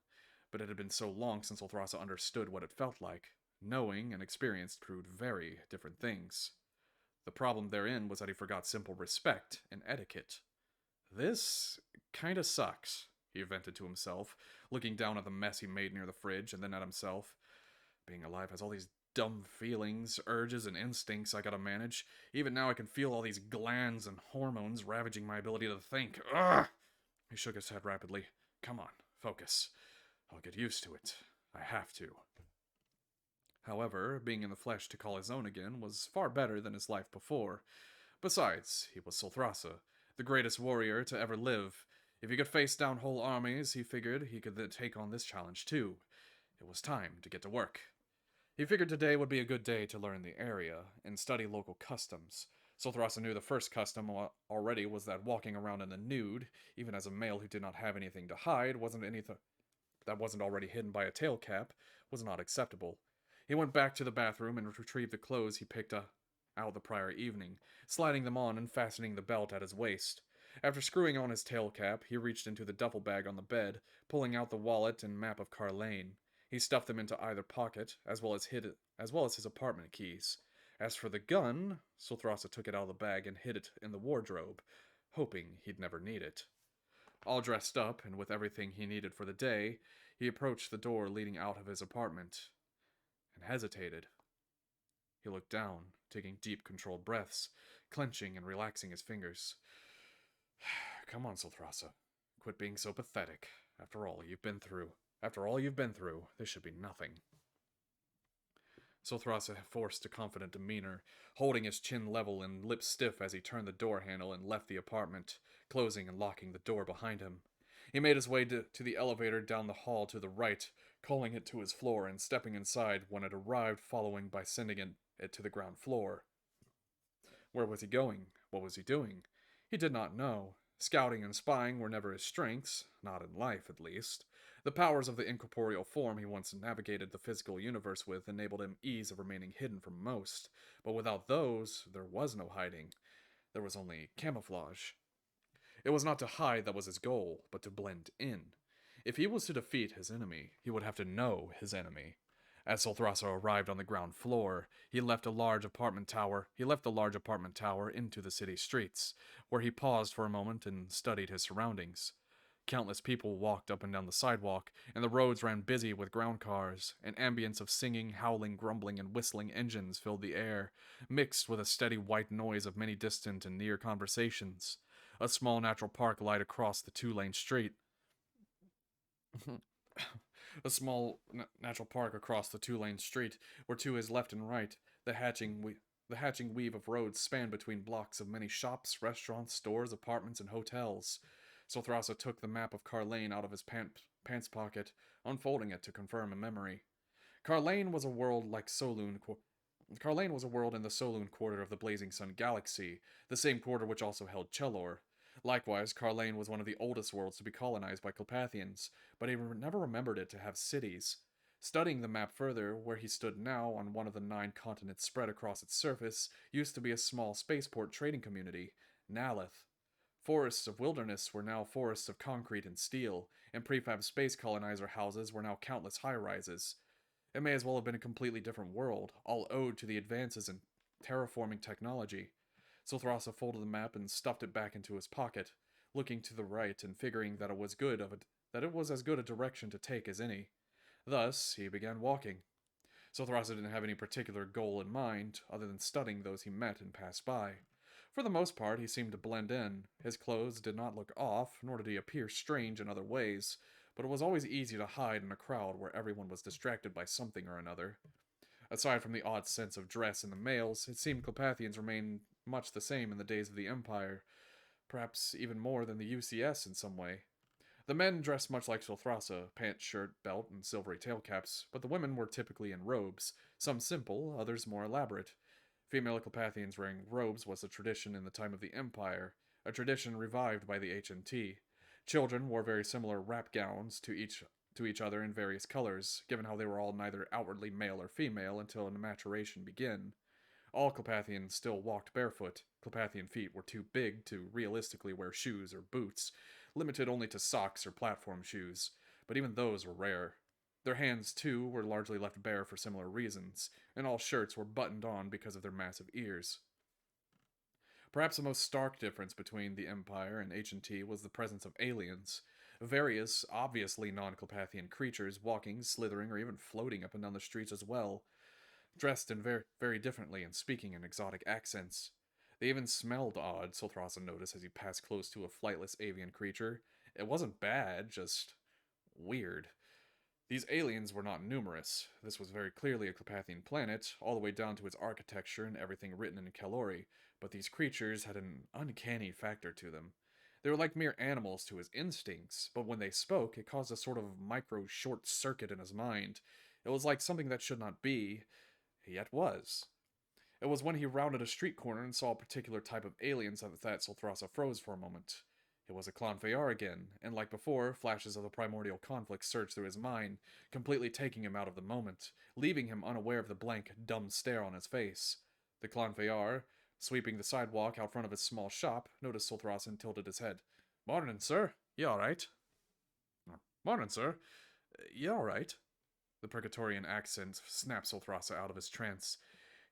But it had been so long since Ulthrasa understood what it felt like. Knowing and experience proved very different things. The problem therein was that he forgot simple respect and etiquette. This kinda sucks, he vented to himself, looking down at the mess he made near the fridge and then at himself. Being alive has all these dumb feelings, urges, and instincts I gotta manage. Even now I can feel all these glands and hormones ravaging my ability to think. Ugh! He shook his head rapidly. Come on, focus. I'll get used to it. I have to. However, being in the flesh to call his own again was far better than his life before. Besides, he was Sulthrasa, the greatest warrior to ever live. If he could face down whole armies, he figured he could then take on this challenge too. It was time to get to work. He figured today would be a good day to learn the area and study local customs. Sulthrasa knew the first custom already was that walking around in the nude, even as a male who did not have anything to hide, wasn't already hidden by a tail cap, was not acceptable. He went back to the bathroom and retrieved the clothes he picked out the prior evening, sliding them on and fastening the belt at his waist. After screwing on his tail cap, he reached into the duffel bag on the bed, pulling out the wallet and map of Carlane. He stuffed them into either pocket, as well as his apartment keys. As for the gun, Sulthrasa took it out of the bag and hid it in the wardrobe, hoping he'd never need it. All dressed up and with everything he needed for the day, he approached the door leading out of his apartment and hesitated. He looked down, taking deep, controlled breaths, clenching and relaxing his fingers. Come on, Solthrasa. Quit being so pathetic. After all you've been through, this should be nothing. Solthrasa forced a confident demeanor, holding his chin level and lips stiff as he turned the door handle and left the apartment, closing and locking the door behind him. He made his way to the elevator down the hall to the right, calling it to his floor and stepping inside when it arrived, following by sending it to the ground floor. Where was he going? What was he doing? He did not know. Scouting and spying were never his strengths, not in life at least. The powers of the incorporeal form he once navigated the physical universe with enabled him ease of remaining hidden from most, but without those, there was no hiding. There was only camouflage. It was not to hide that was his goal, but to blend in. If he was to defeat his enemy, he would have to know his enemy. As Solthrasa arrived on the ground floor, he left the large apartment tower into the city streets, where he paused for a moment and studied his surroundings. Countless people walked up and down the sidewalk, and the roads ran busy with ground cars. An ambience of singing, howling, grumbling, and whistling engines filled the air, mixed with a steady white noise of many distant and near conversations. A small natural park lied across the two-lane street. A small natural park across the two-lane street, where to his left and right, the hatching weave of roads spanned between blocks of many shops, restaurants, stores, apartments, and hotels. Solthrasa took the map of Carlane out of his pants pocket, unfolding it to confirm a memory. Carlane was a world like Carlane was a world in the Soloon quarter of the Blazing Sun Galaxy, the same quarter which also held Chelor. Likewise, Carlane was one of the oldest worlds to be colonized by Clopathians, but he never remembered it to have cities. Studying the map further, where he stood now on one of the 9 continents spread across its surface, used to be a small spaceport trading community, Nalith. Forests of wilderness were now forests of concrete and steel, and prefab space colonizer houses were now countless high-rises. It may as well have been a completely different world, all owed to the advances in terraforming technology. Solthrasa folded the map and stuffed it back into his pocket, looking to the right and figuring that it was as good a direction to take as any. Thus, he began walking. Solthrasa didn't have any particular goal in mind, other than studying those he met and passed by. For the most part, he seemed to blend in. His clothes did not look off, nor did he appear strange in other ways, but it was always easy to hide in a crowd where everyone was distracted by something or another. Aside from the odd sense of dress in the males, it seemed Clopathians remained much the same in the days of the Empire, perhaps even more than the UCS in some way. The men dressed much like Solthrasa, pants, shirt, belt, and silvery tailcaps, but the women were typically in robes, some simple, others more elaborate. Female Clopathians wearing robes was a tradition in the time of the Empire, a tradition revived by the HNT. Children wore very similar wrap gowns to each other in various colors, given how they were all neither outwardly male or female until maturation began. All Clopathians still walked barefoot. Clopathian feet were too big to realistically wear shoes or boots, limited only to socks or platform shoes, but even those were rare. Their hands, too, were largely left bare for similar reasons, and all shirts were buttoned on because of their massive ears. Perhaps the most stark difference between the Empire and H&T was the presence of aliens. Various, obviously non-Clopathian creatures walking, slithering, or even floating up and down the streets as well, dressed in very differently and speaking in exotic accents. They even smelled odd, Solthrasa noticed as he passed close to a flightless avian creature. It wasn't bad, just weird. These aliens were not numerous. This was very clearly a Clopathian planet, all the way down to its architecture and everything written in Kalori, but these creatures had an uncanny factor to them. They were like mere animals to his instincts, but when they spoke, it caused a sort of micro short circuit in his mind. It was like something that should not be, yet was. It was when he rounded a street corner and saw a particular type of aliens that Solthrasa froze for a moment. It was a Clonfeyar again, and like before, flashes of the primordial conflict surged through his mind, completely taking him out of the moment, leaving him unaware of the blank, dumb stare on his face. The Clonfeyar, sweeping the sidewalk out front of his small shop, noticed Solthrasa and tilted his head. "Mornin', sir. You alright?" "Mornin', sir. You alright?" The Purgatorian accent snapped Solthrasa out of his trance.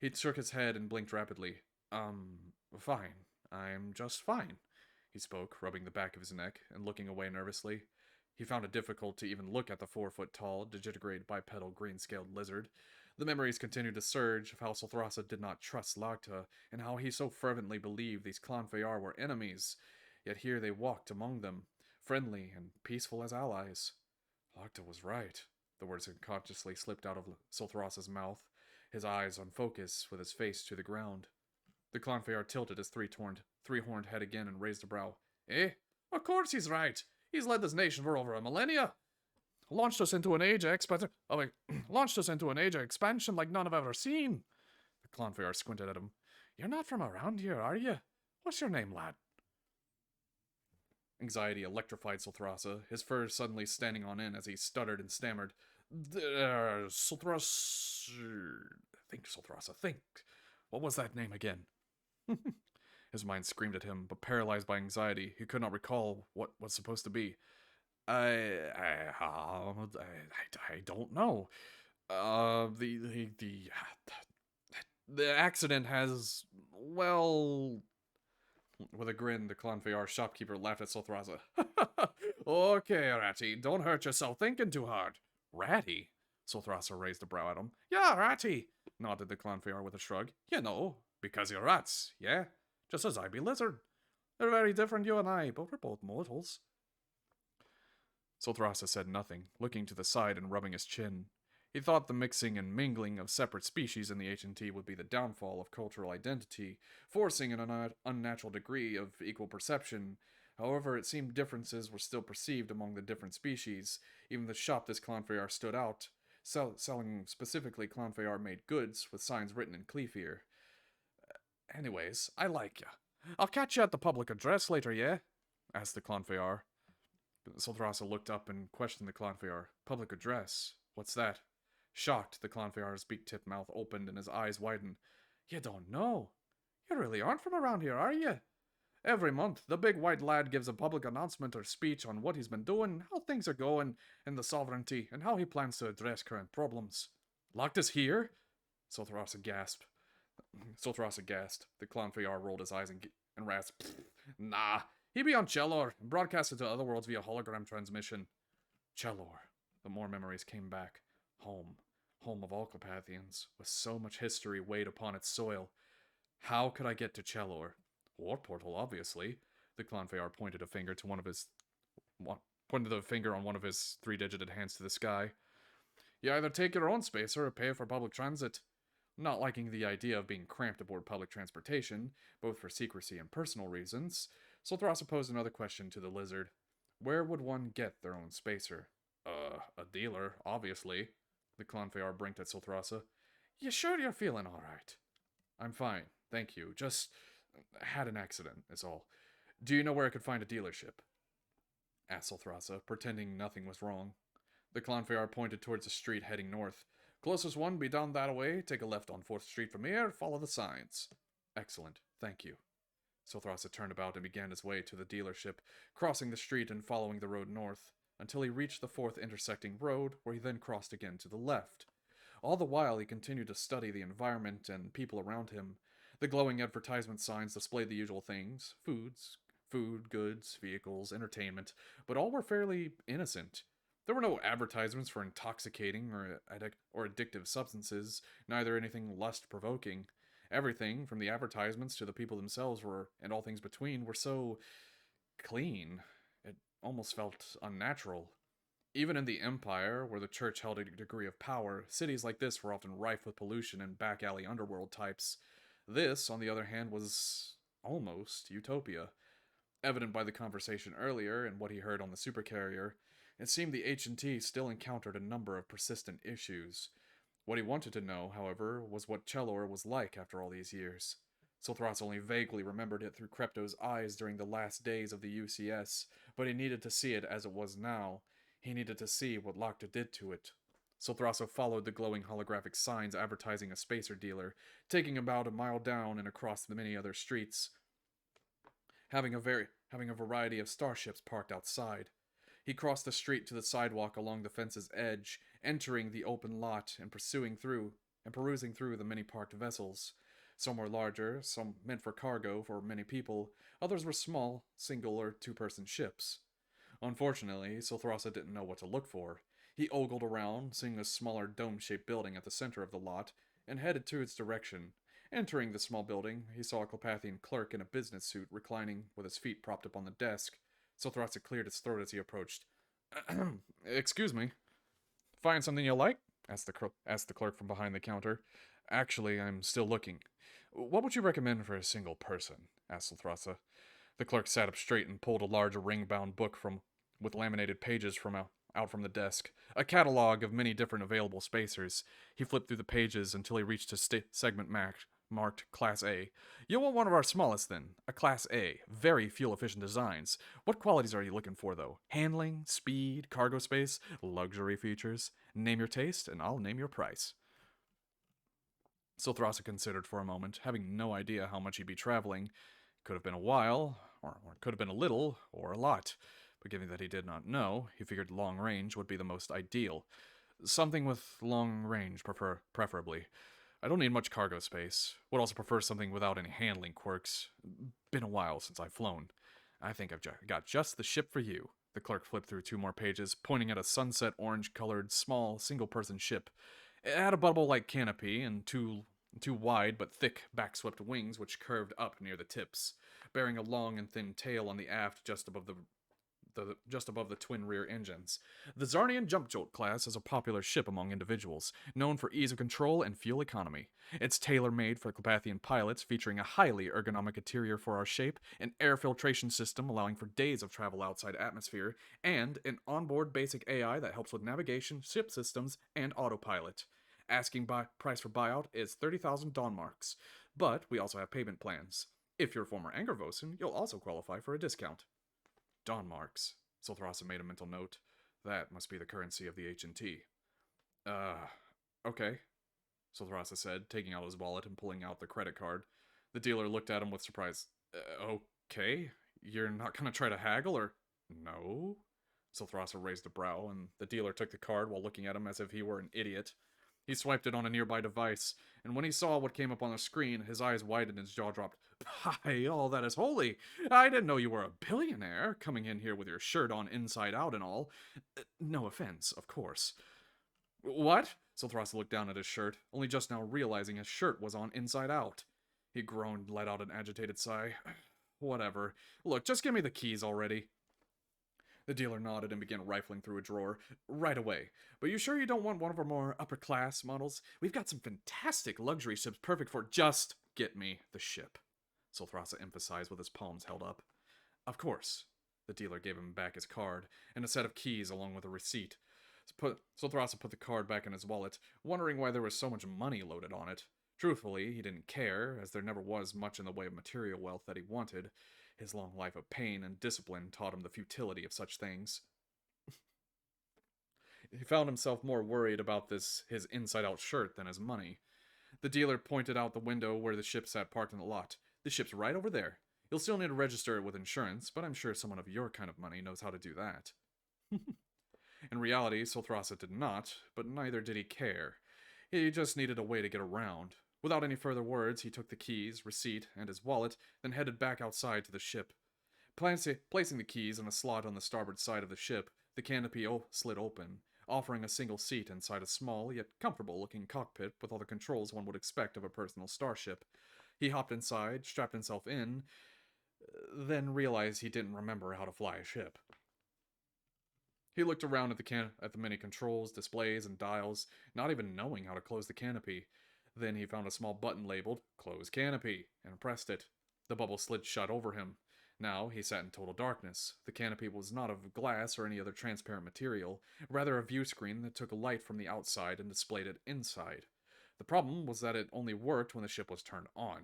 He shook his head and blinked rapidly. Fine. I'm just fine. he spoke, rubbing the back of his neck and looking away nervously. He found it difficult to even look at the 4-foot-tall, digitigrade bipedal green-scaled lizard. The memories continued to surge of how Solthrasa did not trust Lagta, and how he so fervently believed these Clonfeyar were enemies. Yet here they walked among them, friendly and peaceful as allies. Lagta was right. The words unconsciously slipped out of Solthrasa's mouth, his eyes on focus, with his face to the ground. The Clonfeyar tilted his three-horned head again and raised a brow. Eh? Of course he's right. He's led this nation for over a millennia. Launched us into an age of expansion like none I've ever seen. The Clonfeyar squinted at him. You're not from around here, are you? What's your name, lad? Anxiety electrified Solthrasa, his fur suddenly standing on end as he stuttered and stammered. Solthrasa... Think, Solthrasa, think. What was that name again? His mind screamed at him, but paralyzed by anxiety, he could not recall what was supposed to be. I don't know. The accident has, well... With a grin, the Clonfeyar shopkeeper laughed at Solthrasa. Okay, Ratty, don't hurt yourself thinking too hard. Ratty? Solthrasa raised a brow at him. Yeah, Ratty, nodded the Clonfeyar with a shrug. You know, because you're rats, yeah? Just as I be lizard. They're very different, you and I, but we're both mortals. Solthrasa said nothing, looking to the side and rubbing his chin. He thought the mixing and mingling of separate species in the H&T would be the downfall of cultural identity, forcing an unnatural degree of equal perception. However, it seemed differences were still perceived among the different species. Even the shop this Clonfeyar stood out, selling specifically Clonfeyar-made goods with signs written in Cleefear. Anyways, I like ya. I'll catch you at the public address later, yeah? Asked the Clonfeyar. Solthrasa looked up and questioned the Clonfeyar. Public address? What's that? Shocked, the Clonfeyar's beak-tipped mouth opened and his eyes widened. You don't know? You really aren't from around here, are you? Every month, the big white lad gives a public announcement or speech on what he's been doing, how things are going in the sovereignty, and how he plans to address current problems. Lagta's here? Solthrasa gasped. The Clonfeyar rolled his eyes and rasped. Nah, he be on Chelor, broadcasted to other worlds via hologram transmission. Chelor. The more memories came back. Home of all Carpathians, with so much history weighed upon its soil. How could I get to Chelor? Warp portal, obviously. The Clonfeyar pointed the finger on one of his 3-digited hands to the sky. You either take your own spacer or pay for public transit. Not liking the idea of being cramped aboard public transportation, both for secrecy and personal reasons, Solthrasa posed another question to the lizard. Where would one get their own spacer? A dealer, obviously. The Clonfeyar blinked at Solthrasa. You sure you're feeling alright? I'm fine, thank you. Just had an accident, is all. Do you know where I could find a dealership? Asked Solthrasa, pretending nothing was wrong. The Clonfeyar pointed towards the street heading north. Closest one be down that way, take a left on 4th Street from here, follow the signs. Excellent, thank you. Solthrasa turned about and began his way to the dealership, crossing the street and following the road north, until he reached the 4th intersecting road, where he then crossed again to the left. All the while he continued to study the environment and people around him. The glowing advertisement signs displayed the usual things, food, goods, vehicles, entertainment, but all were fairly innocent. There were no advertisements for intoxicating or addictive substances, neither anything lust-provoking. Everything, from the advertisements to the people themselves and all things between, were so clean. It almost felt unnatural. Even in the Empire, where the church held a degree of power, cities like this were often rife with pollution and back-alley underworld types. This, on the other hand, was almost utopia. Evident by the conversation earlier and what he heard on the supercarrier, it seemed the H&T still encountered a number of persistent issues. What he wanted to know, however, was what Chelor was like after all these years. Solthras only vaguely remembered it through Krepto's eyes during the last days of the UCS, but he needed to see it as it was now. He needed to see what Lagta did to it. Solthraso followed the glowing holographic signs advertising a spacer dealer, taking about a mile down and across the many other streets, having a variety of starships parked outside. He crossed the street to the sidewalk along the fence's edge, entering the open lot and perusing through the many parked vessels. Some were larger, some meant for cargo for many people, others were small, single or two-person ships. Unfortunately, Silthrasa didn't know what to look for. He ogled around, seeing a smaller dome-shaped building at the center of the lot, and headed to its direction. Entering the small building, he saw a Clepathian clerk in a business suit reclining with his feet propped up on the desk. Silthrasa cleared his throat as he approached. Excuse me. Find something you like? Asked the clerk from behind the counter. Actually, I'm still looking. What would you recommend for a single person? Asked Silthrasa. The clerk sat up straight and pulled a large ring-bound book with laminated pages out from the desk, a catalog of many different available spacers. He flipped through the pages until he reached a segment marked Class A. You'll want one of our smallest then, a Class A. Very fuel-efficient designs. What qualities are you looking for, though? Handling, speed, cargo space, luxury features? Name your taste, and I'll name your price. Silthrasa considered for a moment, having no idea how much he'd be traveling. Could have been a while, or it could have been a little, or a lot. But given that he did not know, he figured long range would be the most ideal. Something with long range, preferably. I don't need much cargo space. Would also prefer something without any handling quirks. Been a while since I've flown. I think I've got just the ship for you. The clerk flipped through two more pages, pointing at a sunset orange-colored, small, single-person ship. It had a bubble-like canopy and two wide but thick back-swept wings which curved up near the tips, bearing a long and thin tail on the aft just above the twin rear engines. The Zarnian Jump Jolt class is a popular ship among individuals, known for ease of control and fuel economy. It's tailor-made for Clepathian pilots, featuring a highly ergonomic interior for our shape, an air filtration system allowing for days of travel outside atmosphere, and an onboard basic AI that helps with navigation, ship systems, and autopilot. Asking price for buyout is 30,000 Dawn marks, but we also have payment plans. If you're a former Angervosen, you'll also qualify for a discount. Dawn marks. Silthrasa made a mental note. That must be the currency of the H&T. Okay, Silthrasa said, taking out his wallet and pulling out the credit card. The dealer looked at him with surprise. Okay? You're not gonna try to haggle, or... No? Silthrasa raised a brow, and the dealer took the card while looking at him as if he were an idiot. He swiped it on a nearby device, and when he saw what came up on the screen, his eyes widened and his jaw dropped. By all that is holy! I didn't know you were a billionaire, coming in here with your shirt on inside out and all. No offense, of course. What? Silthrasa looked down at his shirt, only just now realizing his shirt was on inside out. He groaned and let out an agitated sigh. Whatever. Look, just give me the keys already. The dealer nodded and began rifling through a drawer. Right away. But you sure you don't want one of our more upper-class models? We've got some fantastic luxury ships perfect for... Just get me the ship, Silthrasa emphasized with his palms held up. Of course. The dealer gave him back his card, and a set of keys along with a receipt. Silthrasa put the card back in his wallet, wondering why there was so much money loaded on it. Truthfully, he didn't care, as there never was much in the way of material wealth that he wanted. His long life of pain and discipline taught him the futility of such things. He found himself more worried about his inside-out shirt than his money. The dealer pointed out the window where the ship sat parked in the lot. The ship's right over there. You'll still need to register it with insurance, but I'm sure someone of your kind of money knows how to do that. In reality, Silthrasa did not, but neither did he care. He just needed a way to get around. Without any further words, he took the keys, receipt, and his wallet, then headed back outside to the ship. Placing the keys in a slot on the starboard side of the ship, the canopy slid open, offering a single seat inside a small yet comfortable-looking cockpit with all the controls one would expect of a personal starship. He hopped inside, strapped himself in, then realized he didn't remember how to fly a ship. He looked around at the many controls, displays, and dials, not even knowing how to close the canopy. Then he found a small button labeled Close Canopy and pressed it. The bubble slid shut over him. Now he sat in total darkness. The canopy was not of glass or any other transparent material, rather a view screen that took light from the outside and displayed it inside. The problem was that it only worked when the ship was turned on.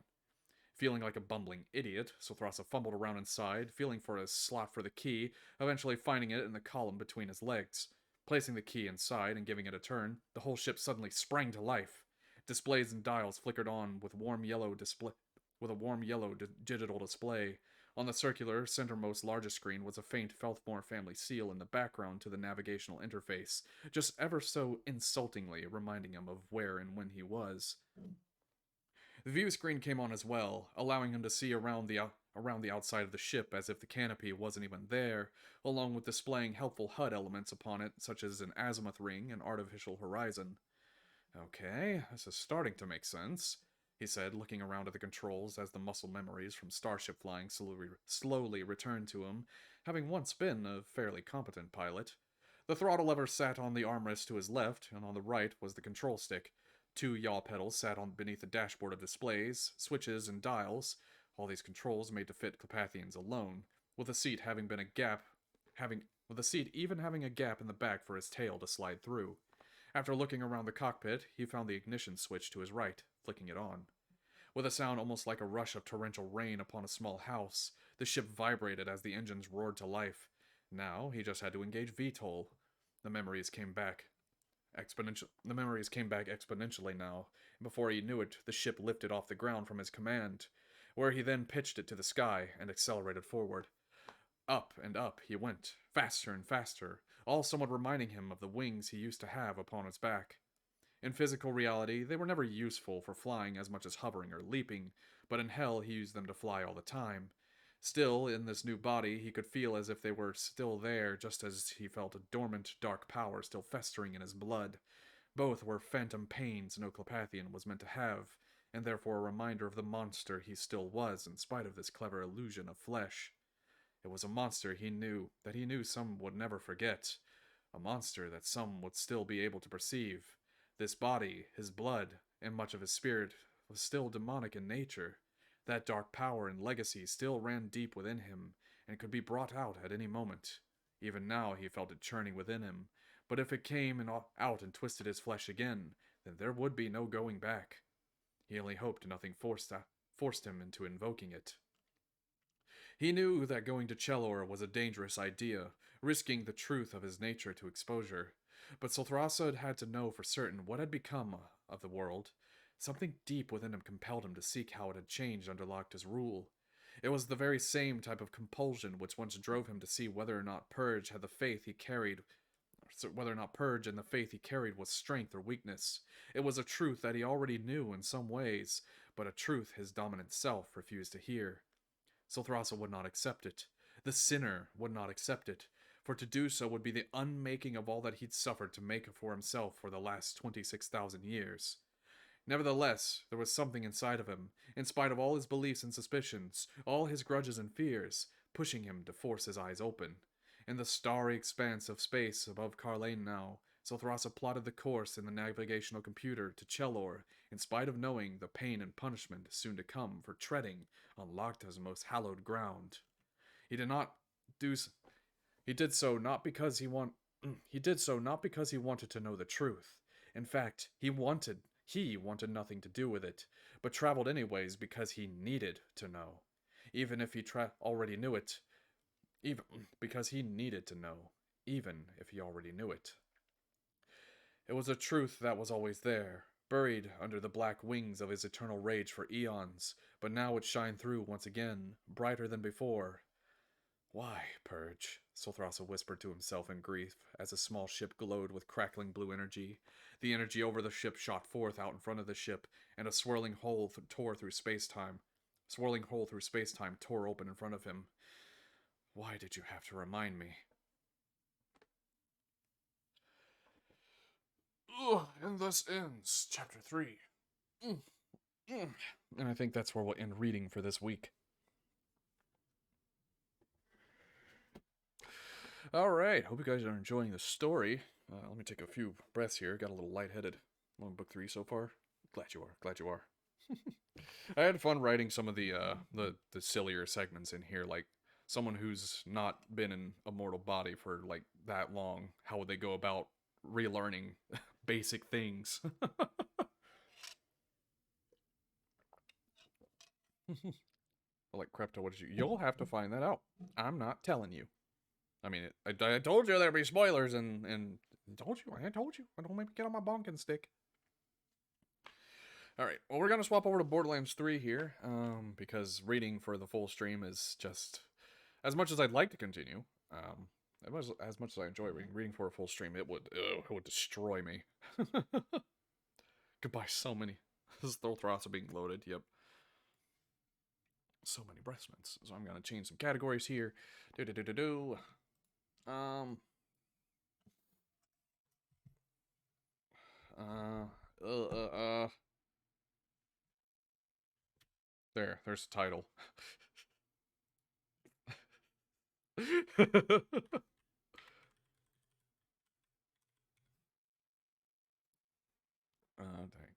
Feeling like a bumbling idiot, Silthrasa fumbled around inside, feeling for a slot for the key, eventually finding it in the column between his legs. Placing the key inside and giving it a turn, the whole ship suddenly sprang to life. Displays and dials flickered on with a warm yellow digital display. On the circular, centermost largest screen was a faint Felthmore family seal in the background to the navigational interface, just ever so insultingly reminding him of where and when he was. The view screen came on as well, allowing him to see around the outside of the ship as if the canopy wasn't even there, along with displaying helpful HUD elements upon it, such as an azimuth ring and artificial horizon. Okay, this is starting to make sense, he said, looking around at the controls as the muscle memories from starship flying slowly returned to him, having once been a fairly competent pilot. The throttle lever sat on the armrest to his left, and on the right was the control stick. Two yaw pedals sat on beneath the dashboard of displays, switches, and dials, all these controls made to fit Clopathians alone, with the seat with the seat even having a gap in the back for his tail to slide through. After looking around the cockpit, he found the ignition switch to his right, flicking it on. With a sound almost like a rush of torrential rain upon a small house, the ship vibrated as the engines roared to life. Now he just had to engage VTOL. The memories came back exponentially now, and before he knew it, the ship lifted off the ground from his command, where he then pitched it to the sky and accelerated forward. Up and up he went, faster and faster, all somewhat reminding him of the wings he used to have upon his back. In physical reality, they were never useful for flying as much as hovering or leaping, but in hell he used them to fly all the time. Still, in this new body, he could feel as if they were still there, just as he felt a dormant, dark power still festering in his blood. Both were phantom pains no Clopathian was meant to have, and therefore a reminder of the monster he still was in spite of this clever illusion of flesh. It was a monster he knew some would never forget, a monster that some would still be able to perceive. This body, his blood, and much of his spirit was still demonic in nature. That dark power and legacy still ran deep within him, and could be brought out at any moment. Even now he felt it churning within him, but if it came out and twisted his flesh again, then there would be no going back. He only hoped nothing forced him into invoking it. He knew that going to Chelor was a dangerous idea, risking the truth of his nature to exposure. But Solthrasa had to know for certain what had become of the world. Something deep within him compelled him to seek how it had changed under Locta's rule. It was the very same type of compulsion which once drove him to see whether or not Purge and the faith he carried was strength or weakness. It was a truth that he already knew in some ways, but a truth his dominant self refused to hear. Solthrasa would not accept it. The sinner would not accept it, for to do so would be the unmaking of all that he'd suffered to make for himself for the last 26,000 years. Nevertheless, there was something inside of him, in spite of all his beliefs and suspicions, all his grudges and fears, pushing him to force his eyes open. In the starry expanse of space above Carlane now, Solthrasa plotted the course in the navigational computer to Chelor, in spite of knowing the pain and punishment soon to come for treading on Locta's most hallowed ground. He did so not because he wanted to know the truth. In fact, he wanted nothing to do with it, but traveled anyways because he needed to know. Even if he already knew it. Even because he needed to know. Even if he already knew it. It was a truth that was always there, buried under the black wings of his eternal rage for eons, but now it shined through once again, brighter than before. Why, Purge? Solthrasa whispered to himself in grief as a small ship glowed with crackling blue energy. The energy over the ship shot forth out in front of the ship, and a swirling hole tore through space-time. Tore open in front of him. Why did you have to remind me? And thus ends Chapter 3. And I think that's where we'll end reading for this week. Alright, hope you guys are enjoying the story. Let me take a few breaths here. Got a little lightheaded. Long book 3 so far. Glad you are. I had fun writing some of the sillier segments in here, like someone who's not been in a mortal body for like that long. How would they go about relearning basic things? Like, Krepto, what did you? You'll have to find that out. I'm not telling you. I mean, I told you there'd be spoilers, and I told you. Don't make me get on my bonking stick. Alright, well, we're going to swap over to Borderlands 3 here, because reading for the full stream is just, as much as I'd like to continue, as much as I enjoy reading for a full stream, it would destroy me. Could buy so many Still throats are being loaded, yep. So many breast mints. So I'm gonna change some categories here. Um. There's the title.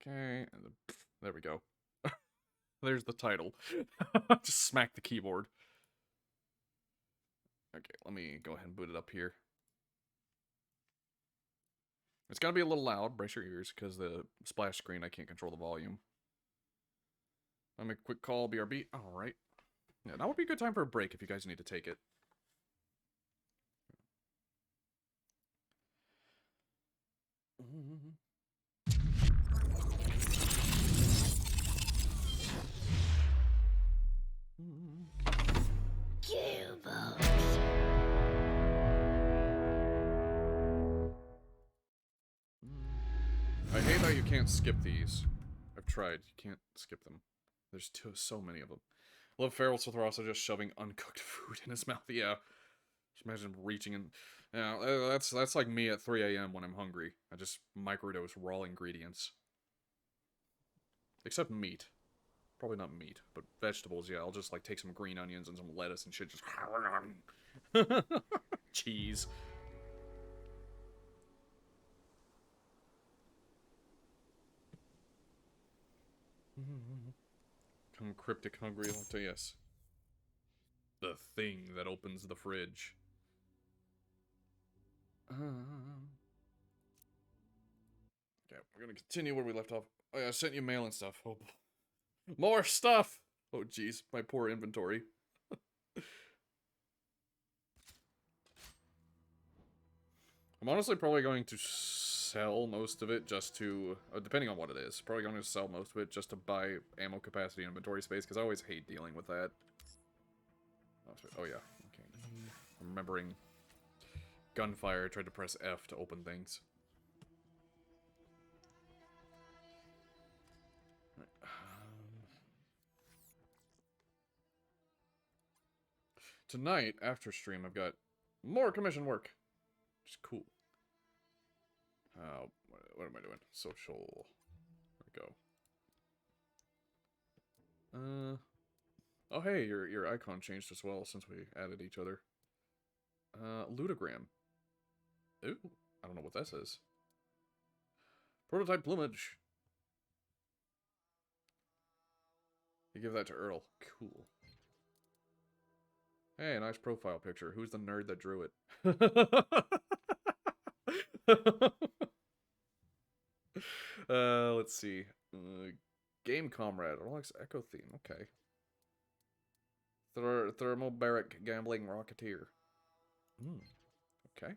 Okay, there we go. There's the title. Just smack the keyboard. Okay, let me go ahead and boot it up here. It's gonna be a little loud, brace your ears, because the splash screen, I can't control the volume. I'll make a quick call, BRB. Alright. Yeah, that would be a good time for a break if you guys need to take it. I hate that you can't skip these. I've tried. You can't skip them. There's so many of them. Love Feral Sothrosa just shoving uncooked food in his mouth. Yeah. Just imagine reaching in. Yeah, that's like me at 3 a.m. when I'm hungry. I just microdose raw ingredients. Except meat. Probably not meat, but vegetables, yeah. I'll just like take some green onions and some lettuce and shit. Just cheese. Come cryptic hungry latte, yes. The thing that opens the fridge. Okay, we're gonna continue where we left off. Oh yeah, I sent you mail and stuff. Oh, more stuff! Oh jeez, my poor inventory. I'm honestly probably going to sell most of it just to, depending on what it is, probably going to sell most of it just to buy ammo capacity and inventory space, because I always hate dealing with that. Oh yeah, okay. Remembering gunfire, I tried to press F to open things. Tonight, after stream, I've got more commission work, which is cool. What am I doing? Social. There we go. Oh hey, your icon changed as well since we added each other. Ludogram. Ooh, I don't know what that says. Prototype plumage. You give that to Earl. Cool. Hey, nice profile picture. Who's the nerd that drew it? Let's see. Game Comrade. Alex Echo theme. Okay. Thermobaric Gambling Rocketeer. Okay.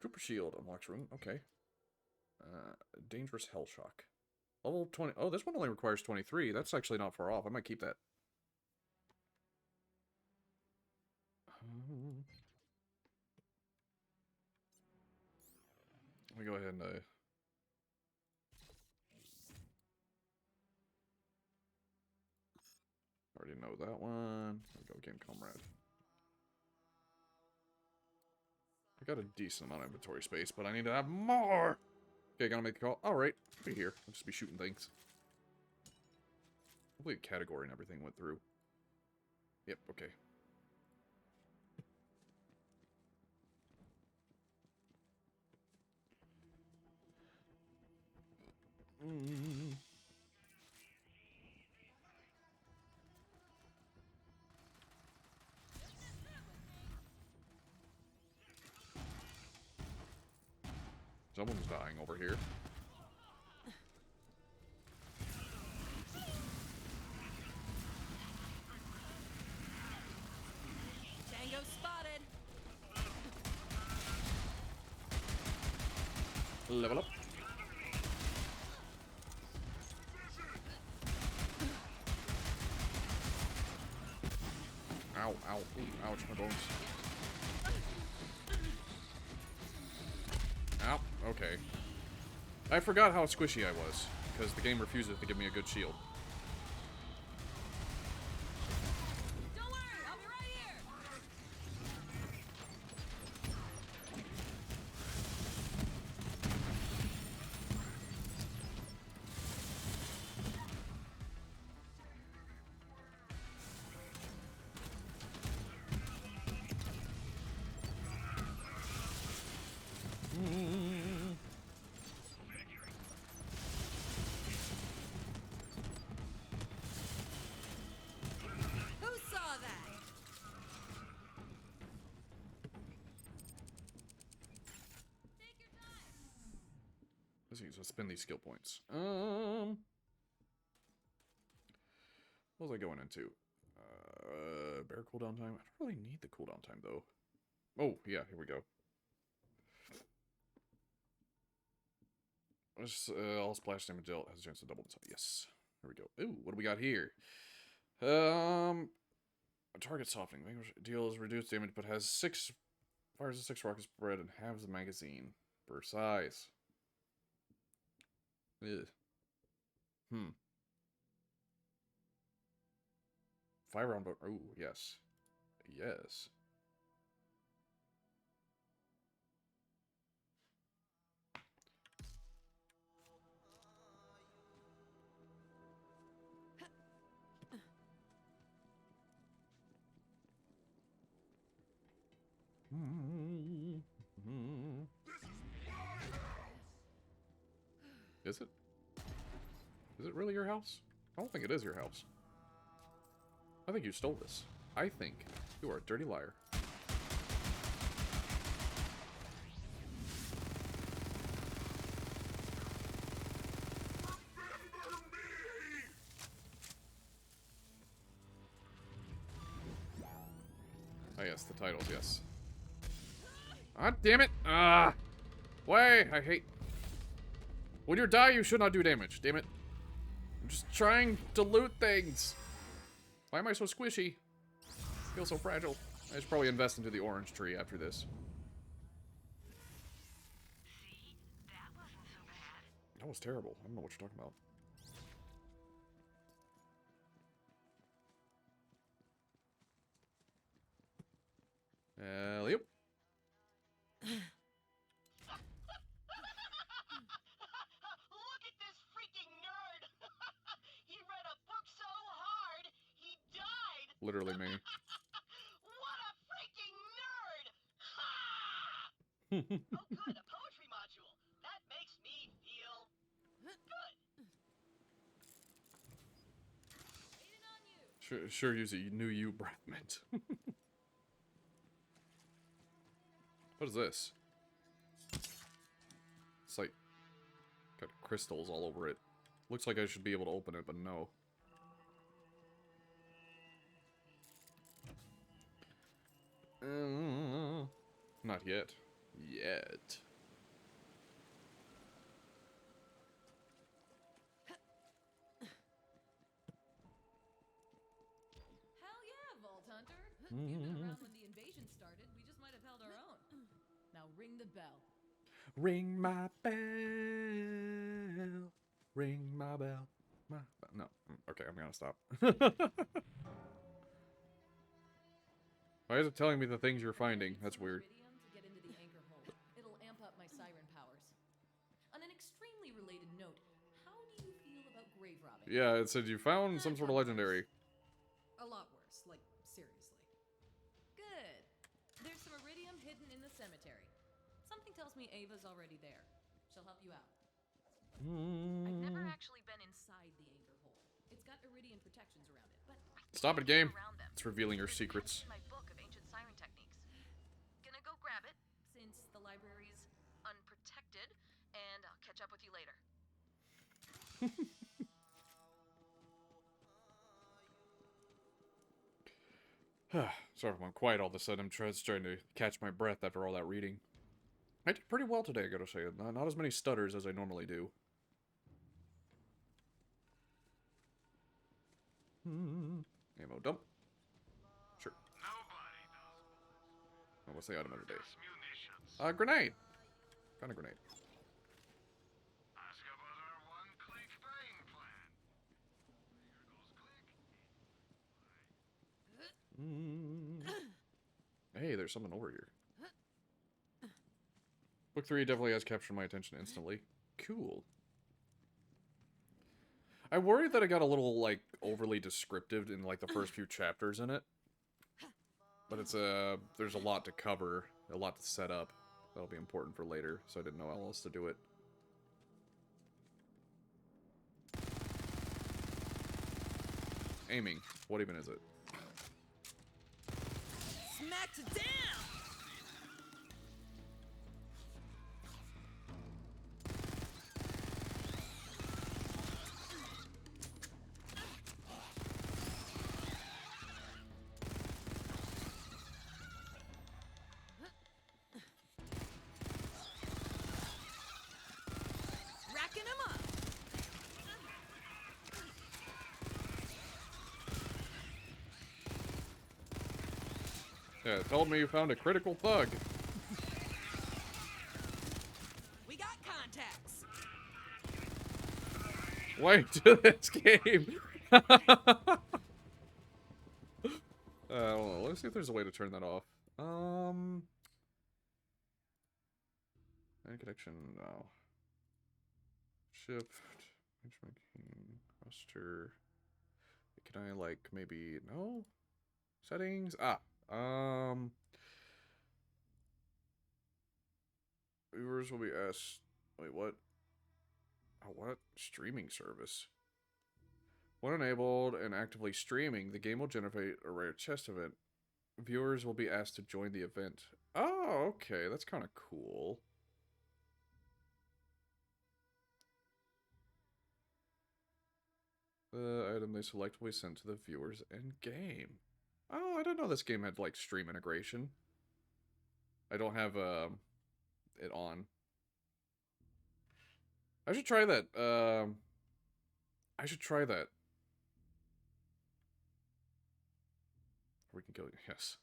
Trooper Shield unlocks room. Okay. Dangerous Hellshock. Level 20. Oh, this one only requires 23. That's actually not far off. I might keep that. Let me go ahead and already know that one. There we go, Game Comrade. I got a decent amount of inventory space, but I need to have more! Okay, gotta make a call. Alright, be here. I'll just be shooting things. Hopefully a category and everything went through. Yep, okay. Someone's dying over here. Tango spotted. Level up. Ow, ow, ooh, ouch, my bones. Ow, okay. I forgot how squishy I was, because the game refuses to give me a good shield. Don't worry, I'll be right here. Who saw that? Take your time. Let's use, let's spend these skill points. What was I going into? Bear cooldown time? I don't really need the cooldown time, though. Oh, yeah, here we go. All splash damage dealt has a chance to double the time. Yes. Here we go. Ooh, what do we got here? Target softening. Deals reduced damage, but has fires a 6 rocket spread and halves the magazine per size. Ugh. 5 round. Oh, yes. Yes. Is it? Is it really your house? I don't think it is your house. I think you stole this. I think you are a dirty liar. Oh yes, the titles, yes. Ah, damn it! Ah! Why? I hate... When you die, you should not do damage. Damn it. I'm just trying to loot things. Why am I so squishy? I feel so fragile. I should probably invest into the orange tree after this. See, that wasn't so bad. That was terrible. I don't know what you're talking about. Yep. Look at this freaking nerd! He read a book so hard, he died! Literally me. What a freaking nerd! Ha! Oh good, a poetry module. That makes me feel good. Waiting on you. Sure use a new you breath mint. What is this? It's like got crystals all over it. Looks like I should be able to open it, but no. Not yet. Yet. Hell yeah, Vault Hunter. You've been around when the invasion started. We just might have held our own. Now ring the bell. Ring my bell. Ring my bell. No. Okay, I'm gonna stop. Why is it telling me the things you're finding? That's weird. Iridium to get into the anchor hole. It'll amp up my siren powers. On an extremely related note, how do you feel about grave robbing? Yeah, it said you found some sort of legendary. A lot worse, like seriously. Good. There's some iridium hidden in the cemetery. Something tells me Ava's already there. She'll help you out. I've never actually been inside the anchor hole. It's got iridium protections around it, but I Stop it, can't game. get around them. It's revealing your There's a secrets. text in my book of ancient siren techniques. Gonna go grab it, since the library's unprotected, and I'll catch up with you later. Sorry if I'm quiet all of a sudden. I'm just trying to catch my breath after all that reading. I did pretty well today, I gotta say. Not as many stutters as I normally do. Ammo dump. Sure. Oh, what's the item of the day? Grenade. Found a grenade. Hey, there's something over here. Book 3 definitely has captured my attention instantly. Cool. I worried that I got a little, like, overly descriptive in, like, the first few chapters in it. But it's, there's a lot to cover, a lot to set up. That'll be important for later, so I didn't know how else to do it. Aiming. What even is it? Smacked it down! Racking 'em up! Yeah, it told me you found a critical thug. We got contacts! Wait to this game. Hold on, let's see if there's a way to turn that off. Any connection? No. Shift. Matchmaking. Roster. Can I, like, maybe... No? Settings? Ah. Viewers will be asked... Wait, what? Oh, what? Streaming service. When enabled and actively streaming, the game will generate a rare chest event. Viewers will be asked to join the event. Oh, okay. That's kind of cool. The item they select will be sent to the viewers in-game. Oh, I didn't know this game had, like, stream integration. I don't have, it on. I should try that. I should try that. We can kill you. Yes.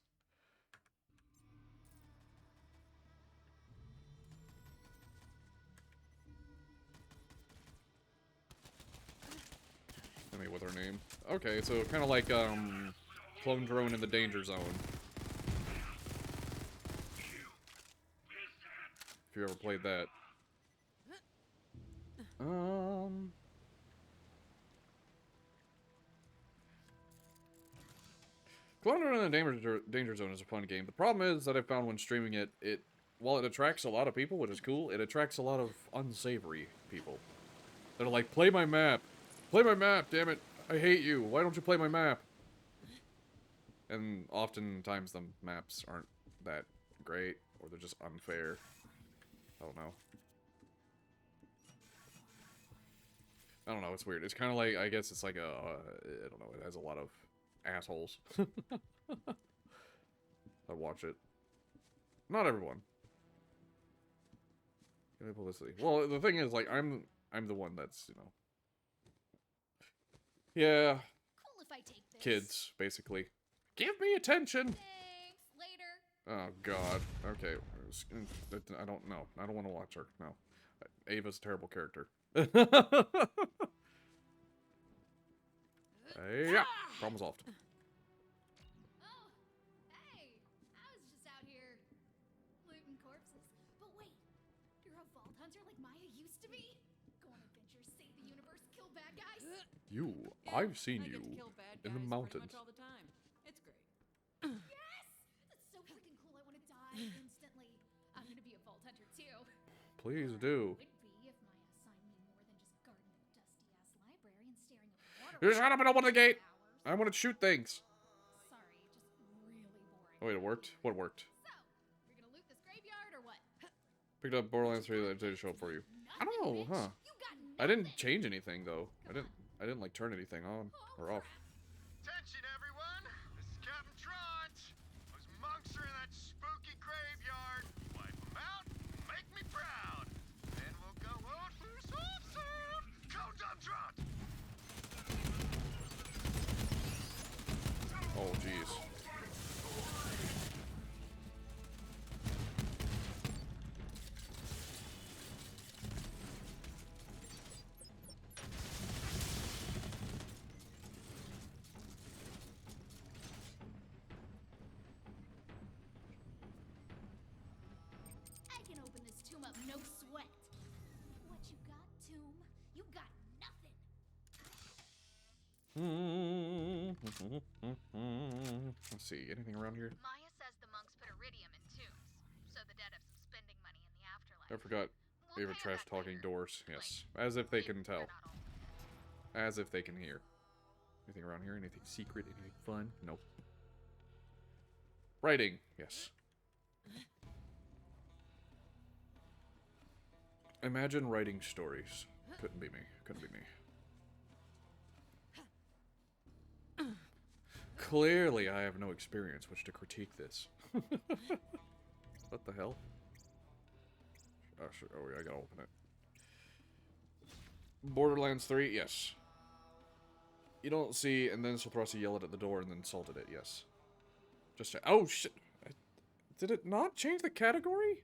Enemy with her name. Okay, so kind of like, Clone Drone in the Danger Zone. If you ever played that. Clone Drone in the Danger Zone is a fun game. The problem is that I found when streaming it, while it attracts a lot of people, which is cool, it attracts a lot of unsavory people. That are like, play my map. Play my map, damn it. I hate you. Why don't you play my map? And oftentimes the maps aren't that great, or they're just unfair. I don't know. I don't know, it's weird. It's kind of like, I guess it's like a, I don't know, it has a lot of assholes. I watch it. Not everyone. Give me publicity. Well, the thing is, like, I'm the one that's, you know. Yeah. Cool if I take this. Kids, basically. Give me attention! Thanks. Later. Oh, God. Okay. I don't know. I don't want to watch her. No. Ava's a terrible character. Yeah. Problem solved. Oh, hey. I was just out here looting corpses. But wait, you're a vault hunter like Maya used to be? Go on adventures, save the universe, kill bad guys? You. Yeah, I've seen I get you to kill bad in the guys mountains. pretty much all the time. It's great. Yes! That's so freaking cool. I want to die instantly. I'm gonna be a vault hunter too. Please Or do. would be if Maya assigned me more than just guarding a dusty-ass library and staring at water. You shut up and open the gate! hours. I want to shoot things. Sorry, just really boring. Oh, wait, it worked? What worked? So, we're gonna loot this graveyard or what? Picked up Borderlands 3 that did show up for you. I don't know, huh? You got I didn't nothing. change anything, though. I didn't, like, turn anything on or off. Attention, everyone! This is Captain Trot. Those monks are in that spooky graveyard. Wipe them out, make me proud. Then we'll go out for some soon. Go, Dumb Trot! Oh, jeez. Let's see, anything around here? Maya says the monks put iridium in tombs, so the dead have some spending money in the afterlife. I forgot. We'll Favorite pay 'em trash back talking later. doors. Like, Yes. As if they if can tell. they're not all dead. As if they can hear. Anything around here? Anything secret? Anything fun? Nope. Writing. Yes. Imagine writing stories. Couldn't be me. Couldn't be me. Clearly, I have no experience which to critique this. What the hell? Oh, sure. Oh, yeah, I gotta open it. Borderlands 3, yes. You don't see, and then she'll probably yell it at the door and then salted it, yes. Just oh, shit. Did it not change the category?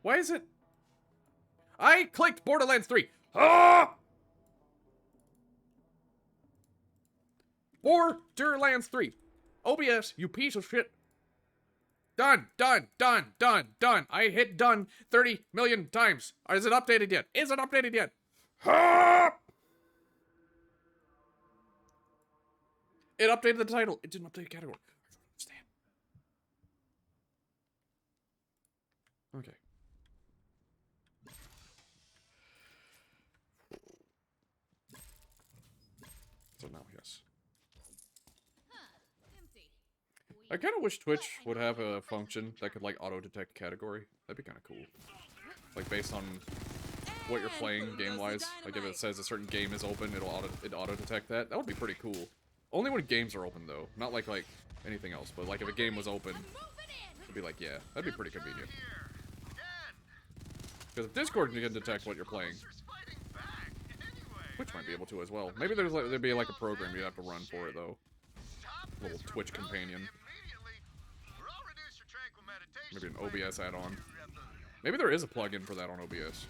Why is it? I clicked Borderlands 3. Ah! Borderlands 3. OBS, you piece of shit. Done, done, done, done, done. I hit done 30 million times. Is it updated yet? Is it updated yet? Ah! It updated the title. It didn't update the category. I don't understand. Okay. So now, yes. Empty. I kind of wish Twitch would have a function that could, like, auto-detect category. That'd be kind of cool. Like, based on what you're playing game-wise. Like, if it says a certain game is open, it auto-detect that. That would be pretty cool. Only when games are open, though. Not like anything else. But, like, if a game was open, it'd be like, yeah, that'd be pretty convenient. Because if Discord can detect what you're playing, Twitch might be able to as well. Maybe there'd be like a program you'd have to run for it, though. A little Twitch companion. Maybe an OBS add-on. Maybe there is a plugin for that on OBS.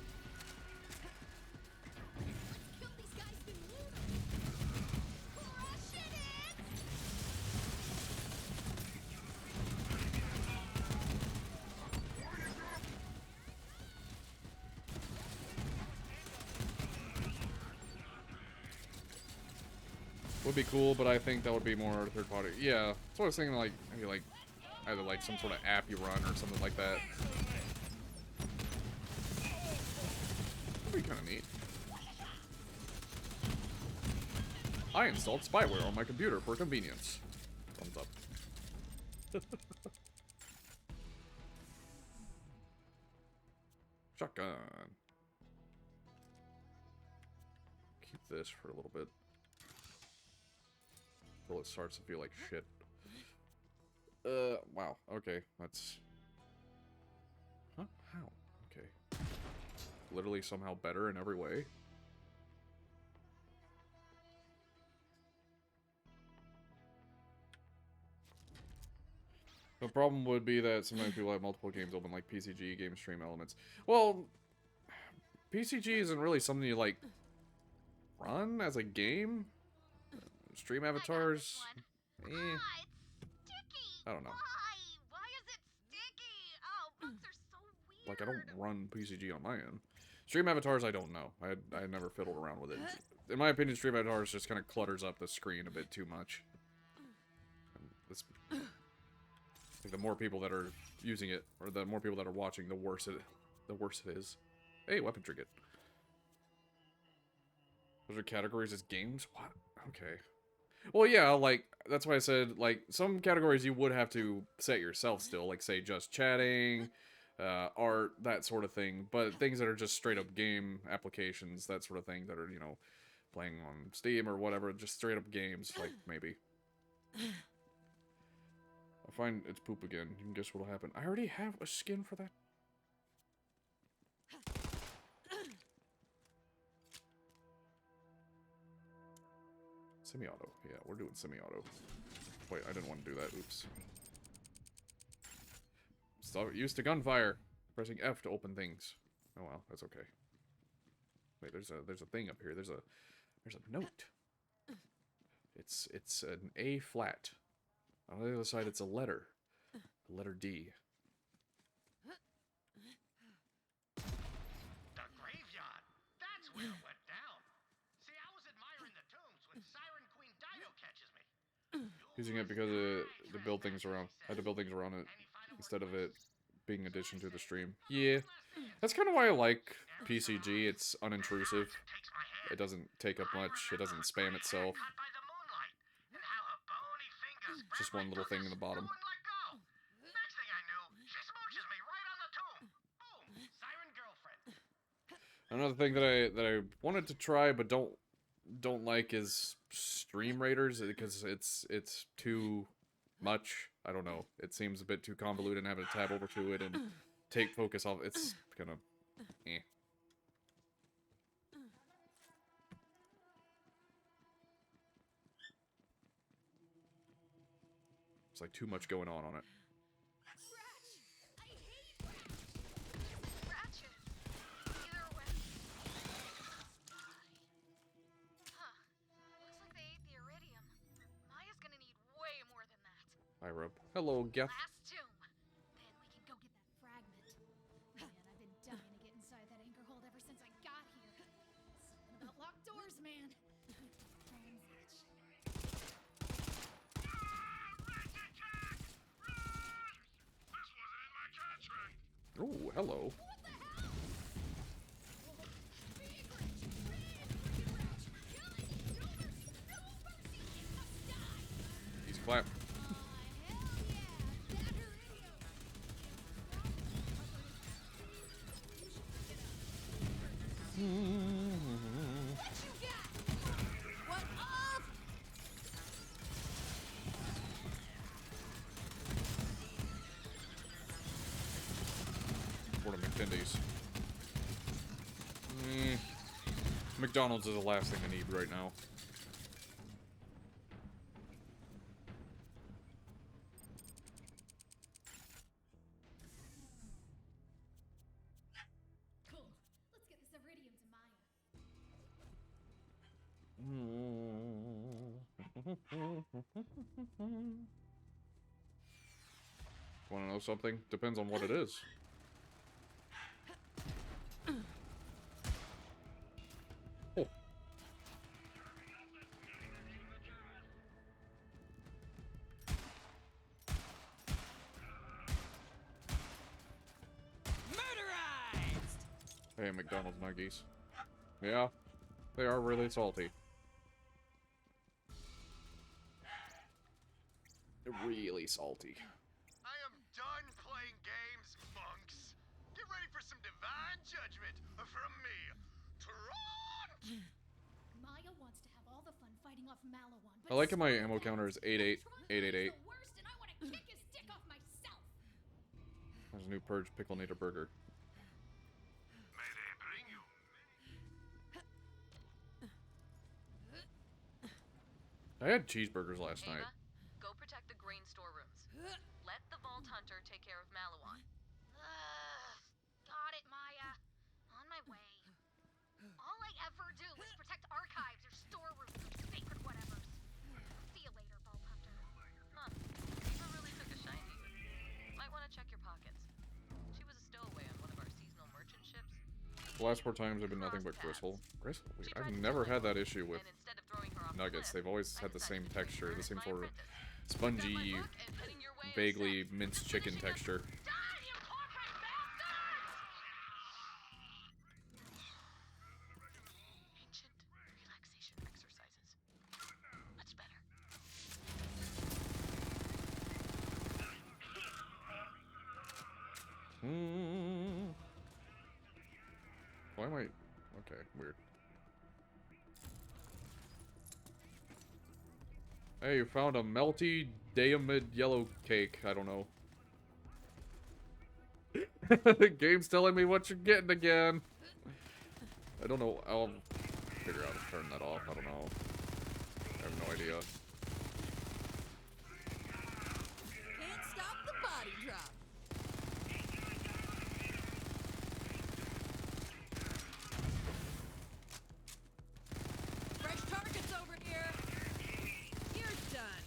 Kill these guys been looting. Crush it! Would be cool, but I think that would be more third party. Yeah, that's what I was thinking. Like maybe like either like some sort of app you run or something like that. That'd be kind of neat. I installed spyware on my computer for convenience. Thumbs up. Shotgun. Keep this for a little bit. Until it starts to feel like shit. Wow. Okay, that's... Huh? How? Okay. Literally somehow better in every way. The problem would be that sometimes people have multiple games open, like PCG, game stream elements. Well, PCG isn't really something you, like, run as a game. Stream avatars, Ah, it's sticky. I don't know. Why is it sticky? Oh, bugs are so weird. Like, I don't run PCG on my end. Stream avatars, I don't know. I never fiddled around with it. In my opinion, stream avatars just kind of clutters up the screen a bit too much. Like, the more people that are using it, or the more people that are watching, the worse it is. Hey, weapon trinket. Those are categories as games? What? Okay. Well, yeah, like, that's why I said, like, some categories you would have to set yourself still, like, say, just chatting, art, that sort of thing, but things that are just straight-up game applications, that sort of thing, that are, you know, playing on Steam or whatever, just straight-up games, like, maybe. I find it's poop again. You can guess what'll happen. I already have a skin for that. Semi-auto. Yeah, we're doing semi-auto. Wait, I didn't want to do that. Oops. Stop used to gunfire. Pressing F to open things. Oh well, that's okay. Wait, there's a thing up here. There's a note. It's an A flat. On the other side, it's a letter. The letter D. The graveyard. That's where it went down. See, I was admiring the tombs when Using it because to build things around. I had to build things around it instead of it being addition to the stream. Yeah, that's kind of why I like PCG. It's unintrusive. It doesn't take up much. It doesn't spam itself. Just one little thing in the bottom. Next thing I knew, she smooches me right on the tomb. Boom, siren girlfriend. Another thing that I wanted to try but don't like is Stream Raiders because it's too much. I don't know. It seems a bit too convoluted and having to tab over to it and take focus off. It's kind of eh. It's like too much going on it. Ratch! I hate Ratch! Ratchet. Either way. Huh. Looks like they ate the iridium. Maya's gonna need way more than that. Hi, Rob. Hello, Geth. Last tomb. Then we can go get that fragment. Man, I've been dying to get inside that anchor hold ever since I got here. Something about locked doors, man. Transaction. Oh, hello. What the hell? Big Ratch! Big freaking Ratch! Killing! No mercy! No mercy! It must die! He's clap. Aw, hell yeah! That iridium! What you got? What up? What a McFindy's. McDonald's is the last thing I need right now. Cool. Let's get this iridium to Maya. Want to know something? Depends on what it is. Oh. Murderized! Hey, McDonald's nuggies. Yeah, they are really salty. They're really salty. I am done playing games, monks. Get ready for some divine judgment from me, Tron! Maya wants to have all the fun fighting off Malawan, but I like how my ammo Scarlet counter is Tron 88, is 888. the worst, and I want to kick his dick off myself. There's a new Purge Pickle Nader Burger. May they bring you. I had cheeseburgers last night. Ava, go protect the grain storerooms. Let the Vault Hunter take care of Malawan. Got it, Maya. On my way. All I ever do is protect archives or storerooms or sacred whatevers. See you later, Vault Hunter. Huh. Ava really took a shine to you. Might want to check your pockets. She was a stowaway on one of our seasonal merchant ships. The last 4 times have been nothing but gristle. Gristle? I've never had that issue with And instead of throwing her off nuggets. the cliff, They've always I had the decided same to texture, the furnish same my sort of apprentice. Got my spongy, book and heading your way in vaguely sec. minced Just chicken finishing up- texture. Die, you corporate bastards! Ancient relaxation exercises. Much better. Why am I... Okay, weird. Hey, you found a melty diamond yellow cake. I don't know. The game's telling me what you're getting again. I don't know. I'll figure out how to turn that off. I don't know. I have no idea. Can't stop the body drop. Fresh targets over here. You're done.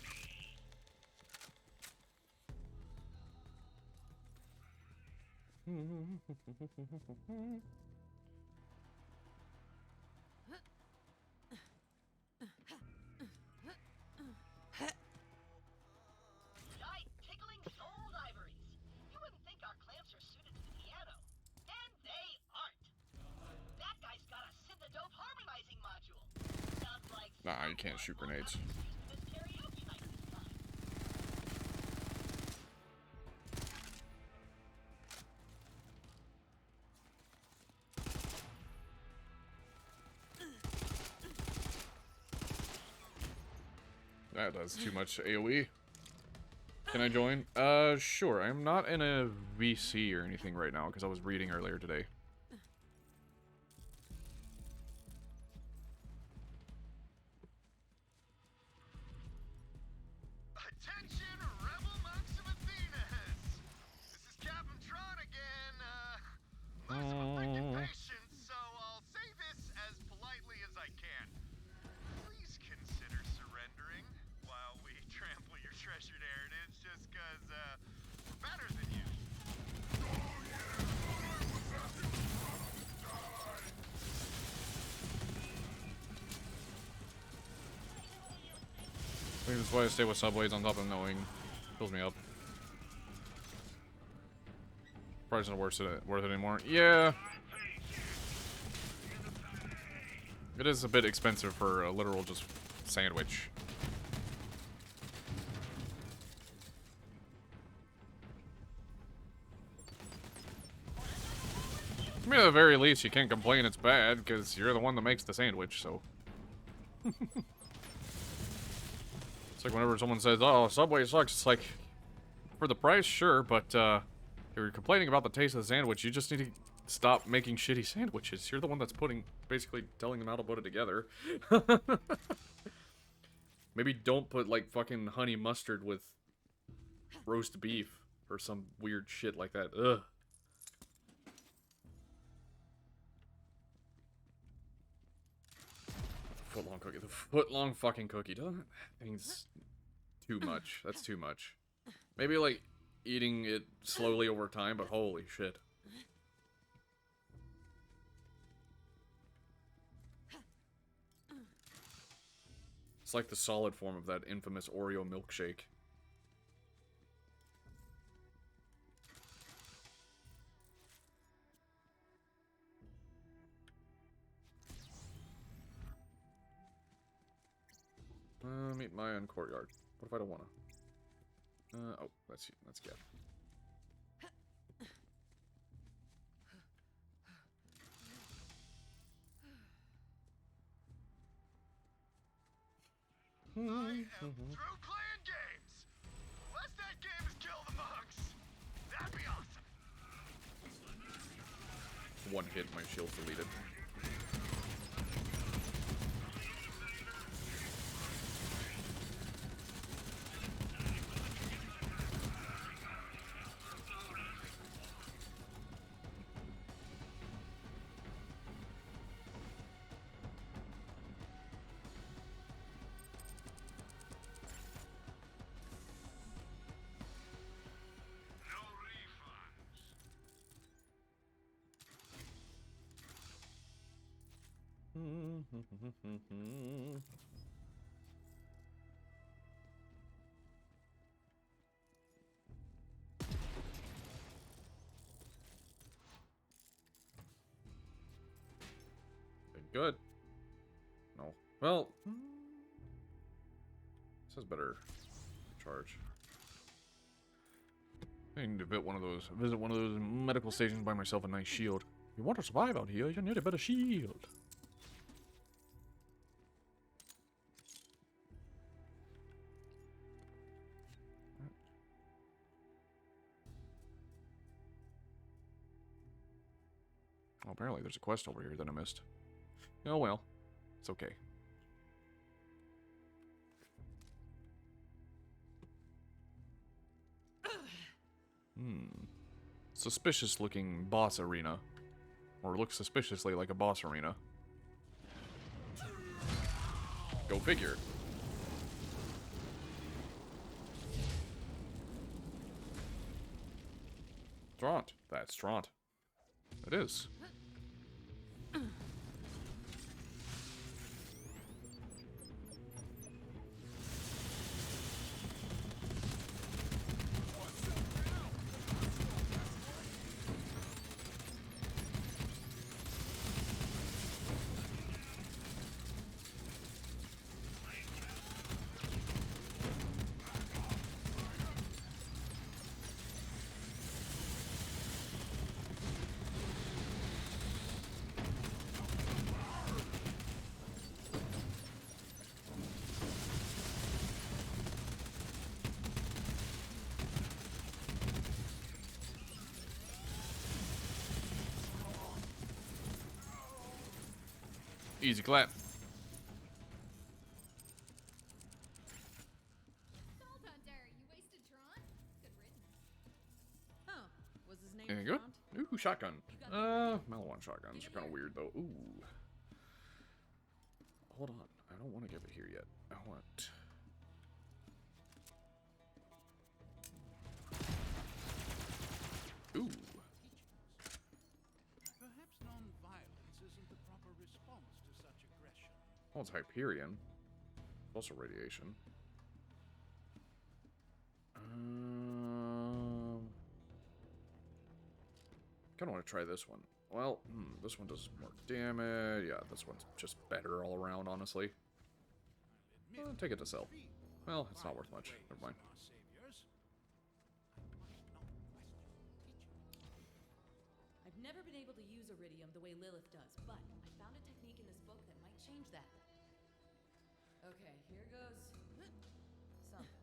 you can't shoot grenades. That does too much AoE. Can I join? Sure. I'm not in a VC or anything right now because I was reading earlier today. Attention, rebel monks of Athenas! This is Captain Tron again. Most of a freaking patient, so I'll say this as politely as I can. Please consider surrendering while we trample your treasured heritage, just cause, we're better than you. I think that's why I stay with subways on top of knowing. Fills me up. Price isn't worth it anymore. Yeah. It is a bit expensive for a literal just sandwich. I mean, at the very least, you can't complain it's bad, because you're the one that makes the sandwich, so... It's like whenever someone says, oh, Subway sucks, it's like, for the price, sure, but, if you're complaining about the taste of the sandwich, you just need to stop making shitty sandwiches. You're the one that's basically telling them how to put it together. Maybe don't put, like, fucking honey mustard with roast beef, or some weird shit like that. Ugh. Foot-long cookie. The foot-long fucking cookie. Doesn't that thing's too much. That's too much. Maybe, like, eating it slowly over time, but holy shit. It's like the solid form of that infamous Oreo milkshake. Meet my own courtyard. What if I don't wanna? Oh, that's good. I am through playing games. Unless that game is Kill the Monks. That'd be awesome. One hit, my shield's deleted. Good. No. Well, this is better charge. I need to visit one of those medical stations, buy myself a nice shield. If you want to survive out here, you need a better shield. Oh, apparently there's a quest over here that I missed. Oh well, it's okay. Suspicious looking boss arena. Or looks suspiciously like a boss arena. Go figure. Straunt. That's Straunt. It is. Easy clap. Vault Hunter, you wasted Tron? Good riddance. Oh, was his name There you go. Front? Ooh, shotgun. Malawan shotguns are kind of weird though. Ooh. Hold on. I don't want to give it here yet. I want. Ooh. Perhaps non-violence isn't the proper response to such aggression. Oh, it's Hyperion. Also radiation. Kind of want to try this one. Well, this one does more damage. Yeah, this one's just better all around, honestly. I'll admit, Take it to sell. intrigued Well, by it's not the worth much. violent Never mind. ways of our saviors. I must not question teaching. I've never been able to use iridium the way Lilith does, but I found a technique in this book that might change that. Okay, here goes. Something.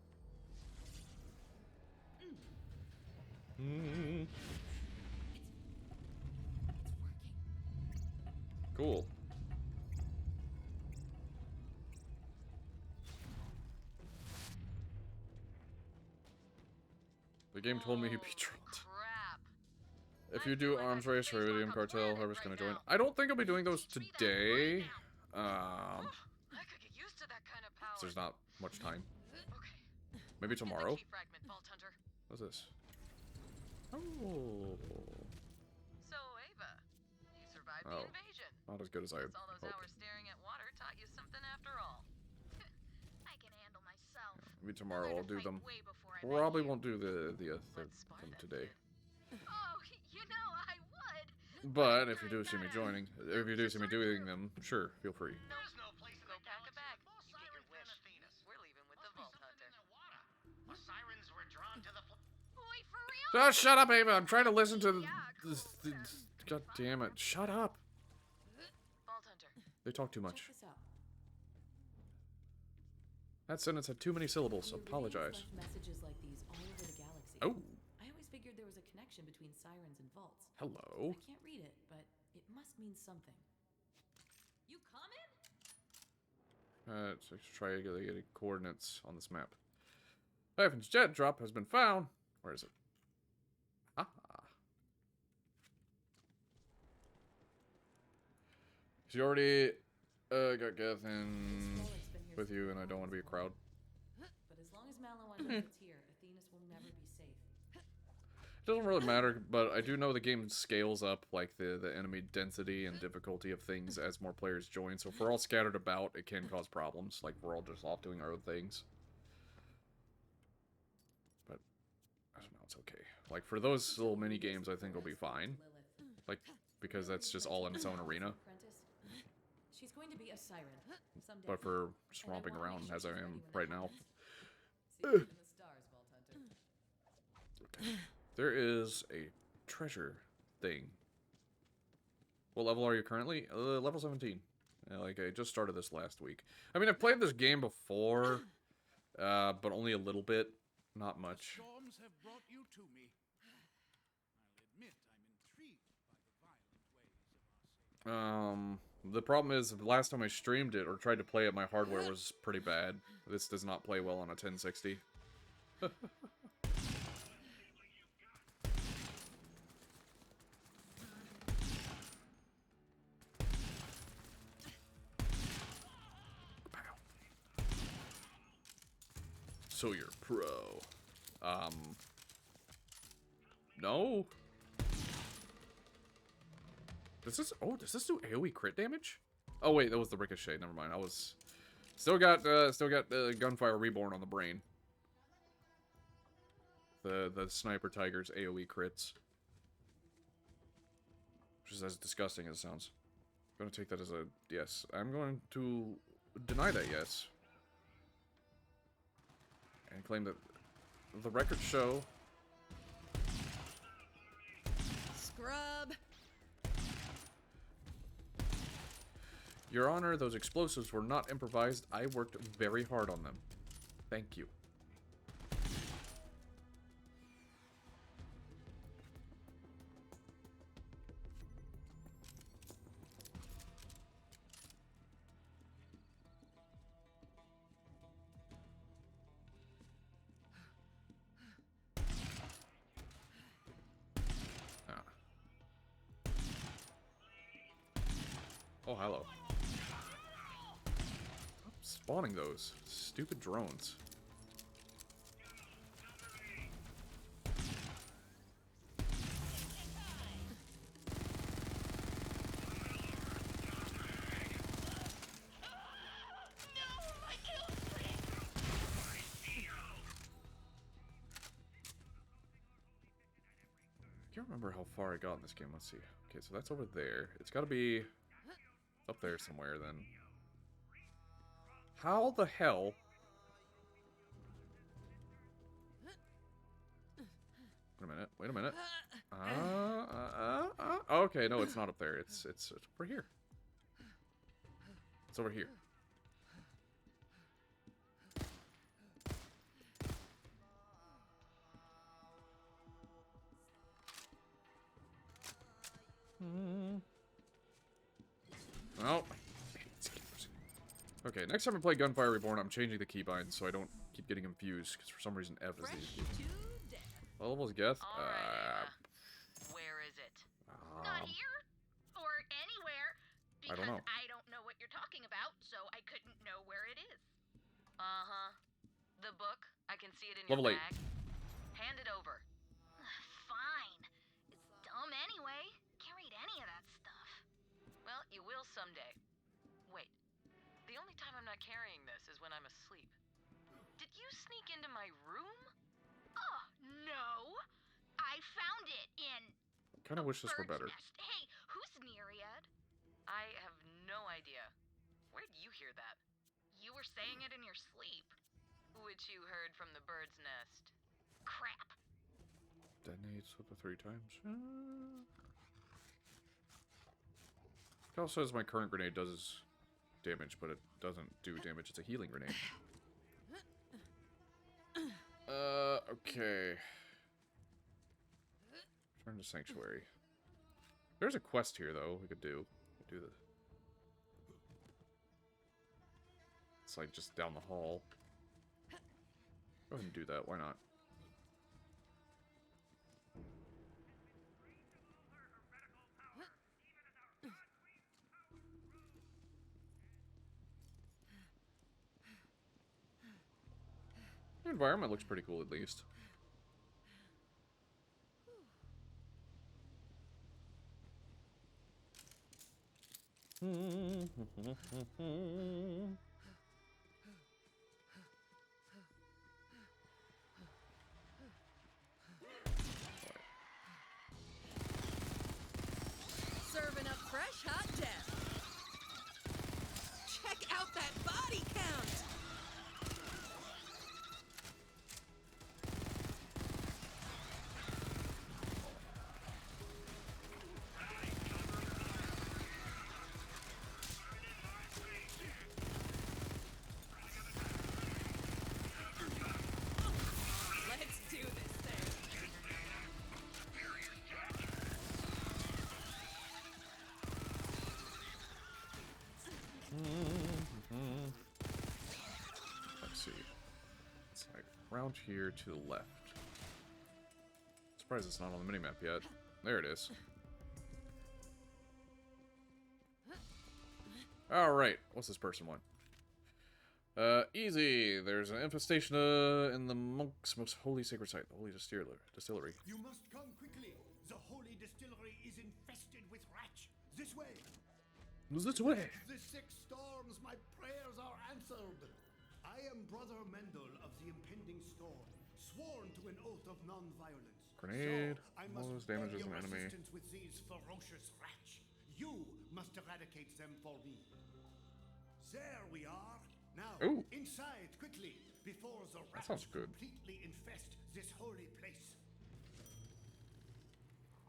Mm. It's working. Cool. The game told me he'd be trolled. Crap. If you do arms race or Iridium Cartel, whoever's gonna join. I don't think I'll be doing those today. I could get used to that kind of power. There's not much time. Okay. Maybe Get the tomorrow. key fragment, Vault Hunter. What's this? Oh, So, Ava, you survived Oh. the invasion. not as good as I Guess all those hoped. hours staring at water taught you something after all. I can handle myself. Maybe tomorrow I'll do them. Way before I met Probably you. won't do the Let's spar them that today. kid. Oh, you know I would. But if you do see me joining, if you do see me doing them, sure, feel free. There's no place in Go the pack a galaxy bag. with more You get your sirens than wish. Athena's. We're leaving with the Must be Vault something Hunter. in the water. The sirens were drawn to the Wait, for real? Oh, shut up, Ava! I'm trying to listen to Yeah, this. cool. God damn it! Shut up! Vault Hunter. They talk too Check much. this out. That sentence had too many syllables. The Iridians Apologize. left messages like these all over the galaxy. Oh, I always figured there was a connection between sirens and vaults. hello. I can't read it, but it must mean something. You coming? Let's try getting coordinates on this map. Typhon's jet drop has been found. Where is it? Ah. She already got Gethin with you, and I don't want to be a crowd. But as long as Malawan knows it's here, Athenas will never be safe. It doesn't really matter, but I do know the game scales up like the enemy density and difficulty of things as more players join. So if we're all scattered about, it can cause problems. Like we're all just off doing our own things. But I don't know, it's okay. Like for those little mini games, I think it'll be fine. Lilith. Like because that's just all in its own arena. Apprentice. She's going to be a siren someday. But for just And I romping wanna make around sure as I she's ready am when right that now. happens. See you in the stars, Vault Hunter. There is a treasure thing. What level are you currently? Level 17. Like, I just started this last week. I mean, I've played this game before, but only a little bit. Not much. Storms have brought you to me. I'll admit I'm intrigued by the violent ways of our savior. The problem is, the last time I streamed it or tried to play it, my hardware was pretty bad. This does not play well on a 1060. So you're pro. No. Does this do AoE crit damage? Oh wait, that was the ricochet. Never mind. I was still got gunfire reborn on the brain. The sniper tiger's AoE crits, which is as disgusting as it sounds. I'm gonna take that as a yes. I'm going to deny that yes. And claim that the records show. Scrub. Your Honor, those explosives were not improvised. I worked very hard on them. Thank you. Oh, hello. Stop spawning those stupid drones. I can't remember how far I got in this game. Let's see. Okay, so that's over there. It's got to be up there somewhere then. How the hell? Wait a minute. Wait a minute. Okay, no, it's not up there. It's over here. It's over here. Well. Okay, next time I play Gunfire Reborn, I'm changing the keybind so I don't keep getting confused, because for some reason F is the key. What level is Geth? Alright, where is it? Not here? Or anywhere? I don't know. Because I don't know what you're talking about, so I couldn't know where it is. Uh-huh. The book, I can see it in Level your 8. bag. Hand it over. Fine. It's dumb anyway. Can't read any of that stuff. Well, you will someday. Wait. The only time I'm not carrying this is when I'm asleep. Did you sneak into my room? Oh, no. I found it in Kind of wish this were bird's better. nest. Hey, who's Nereid? I have no idea. Where'd you hear that? You were saying it in your sleep. Which you heard from the bird's nest. Crap. Detonates up to 3 times. It also says my current grenade does damage, but it doesn't do damage. It's a healing grenade. Okay. Return to Sanctuary. There's a quest here, though, we could do. Do the... It's like just down the hall. Go ahead and do that, why not? The environment looks pretty cool, at least. Serving up fresh hot death. Check out that body count. Let's do this thing. Let's see. It's like around here to the left. Surprised it's not on the minimap yet. There it is. Alright, what's this person want? Easy. There's an infestation in the monk's most holy sacred site, the holy distillery. You must come quickly. The holy distillery is infested with rats. This way. This way. The 6 storms, my prayers are answered. I am Brother Mendel of the impending storm, sworn to an oath of non-violence. Grenade. So I must Most beg damages your an enemy. assistance with these ferocious rats. You must eradicate them for me. There we are. Now, Ooh. inside quickly before the rats sounds good. completely infest this holy place.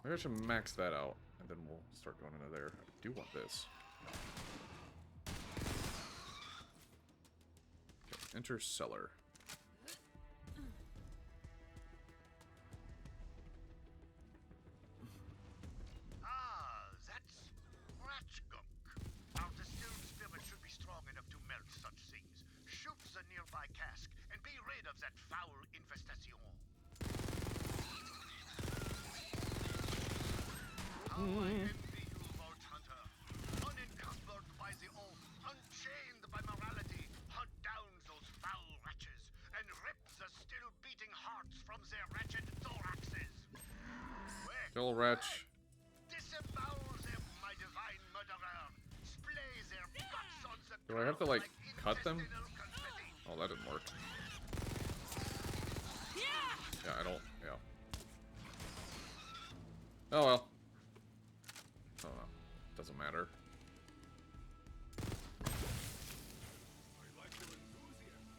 Maybe I should max that out, and then we'll start going into there. I do want this. Okay, enter cellar. Ah, that's rat gunk. Our distilled spirit should be strong enough to melt such things. Shoot the nearby cask and be rid of that foul infestation. How I envy you, Vault Hunter. Unencumbered Kill Wretch. Disembowel them, my divine murderer. Splay their guts on the Do I have to, like, cut them? intestinal confetti. Oh, that didn't work. Yeah, I don't, yeah. Oh well. Oh well. Doesn't matter. I like your enthusiasm.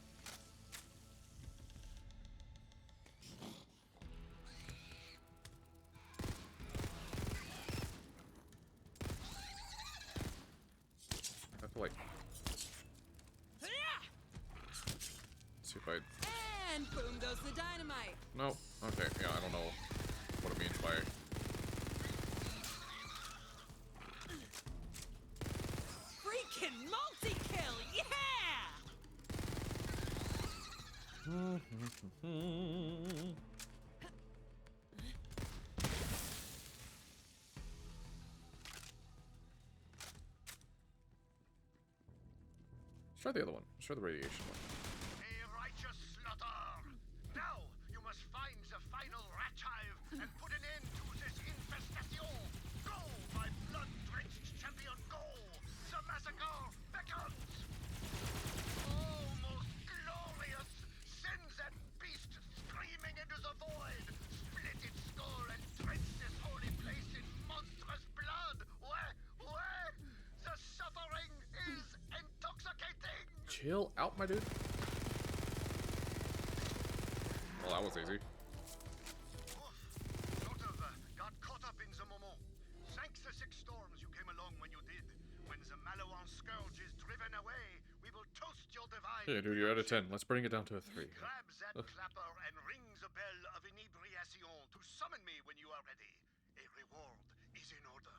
I have to, like... see if I... And boom goes the dynamite. No. Okay, yeah, I don't know what it means by... Freaking multi-kill, yeah! Let's try the other one. Let's try the radiation one. A righteous slaughter. Now you must find the final rat hive and put an end to this infestation. Go, my blood-drenched champion, go! The massacre beckons. Oh, most glorious! Send that beast screaming into the void. Split its skull and drench this holy place in monstrous blood. Where? The suffering is intoxicating. Chill out, my dude. Well, that was easy. Sort of got caught up in the moment. Thanks the 6 storms you came along when you did. When the Malawan scourge is driven away, we will toast your divine. Yeah, dude, you're out of 10. Let's bring it down to a 3. Grab that clapper and ring the bell of inebriation to summon me when you are ready. A reward is in order.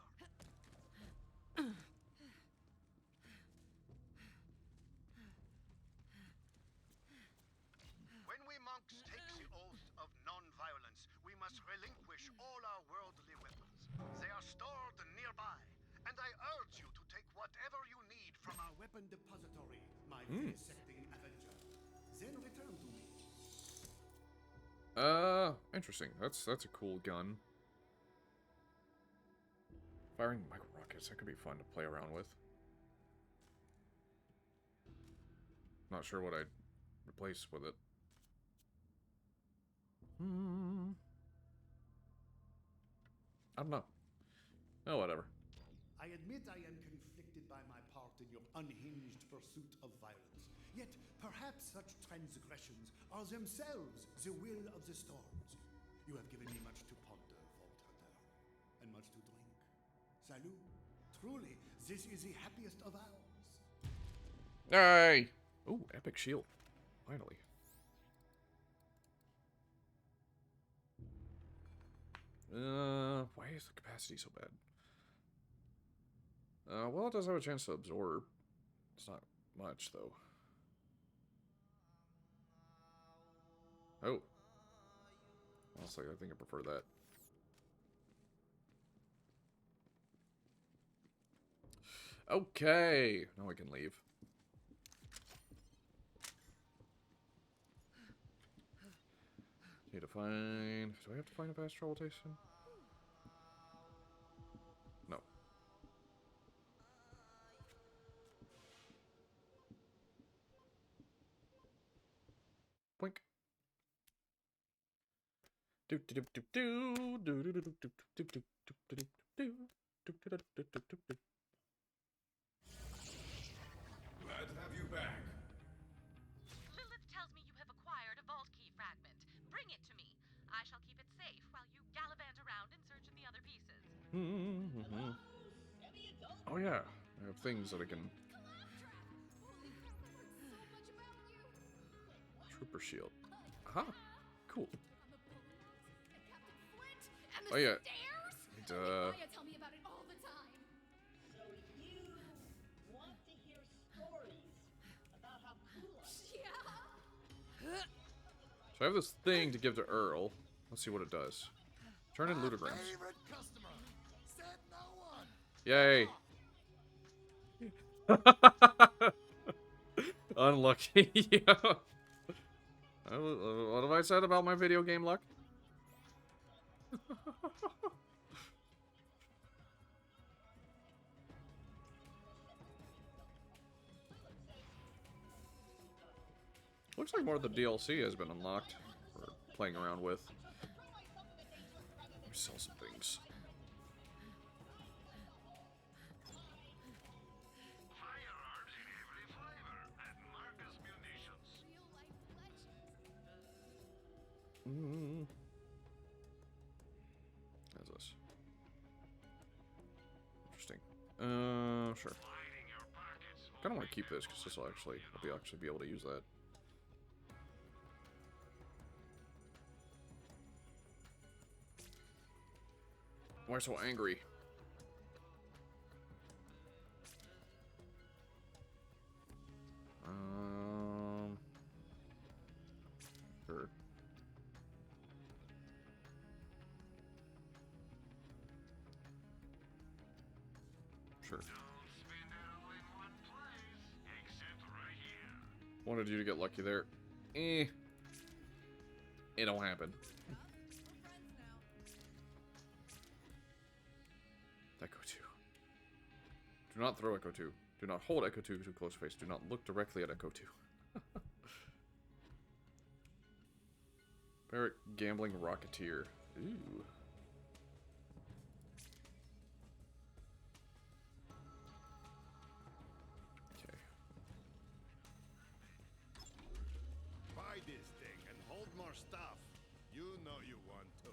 When we monks take the oath of non-violence, we must relinquish all our worldly weapons. They are stored nearby, and I urge you to take whatever you need from our Weapon depository, my vivisecting avenger. Then return to me. Interesting. That's a cool gun. Firing micro rockets, that could be fun to play around with. Not sure what I'd replace with it. I don't know. Oh, whatever. I admit I am conflicted by my part in your unhinged pursuit of violence. Yet perhaps such transgressions are themselves the will of the storms. You have given me much to ponder, Vault Hunter, and much to drink. Salut. Truly, this is the happiest of hours. Hey! Ooh, epic shield. Finally. Why is the capacity so bad? Well, it does have a chance to absorb. It's not much, though. Oh. Honestly, I think I prefer that. Okay. Now I can leave. Need to find... Do I have to find a fast travel station? No. Boink. Do do do do do do do do do do do do do do. Glad to have you back. Lilith tells me you have acquired a vault key fragment. Bring it to me. I shall keep it safe while you gallivant around in search of the other pieces. Oh yeah, I have things that I can. Trooper shield. Aha, cool. Oh yeah. Maya tell me about it all the time. So you want to hear stories about how cool I am? Yeah. So I have this thing to give to Earl. Let's see what it does. Turn in ludograms. Favorite customer. Said no one. Yay. Unlucky. Yeah. What have I said about my video game luck? looks like more of the DLC has been unlocked. Or playing around with. Let me sell some things. Firearms in every flavor at Marcus Munitions. Real life legends. How's this? Interesting. Sure. Lining your pockets. Kind of want to keep this because this will actually, I'll actually be able to use that. Why so angry? Sure. Sure. Don't spend it all in one place, except right here. Wanted you to get lucky there. It don't happen. Echo 2. Do not throw Echo 2. Do not hold Echo 2 to close face. Do not look directly at Echo 2. Barrack Gambling Rocketeer. Ooh. Okay. Buy this thing and hold more stuff. You know you want to.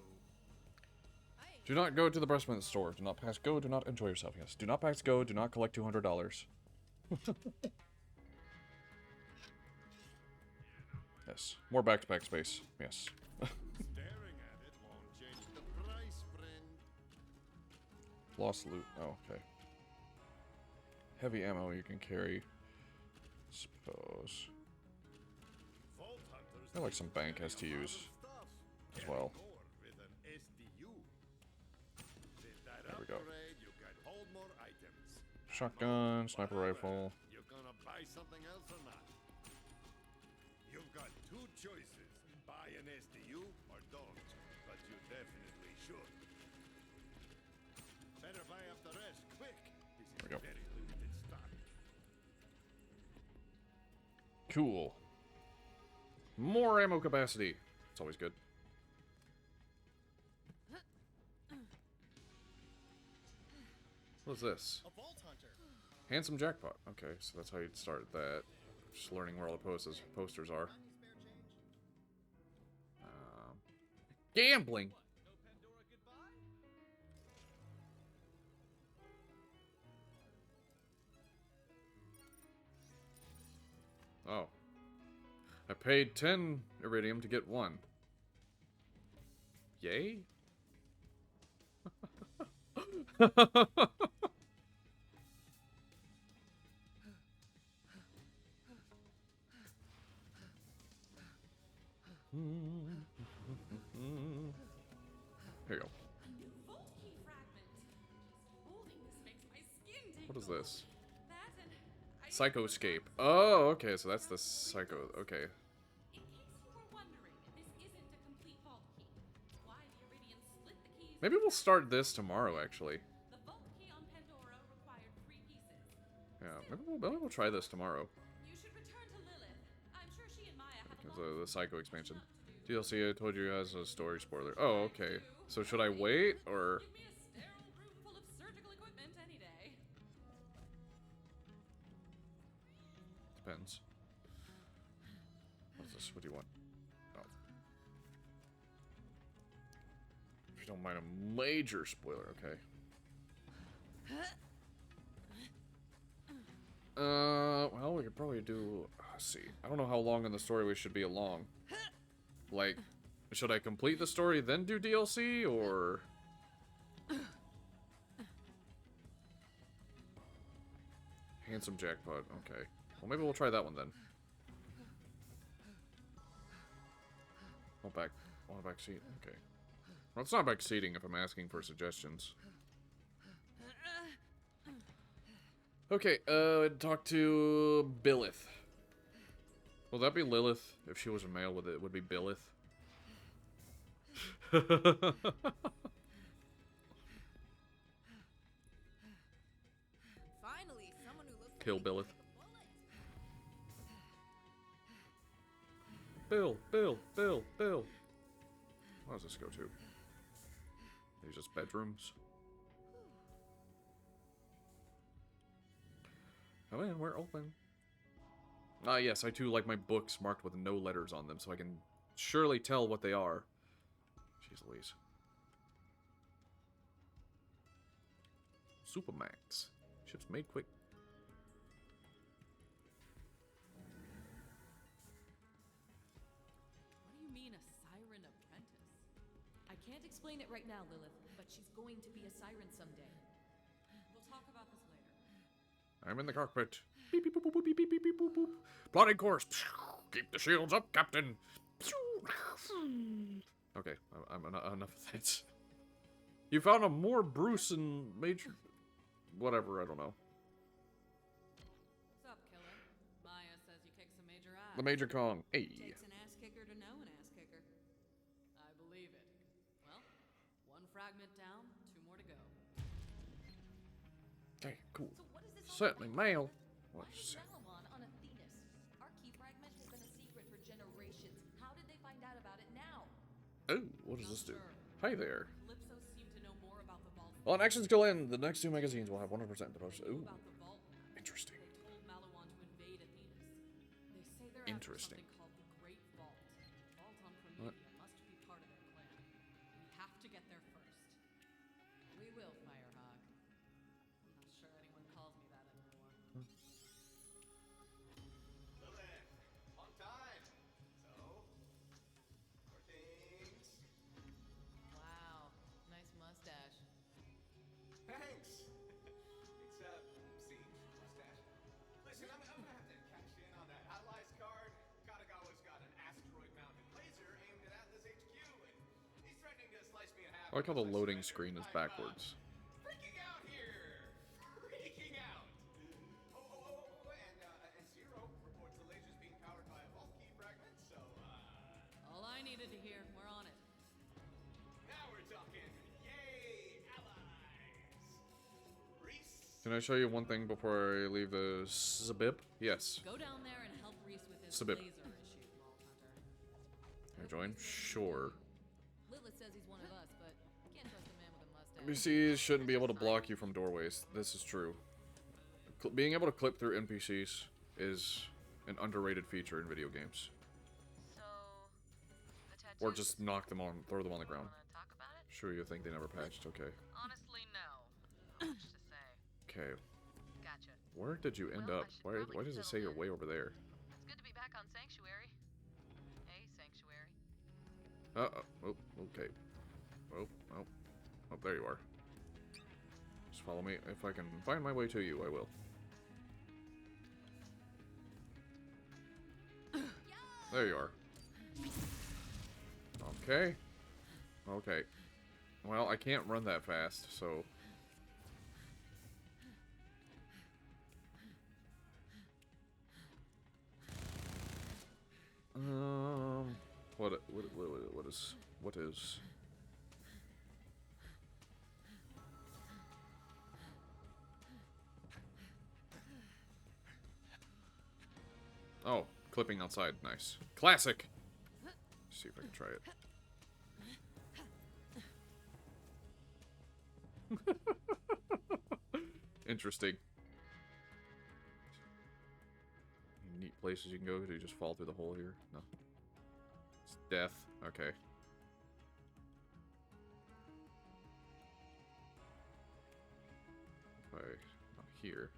Do not go to the breastplate store. Do not pass go. Do not enjoy yourself. Yes. Do not pass go. Do not collect $200. Yes. More back-to-back space. Yes. Staring at it won't change the price, friend. Lost loot. Oh, okay. Heavy ammo you can carry. Suppose. Vault hunters I like some bank STUs as well. with an STU. With that There we go. upgrade, you can hold more items. Shotgun, sniper rifle. You gonna buy something else or not? You've got two choices. Buy an STU or don't. But you definitely should. Better buy up the rest quick. This There is we go. very limited stock. Cool. More ammo capacity. It's always good. What is this? A vault hunter. Handsome jackpot. Okay, so that's how you'd start that. Just learning where all the posters are. Gambling. Oh. I paid 10 iridium to get 1. Yay? Here you go. A new vault key fragment. Just holding this makes my skin tingle. What is this? That and I Psychoscape. Oh, okay, so that's the psycho. Okay. In case you were wondering, this isn't a complete vault key. Why the Iridian split the keys? Maybe we'll start this tomorrow, actually. The vault key on Pandora required 3 pieces. Yeah, maybe we'll try this tomorrow. You should return to Lilith. I'm sure she and Maya have a lot The psycho expansion. to do. DLC I told you has a story spoiler. Oh, okay. So should I wait, or... Give me a sterile room full of surgical equipment any day. Depends. What's this? What do you want? Oh. If you don't mind a major spoiler, okay. Well, we could probably do... Let's see. I don't know how long in the story we should be along. Like, should I complete the story, then do DLC, or... Handsome jackpot, okay. Well, maybe we'll try that one then. Want a back seat? Okay. Well, it's not back seating if I'm asking for suggestions. Okay, talk to Billith. Will that be Lilith? If she was a male, it would be Billith. Finally, someone who looks Kill Billith. Bill, Bill, Bill, Bill. What does this go to? These just bedrooms. Come in, we're open. Ah, yes, I too like my books marked with no letters on them, so I can surely tell what they are. Jeez Louise. Supermax. Ships made quick. What do you mean, a siren apprentice? I can't explain it right now, Lilith, but she's going to be a siren someday. We'll talk about this later. I'm in the cockpit. Beep, beep, boop, boop, beep, beep, beep, beep, boop, boop. Plotting course. Keep the shields up, Captain. Okay, enough of that. You found a more Bruce and Major... Whatever, I don't know. What's up, killer? Maya says you kicked some major ass. The Major Kong. Hey. Takes an ass kicker to know an ass kicker. I believe it. Well, one fragment down, 2 more to go. Okay, cool. So what is this all Certainly about? mail. Why What's is Malamon on Athenas? Our key fragment has been a secret for generations. How did they find out about it now? Oh, what does this do? Hi there. Calypso seemed to know more about the vault. On actions go in, the next 2 magazines will have 100% deposit. Ooh, About the vault. interesting. They told Malawon to invade Athenas. They say they're Interesting. after something called the Great Vault. Vault on Prometheus must be part of their plan. We have to get there first. We will, Firehawk. I'm not sure anyone calls me that anymore. Lilith, on time. So, more things. Wow, nice mustache. Thanks. Except, see, mustache. Listen, I'm gonna have to catch in on that Allies card. Katagawa's got an asteroid-mounted laser aimed at Atlas HQ, and he's threatening to slice me in half. I like how the unless I loading surrender. screen is I'm, backwards. freaking out here. Freaking out. Oh, and Zero reports the laser's being powered by a vault key fragment, so, All I needed to hear, we're on it. now we're talking. Yay, allies. Reese. Can I show you one thing before I leave the Zabib? Yes. Go down there and help Reese with his Sabib. laser issue, Vault Hunter. Can I join? Sure. Lilith says he's one of us, but can't trust a man with a mustache. NPCs shouldn't be able to block you from doorways. This is true. Being able to clip through NPCs is an underrated feature in video games. So, the tattoos. Or just knock them on, throw them on the ground. Wanna talk about it? Sure, you think they never patched? Okay. Honestly, no. Not much to say. Okay. Gotcha. Where did you end Well, up? I should Why probably does it settle say you're in. way over there? It's good to be back on Sanctuary. Hey, Sanctuary. Oh, okay. Oh, there you are. Just follow me. If I can find my way to you, I will. There you are. Okay. Okay. Well, I can't run that fast, so... What is... Oh, clipping outside. Nice. Classic! Let's see if I can try it. Interesting. Neat places you can go. Do you just fall through the hole here? No. It's death. Okay. Right. Not here.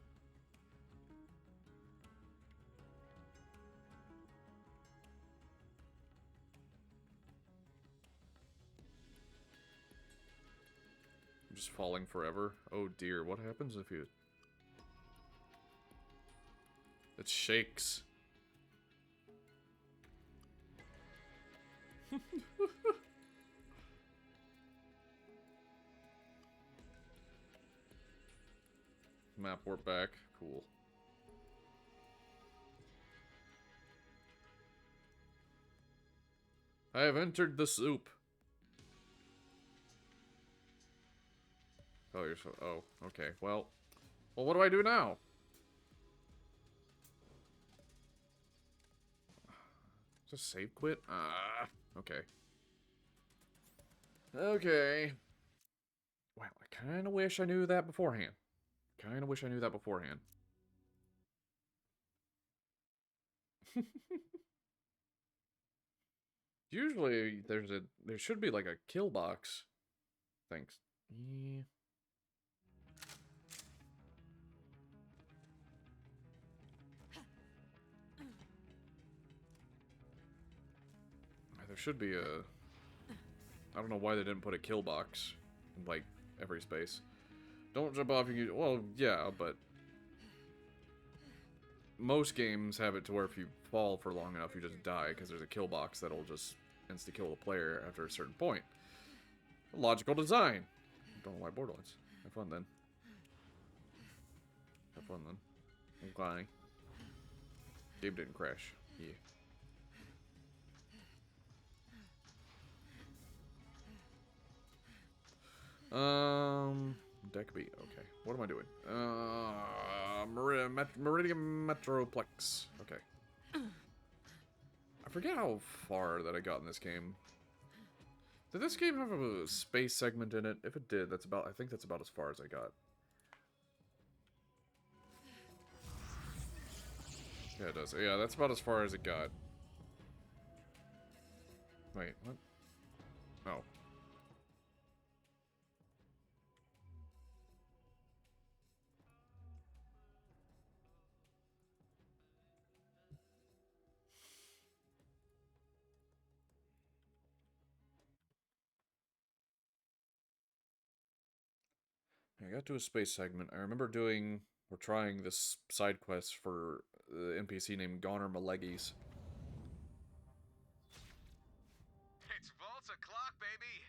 I'm just falling forever. Oh dear, what happens if you... It shakes. Map warp back. Cool. I have entered the soup. Oh, you're so... Oh, okay. Well, what do I do now? Is this save quit? Okay. Okay. Well, I kind of wish I knew that beforehand. Kind of wish I knew that beforehand. Usually there should be like a kill box. Thanks. Yeah. There should be a... I don't know why they didn't put a kill box in, like, every space. Don't jump off you... Well, yeah, but... most games have it to where if you fall for long enough, you just die, because there's a kill box that'll just insta-kill the player after a certain point. Logical design! Don't know why Borderlands. Have fun, then. Have fun, then. Okay. Game didn't crash. Yeah. Deck B. Okay. What am I doing? Meridian Metroplex. Okay. I forget how far that I got in this game. Did this game have a space segment in it? If it did, that's about... I think that's about as far as I got. Yeah, it does. Yeah, that's about as far as it got. Wait, what? Oh. I got to a space segment. I remember doing... or trying this side quest for the NPC named Goner Malegis. It's Vault o'clock, baby.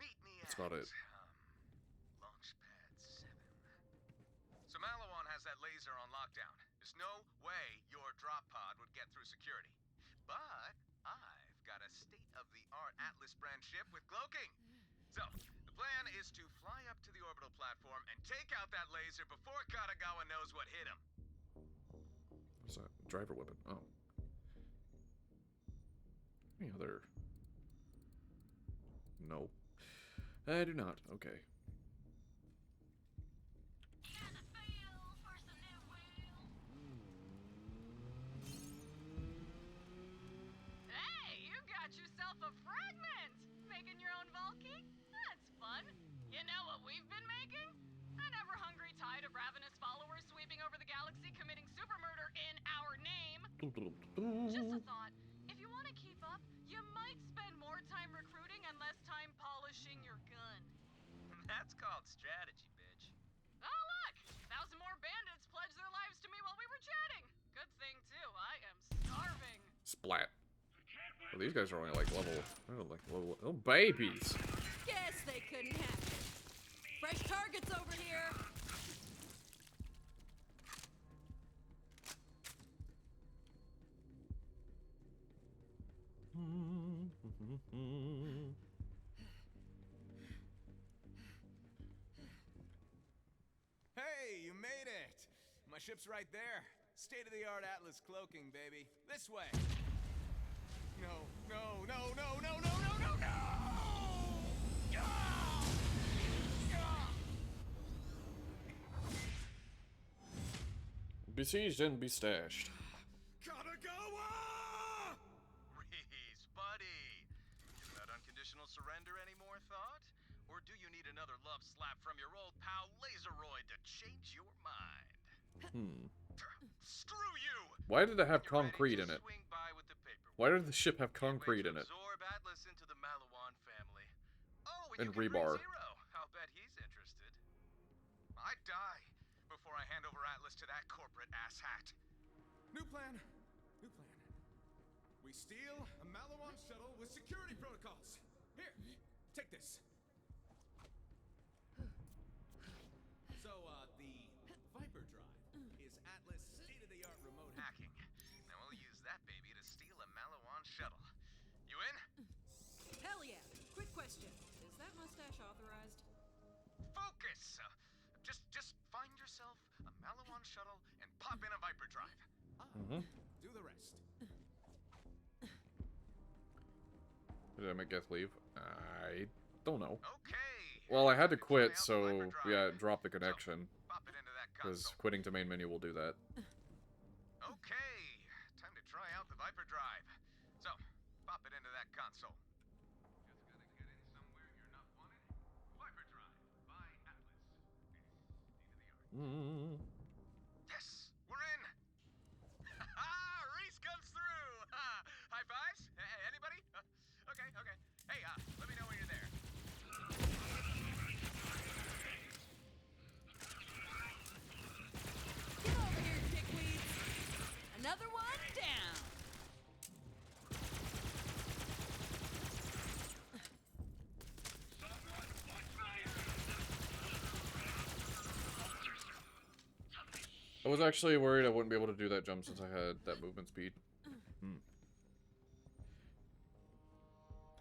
Meet me That's at about it. Launchpad 7. So Malawan has that laser on lockdown. There's no way your drop pod would get through security. But I've got a state-of-the-art Atlas brand ship with cloaking. So, the plan is to fly up to the orbital platform and take out that laser before Katagawa knows what hit him. What's that? Driver weapon. Oh. Any other... No. I do not. Okay. Hey, you got yourself a fragment! Making your own Valky? That's fun. You know what we've been making? An ever-hungry tide of ravenous followers sweeping over the galaxy committing super murder in our name. Just a thought. If you want to keep up, you might spend more time recruiting and less time polishing your gun. That's called strategy, bitch. Oh, look! 1,000 more bandits pledged their lives to me while we were chatting. Good thing, too. I am starving. Splat. Well, these guys are only like level... Oh, like level... Oh, babies! Guess they couldn't hack it. Fresh targets over here. Hey, you made it! My ship's right there. State-of-the-art Atlas cloaking, baby. This way. No, no, no, no, no, no, no, no, no! Besieged and bestashed. Katagawa! Reese, buddy. Is that unconditional surrender any more thought? Or do you need another love slap from your old pal Laseroid to change your mind? Screw you! Why did it have You're ready concrete to in it? swing by with the paperwork. Why did the ship have Can't wait concrete to in it? absorb Atlas into the Malawan family. Oh, And you can bring rebar. Zero. I'll bet he's interested. I'd die before I hand over Atlas to that corporate asshat. New plan. New plan. We steal a Malawan shuttle with security protocols. Here, take this. So, the Viper Drive is Atlas' state-of-the-art remote Hacking. Now we'll use that baby to steal a Malawan shuttle. You in? Hell yeah. Quick question. Is that mustache authorized? Focus! Just find yourself a Malawan shuttle and pop in a Viper Drive. Do the rest. Did I make Geth leave? I don't know. Okay. Well, I had to Try quit, out the so hyperdrive. yeah, drop the connection. Pop it into that Because console. quitting to main menu will do that. Okay, time to try out the Viper Drive. So, pop it into that console. Just gotta get in somewhere you're not wanted. Viper Drive by Atlas. It's state of the art. Yes, we're in. Reese comes through. High fives? Anybody? Okay, okay. Hey, let me know when you're there. Get over here, dickweeds. Another one down. I was actually worried I wouldn't be able to do that jump since I had that movement speed.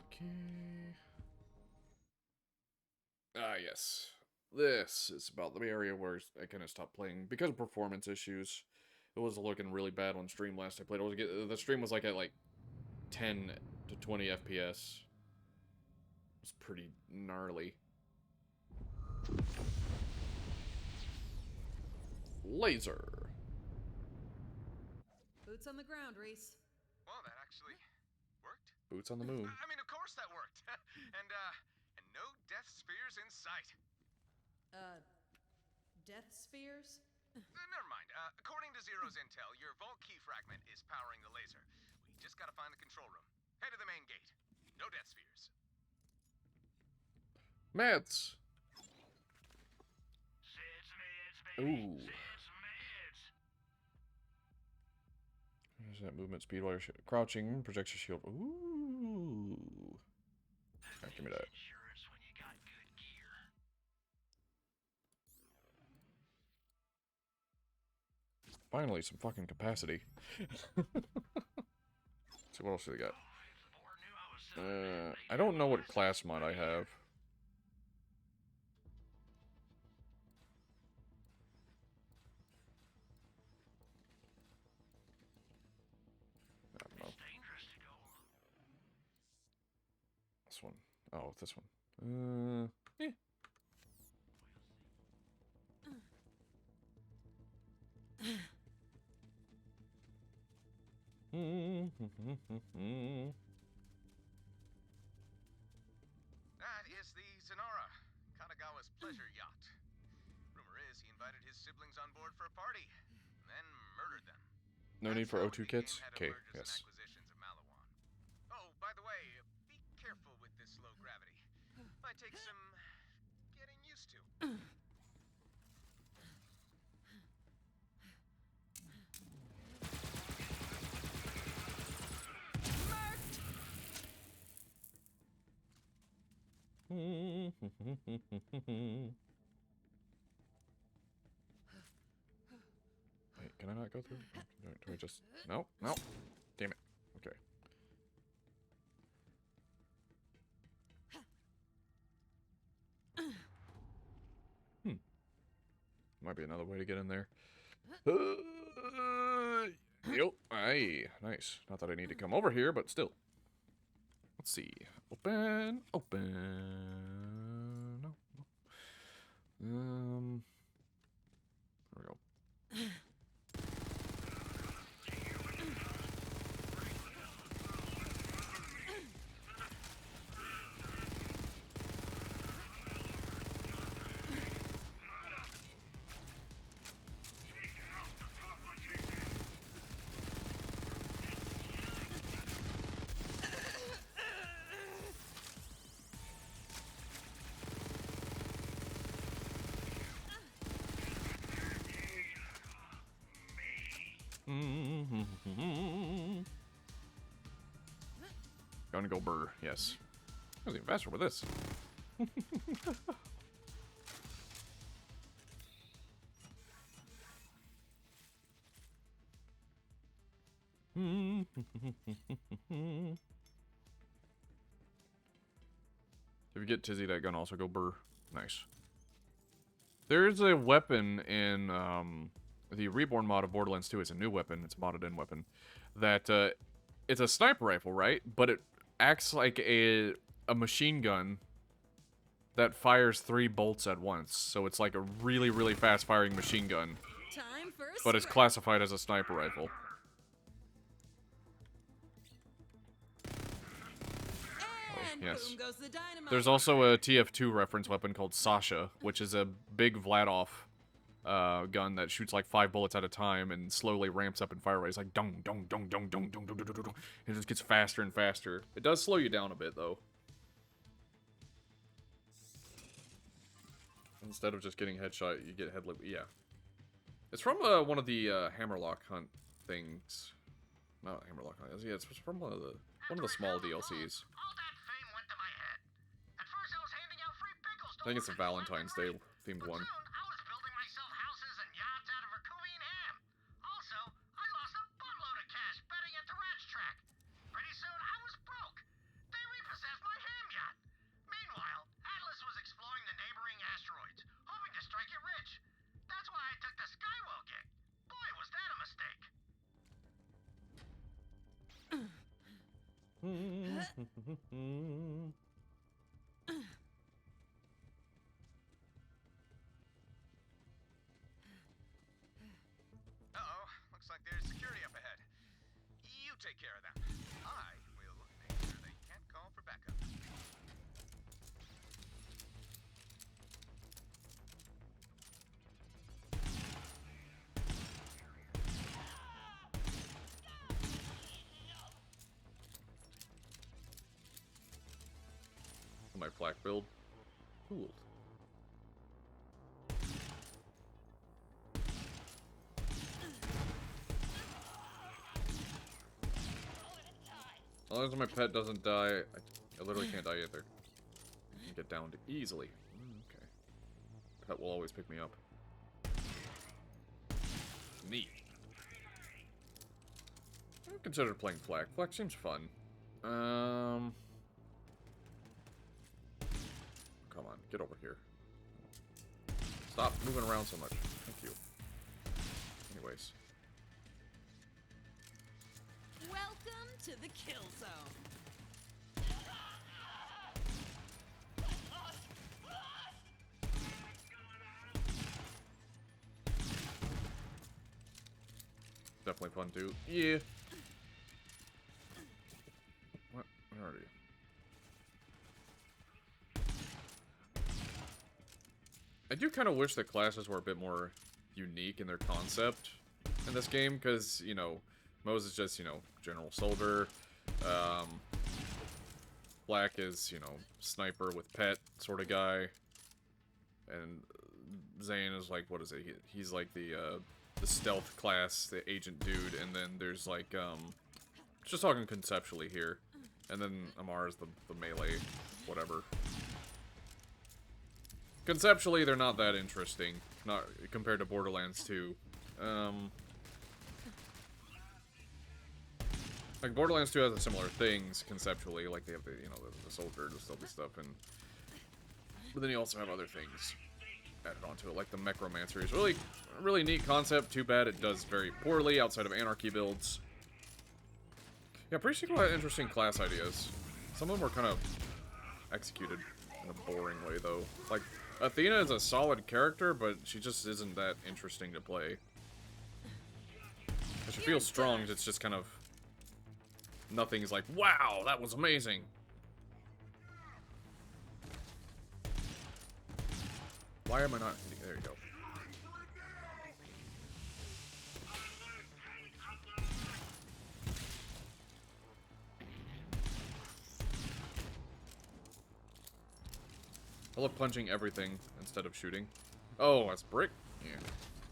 Okay. Ah, yes. This is about the area where I kind of stopped playing because of performance issues. It was looking really bad on stream last I played. The stream was like at like 10 to 20 FPS. It was pretty gnarly. Laser. Boots on the ground, Reese. Well, that actually worked. Boots on the moon. I mean, of course that worked. and no death spheres in sight. Death spheres? Never mind. According to Zero's intel, your vault key fragment is powering the laser. We just gotta find the control room. Head to the main gate. No death spheres. Meds. Meds, baby. Ooh. Meds. There's that movement speed while you're crouching. Projects your shield. Ooh. Right, give me that. Insurance when you got good gear. Finally, some fucking capacity. See what else do they got? I don't know what class mod I have. I don't know. This one. Oh, this one. Yeah. That is the Zenara, Kanagawa's pleasure yacht. Rumor is he invited his siblings on board for a party, then murdered them. No need for That's how O2 he became kits? head of Okay, mergers and yes. acquisitions of Malawan. Oh, by the way, be careful with this low gravity. Might take some getting used to. Wait, can I not go through? Do I just... No, no. Damn it. Okay. Might be another way to get in there. Yep. Aye. Nice. Not that I need to come over here, but still. Let's see. Open. Open. No. There we go. Gonna go burr, yes. I was even faster with this. If you get Tizzy, that gun also go burr. Nice. There's a weapon in the Reborn mod of Borderlands 2. It's a new weapon. It's a modded in weapon. That it's a sniper rifle, right? But it acts like a machine gun that fires 3 bolts at once. So it's like a really, really fast-firing machine gun, Time for a but it's scrap. classified as a sniper rifle. And yes. boom goes the dynamite. There's also a TF2 reference weapon called Sasha, which is a big Vladov gun that shoots like 5 bullets at a time and slowly ramps up in fire rate. It's like dong, dong, dong, dong, dong, dong, dong, dong, dong, dong. It just gets faster and faster. It does slow you down a bit, though. Instead of just getting headshot, you get headlit. Yeah. It's from one of the Hammerlock Hunt things. Not Hammerlock Hunt. Yeah, it's from one of the small DLCs. All that fame went to my head. At first I was handing out free pickles to I think it's a orphans left Valentine's and Day right. themed But one. soon I was building myself houses and yachts out of Rakuian ham. Also, I lost a buttload of cash betting at the ranch track. Pretty soon I was broke. They repossessed my ham yacht. Meanwhile, Atlas was exploring the neighboring asteroids, hoping to strike it rich. That's why I took the Skywell gig. Boy, was that a mistake. Uh-oh, looks like there's security up ahead. You take care of them. I will make sure they can't call for backup. My flak build. Cool. As long as my pet doesn't die, I literally can't die either. I can get downed easily. Okay. Pet will always pick me up. Neat. I've considered playing flak. Flak seems fun. Come on, get over here. Stop moving around so much. Thank you. Anyways. Welcome to the kill zone. Definitely fun too. Yeah. What? Where are you? I do kind of wish the classes were a bit more unique in their concept in this game, because, you know, Mose is just, you know, general soldier. Black is, you know, sniper with pet sort of guy. And Zane is like, what is it? He's like the stealth class, the agent dude. And then there's like, just talking conceptually here. And then Amar is the melee, whatever. Conceptually, they're not that interesting, not compared to Borderlands 2. Like Borderlands 2 has a similar things conceptually, like they have the, you know, the soldier, the stealthy stuff, but then you also have other things added onto it, like the Necromancer is really neat concept. Too bad it does very poorly outside of Anarchy builds. Yeah, pretty sure had interesting class ideas. Some of them were kind of executed in a boring way, though. Like, Athena is a solid character, but she just isn't that interesting to play. She feels strong, it's just kind of... Nothing is like, wow, that was amazing. Why am I not hitting? There you go. I love punching everything instead of shooting. Oh, that's brick? Yeah.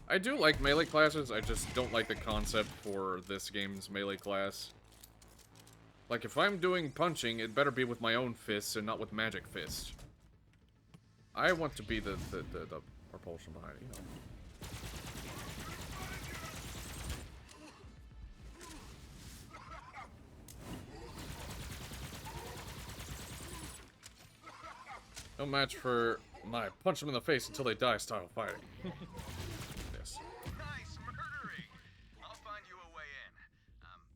I do like melee classes, I just don't like the concept for this game's melee class. Like, if I'm doing punching, it better be with my own fists and not with magic fists. I want to be the propulsion behind it, you know. No match for my punch them in the face until they die style fighting. Yes. Nice murdering! I'll find you a way in.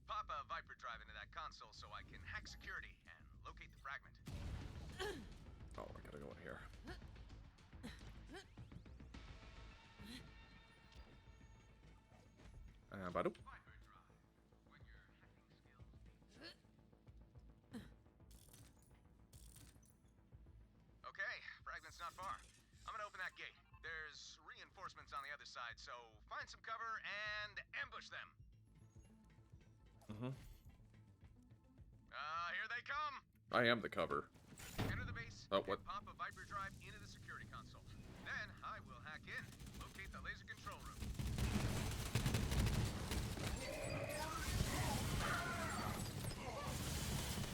Pop a Viper drive into that console so I can hack security and fragment. Oh, I gotta go in here. Badu. Okay, fragment's not far. I'm gonna open that gate. There's reinforcements on the other side, so find some cover and ambush them. Mm-hmm. Here they come. I am the cover. Enter the base Oh, what? and pop a Viper drive into the security console. Then I will hack in, locate the laser control room.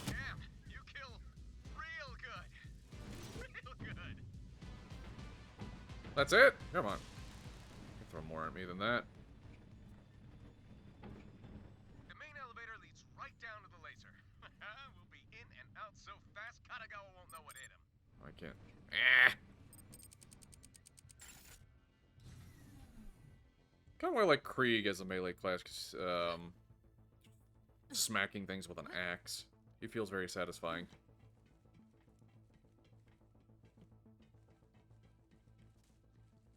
Damn, you kill real good. Real good. That's it? Come on. You can throw more at me than that. The main elevator leads right down to the laser. We'll be in and out so fast, Katagawa won't know what hit him. I can't. Kind of like Krieg as a melee class, because smacking things with an axe. He feels very satisfying.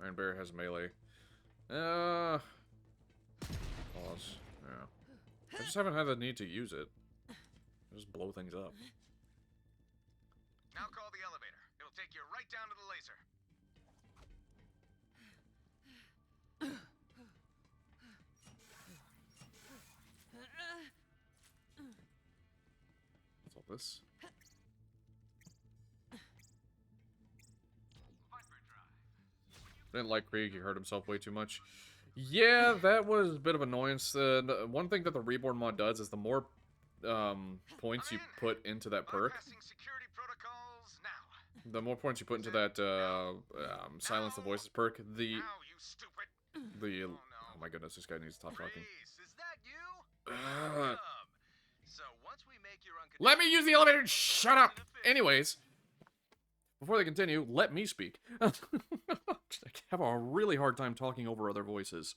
Iron Bear has melee. Pause. Yeah. I just haven't had the need to use it. Just blow things up. Now call the elevator. It'll take you right down to the laser. What's all this? Didn't like Krieg, he hurt himself way too much. Yeah, that was a bit of annoyance. One thing that the Reborn mod does is the more points you put into that perk, Bypassing security protocols now. the more points you put into that Silence the Voices perk, the... Now, you stupid. Oh my goodness, this guy needs to stop talking. Reese, is that you? Welcome. So once we make your Let me use the elevator and shut up! Anyways, before they continue, let me speak. I have a really hard time talking over other voices.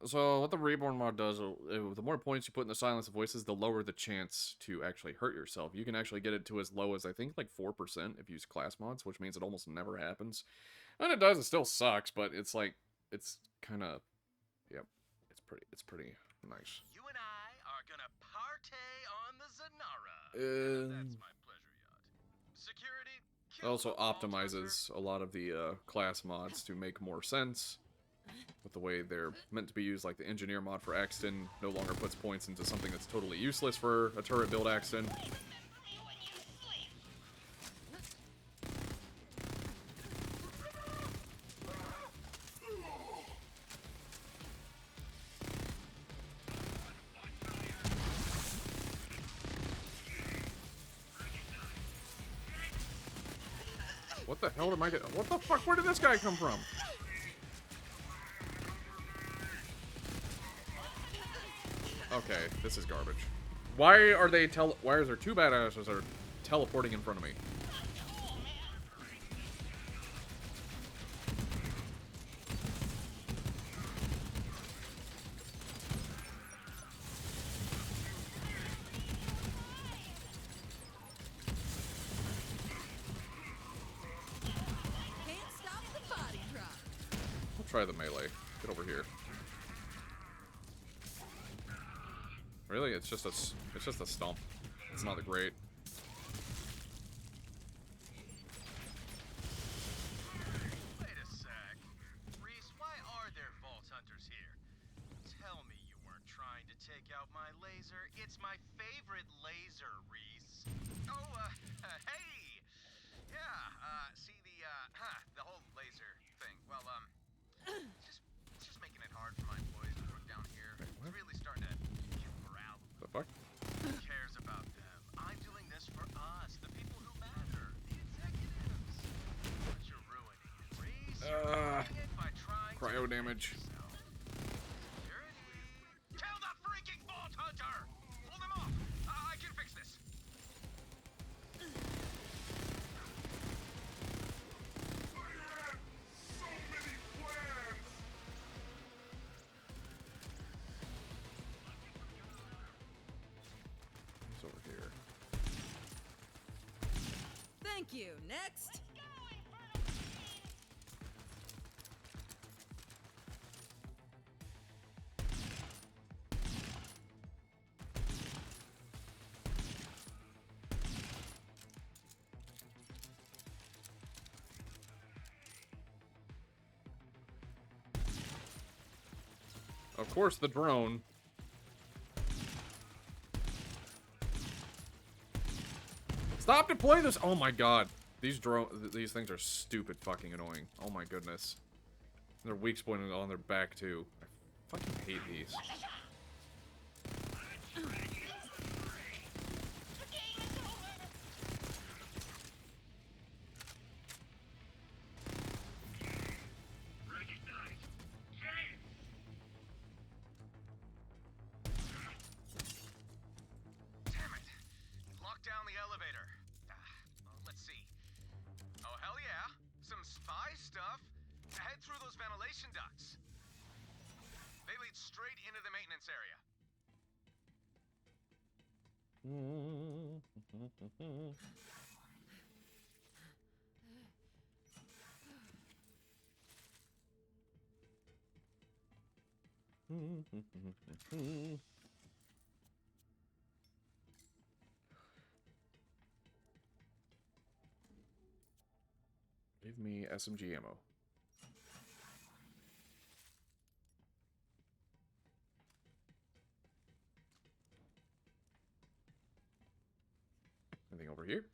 So what the Reborn mod does, the more points you put in the Silence of Voices, the lower the chance to actually hurt yourself. You can actually get it to as low as, I think, like 4% if you use class mods, which means it almost never happens. And it does, it still sucks, but it's like, it's kind of, yep, it's pretty nice. You and I are gonna partay on the Zanara. That's my pleasure yacht. Security. It also optimizes a lot of the class mods to make more sense with the way they're meant to be used, like the engineer mod for Axton no longer puts points into something that's totally useless for a turret build Axton. What the hell am I getting? What the fuck? Where did this guy come from? Okay, this is garbage. Why are they why is there two badasses that are teleporting in front of me? Can't stop the body drop. I'll try the melee. Get over here. Really? It's just a stomp. It's not great. Wait a sec. Reese, why are there Vault Hunters here? Tell me you weren't trying to take out my laser. It's my favorite laser, Reese. Oh, hey! Yeah, see the whole laser thing. Well, it's just making it hard for my employees to work down here. It's really starting to kill morale. The fuck? Who cares about them? I'm doing this for us, the people who matter, the executives. But you're ruining it, Reese. You're ruining it by trying Cryo to damage. Security. Kill the freaking Vault Hunter! Pull them off! I can fix this. It's over here. Thank you. Next. Of course, the drone. Stop deploying this! Oh my god. These things are stupid fucking annoying. Oh my goodness. They're weak spawning on their back too. I fucking hate these. Damn it! Lock down the elevator. Let's see. Oh, hell yeah. Some spy stuff. Head through those ventilation ducts. They lead straight into the maintenance area. Give me SMG ammo. Anything over here?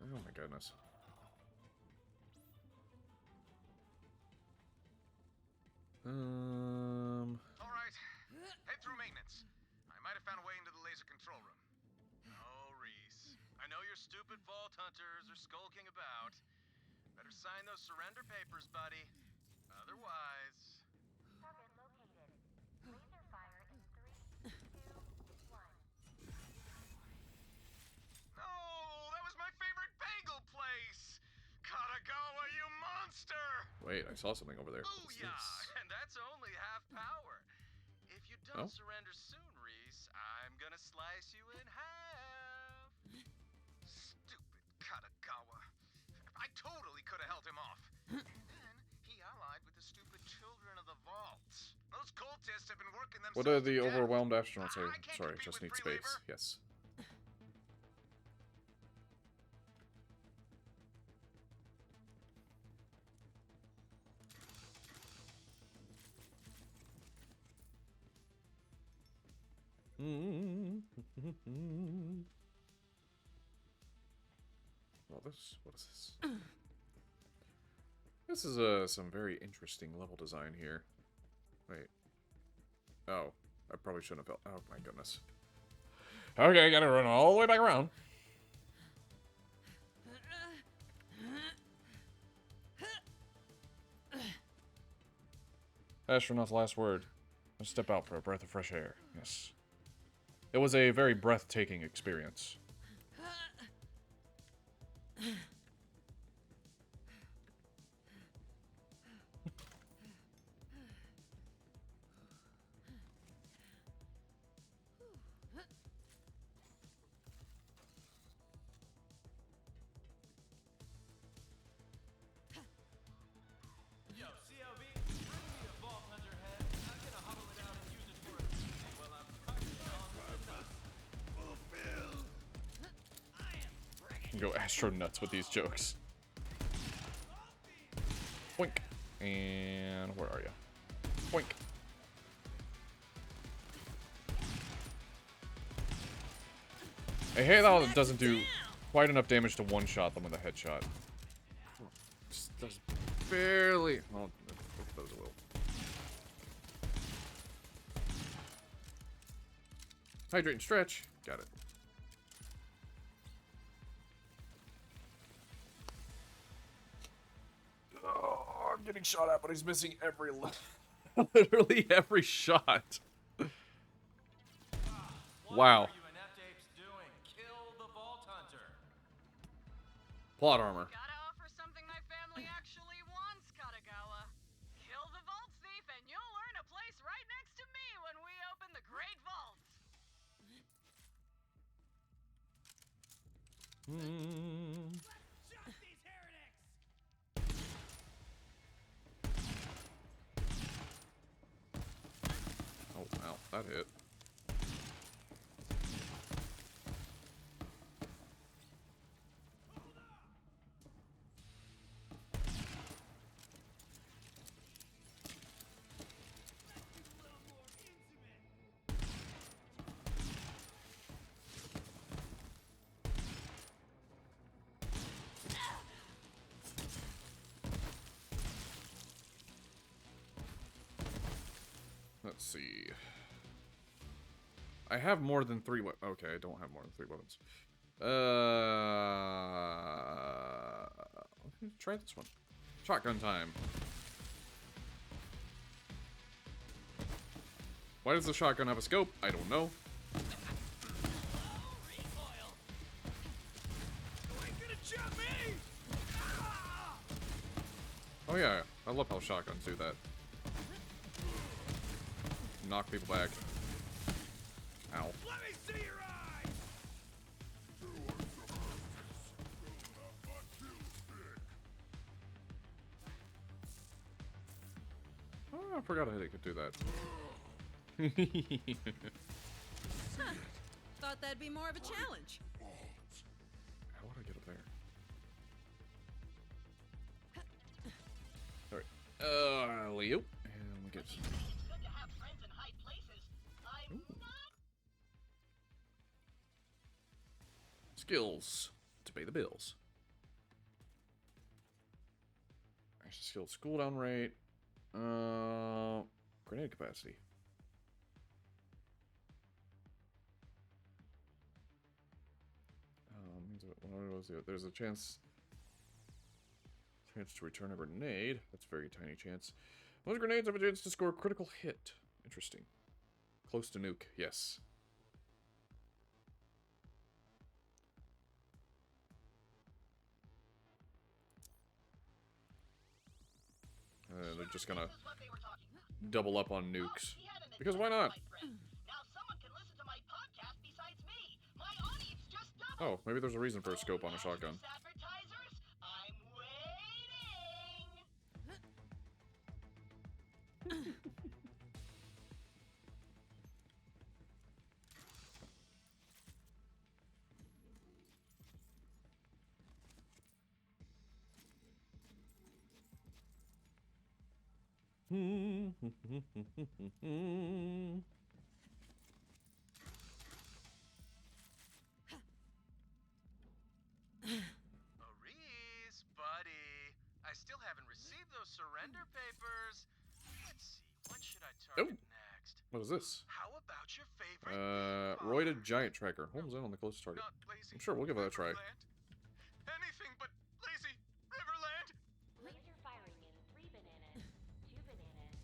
Oh my goodness. All right. Head through maintenance. I might have found a way into the laser control room. Oh, Reese. I know your stupid vault hunters are skulking about. Better sign those surrender papers, buddy. Otherwise... Target located. Laser fire in 3, 2, 1. No, that was my favorite bagel place! Katagawa, you monster! Wait, I saw something over there. What's Booyah! this? And that's only half power. If you don't Oh? surrender soon, Reese, I'm gonna slice you in half. Stupid Katagawa. I totally could have held him off. And then he allied with the stupid children of the vault. Those cultists have been working themselves What do the to death. overwhelmed astronauts say? I can't Sorry, compete just with need free space. labor. Yes. Well, what is this? This is some very interesting level design here. Wait. Oh, I probably shouldn't have felt. Oh my goodness. Okay, gotta run all the way back around. Astronaut's last word. Let's step out for a breath of fresh air. Yes. It was a very breathtaking experience. Yo, CLB, bring me a vault hunter head. I'm gonna hollow it out and use it for a TV while I'm cutting on the nuts. You can go astro nuts with these jokes. Boink. And where are you? Boink. I hate how it doesn't do quite enough damage to one-shot them with a headshot. Just does barely. Well, both of those will. Hydrate and stretch. Got it. Oh, I'm getting shot at, but he's missing every literally every shot. Wow. What are you inept apes doing? Kill the vault hunter. Plot armor. Gotta offer something my family actually wants, Katagawa. Kill the vault thief and you'll earn a place right next to me when we open the Great Vault. that hit. Let's see. I have more than 3 weapons. Okay, I don't have more than 3 weapons. Try this one. Shotgun time. Why does the shotgun have a scope? I don't know. Oh yeah, I love how shotguns do that. Knock people back. Ow. Let me see your eyes! Oh, I forgot I could do that. Thought that'd be more of a challenge. How would I get up there? Alright. Leo. And we get some. It's good to have friends in high places. I'm not. Skills to pay the bills. Extra skills, cooldown rate, grenade capacity. Means that there's a chance to return a grenade. That's a very tiny chance. Most grenades have a chance to score a critical hit. Interesting. Close to nuke, yes. They're just gonna double up on nukes. Because why not? Oh, maybe there's a reason for a scope on a shotgun. Maurice, buddy. I still haven't received those surrender papers. Let's see, what should I target next? What is this? How about your favorite Roided giant tracker. Homes in on the closest target. Not lazy I'm sure we'll give that a try. Riverland. Anything but lazy Riverland. Laser firing in 3 bananas, 2 bananas,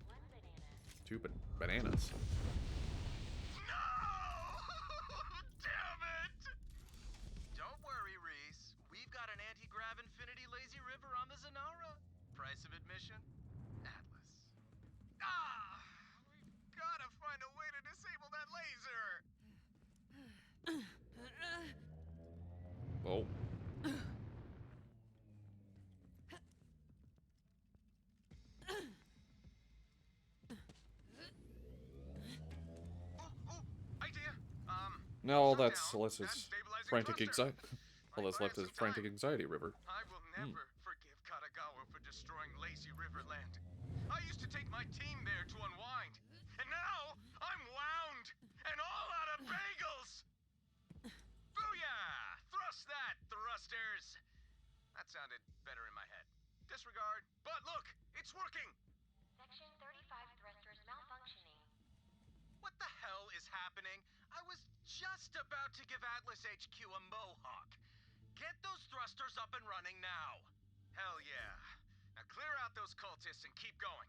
1 banana. 2 bananas. No! Damn it! Don't worry, Reese. We've got an anti-grav infinity lazy river on the Zanara. Price of admission? Atlas. Ah! We've gotta find a way to disable that laser! Oh. Idea. Now all shut that's down left and is stabilizing frantic cluster. anxiety. All that's left is frantic anxiety river. I will never forgive Katagawa for destroying lazy Riverland. I used to take my team there to unwind, and now I'm wound and all out of bagels. Booyah! Thrust that, thrusters. That sounded better in my head. Disregard. But look, it's working. Section 35 thrusters malfunctioning. What the hell is happening? I was just about to give Atlas HQ a mohawk. Get those thrusters up and running now. Hell yeah. Now clear out those cultists and keep going.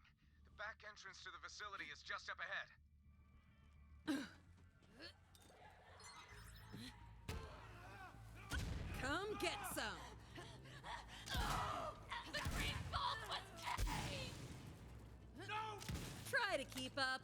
The back entrance to the facility is just up ahead. Come get some. The Great Vault was taken! Try to keep up.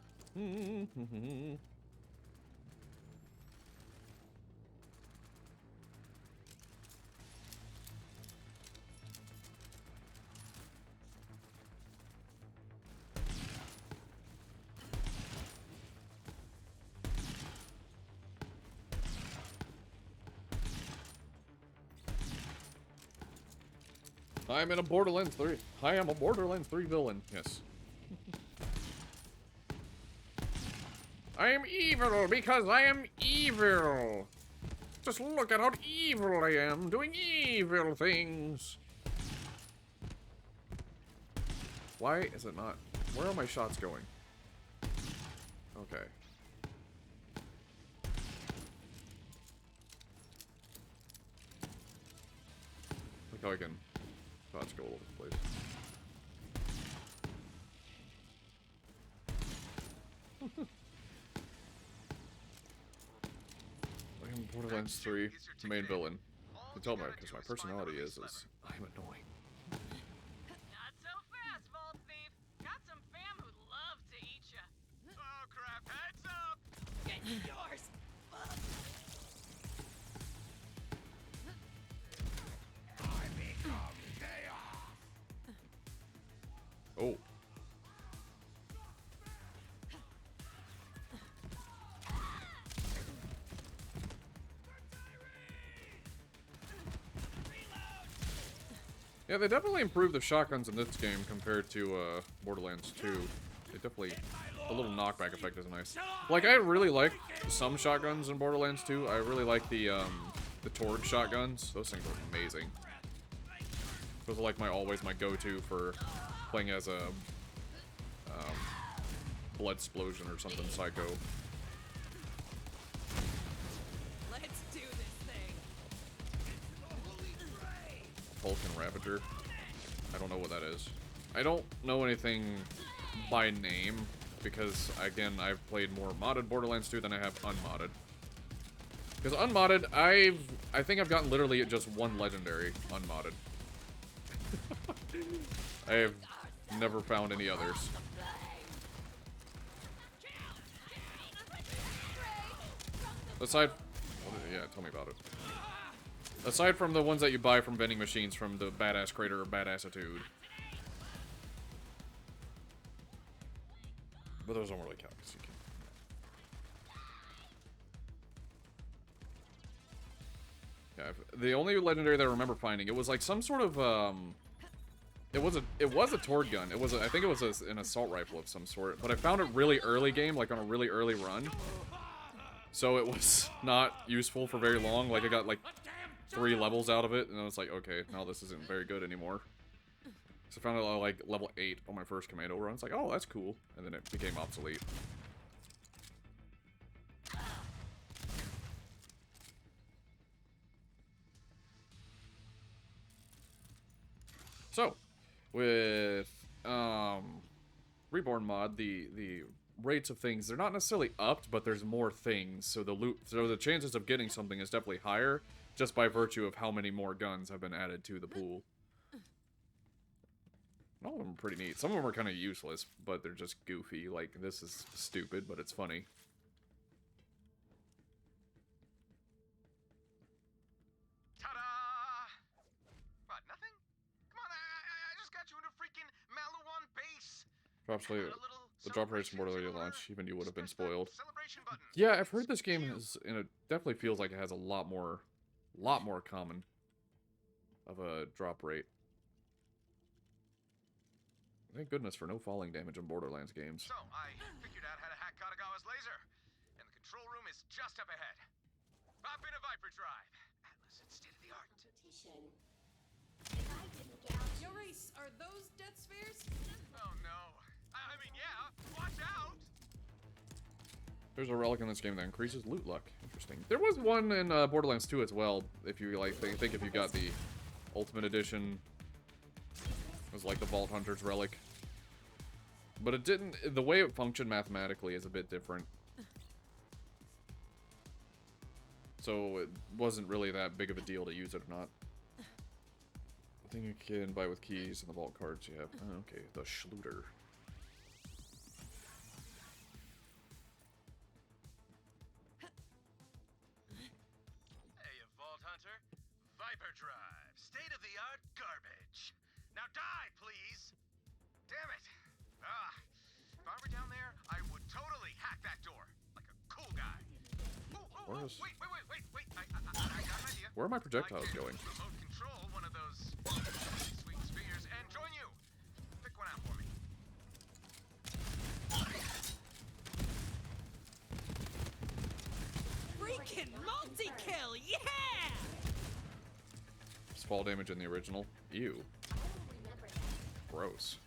I'm in a Borderlands 3. I am a Borderlands 3 villain. Yes. I am evil because I am evil. Just look at how evil I am, doing evil things. Why is it not? Where are my shots going? Okay. Look how I can shots go all over the place. I am Borderlands 3 main villain. You can tell because my personality is I'm annoying. Not so fast, Vault Thief. Got some fam who'd love to eat ya. Oh crap, heads up! Get yours! Oh. Yeah, they definitely improved the shotguns in this game compared to Borderlands 2. They definitely, a little knockback effect is nice. Like, I really like some shotguns in Borderlands 2. I really like the Torgue shotguns. Those things are amazing. Those are like always my go-to for playing as a blood explosion or something psycho. Let's do this thing. Vulcan Ravager. I don't know what that is. I don't know anything by name because, again, I've played more modded Borderlands 2 than I have unmodded. Because unmodded, I think I've gotten literally just one legendary unmodded. I have never found any others. Aside, yeah, tell me about it. Aside from the ones that you buy from vending machines from the Badass Crater or Badassitude. But those don't really count because you can. Yeah, the only legendary that I remember finding, it was like some sort of it was a Torgue gun. I think it was an assault rifle of some sort. But I found it really early game, like on a really early run. So it was not useful for very long. Like I got like 3 levels out of it, and I was like, okay, now this isn't very good anymore. So I found it like level 8 on my first commando run. It's like, oh, that's cool. And then it became obsolete. So, with Reborn mod, the rates of things, they're not necessarily upped, but there's more things. So the chances of getting something is definitely higher, just by virtue of how many more guns have been added to the pool. All of them are pretty neat. Some of them are kind of useless, but they're just goofy. Like, this is stupid, but it's funny. Ta-da! What, nothing? Come on, I just got you into freaking Malouan base. Probably the drop rates from Borderlands launch, even you would have been spoiled. Celebration button. Yeah, I've heard this game is, and it definitely feels like it has a lot more common of a drop rate. Thank goodness for no falling damage in Borderlands games. So, I figured out how to hack Katagawa's laser, and the control room is just up ahead. Hop in a Viper Drive. Atlas, it's state-of-the-art. Maurice, are those death spheres? Oh no. I mean, yeah, watch out! There's a relic in this game that increases loot luck. Interesting. There was one in Borderlands 2 as well, if you like, think if you got the Ultimate Edition. It was like the Vault Hunter's relic. But it didn't, the way it functioned mathematically is a bit different. So it wasn't really that big of a deal to use it or not. I think you can buy with keys and the vault cards you have. Oh, okay, the Schluter. Hey, Vault Hunter. Viper Drive. State-of-the-art garbage. Now die, please! Damn it! If I were down there, I would totally hack that door. Like a cool guy. Wait. I got an idea. Where are my projectiles going? Remote control one of those sweet Easy kill, yeah! It's fall damage in the original. Ew. Gross.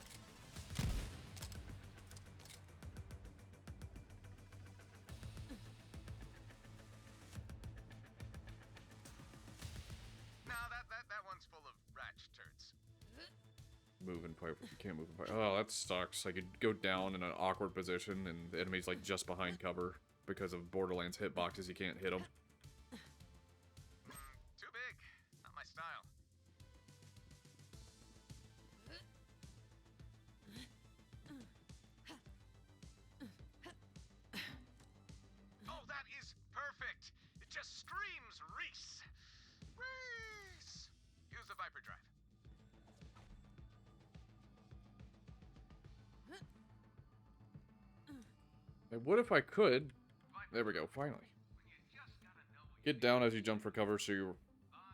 No, that one's full of ratch turds. Move and fight. You can't move and fight. Oh, that sucks. I could go down in an awkward position and the enemy's like just behind cover because of Borderlands hitboxes. You can't hit them. Too big. Not my style. Oh, that is perfect. It just screams Reese. Reese. Use the Viper Drive. And what if I could? There we go. Finally. Get down as you jump for cover so you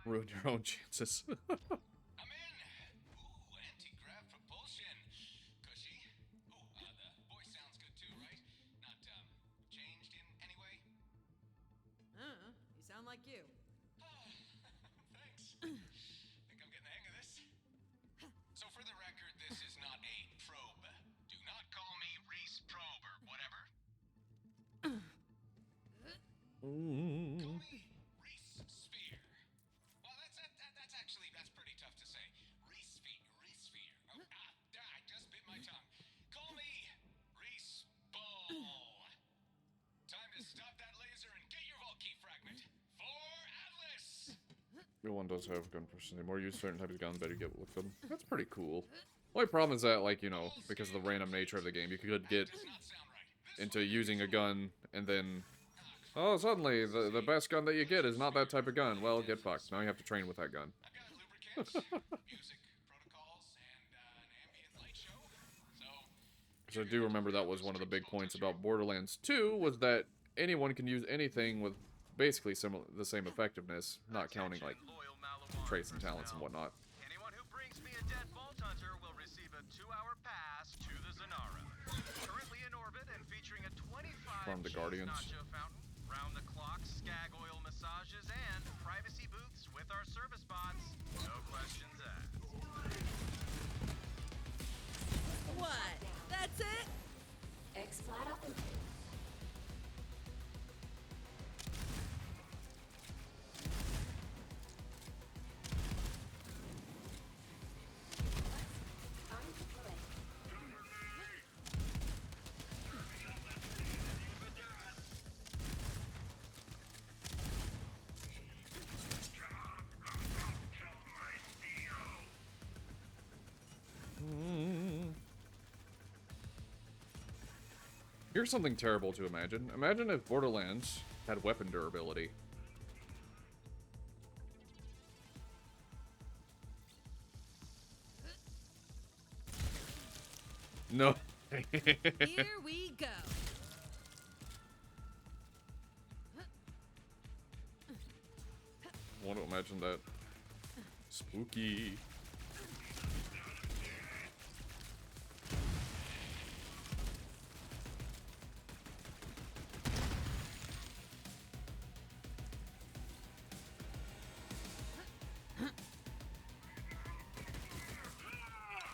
ruin your own chances. I'm in. Ooh, anti-grav propulsion. Cushy. Ooh, the voice sounds good too, right? Not, changed in any way? You sound like you. Thanks. Think I'm getting the hang of this. So for the record, this is not a probe. Do not call me Reese Probe or whatever. Call me Reese Sphere. Well, that's actually pretty tough to say. Reese Sphere. Oh, I just bit my tongue. Call me Reese Ball. Time to stop that laser and get your vault key fragment. For Atlas. Your one does have gun proficiency. The more you use certain types of gun, the better you get with them. That's pretty cool. Only problem is that, like, you know, because of the random nature of the game, you could get Does not sound right. This into using a gun and then, oh, suddenly the best gun that you get is not that type of gun. Well, get fucked. Now you have to train with that gun. I've got lubricants, music, protocols, and an ambient light show. So, Because I do remember that was one of the big points about Borderlands 2 was that anyone can use anything with basically the same effectiveness, not counting like Loyal Malawan traits and talents and personnel. whatnot. Anyone who brings me a dead Vault Hunter will receive a 2-hour pass to the Zanara. Currently in orbit and featuring a 25 Farm the Guardians. nacho fountain, round-the-clock skag oil massages, and privacy booths with our service bots. No questions asked. What? That's it? X flat up and Here's something terrible to imagine. Imagine if Borderlands had weapon durability. No. Here we go. I want to imagine that. Spooky.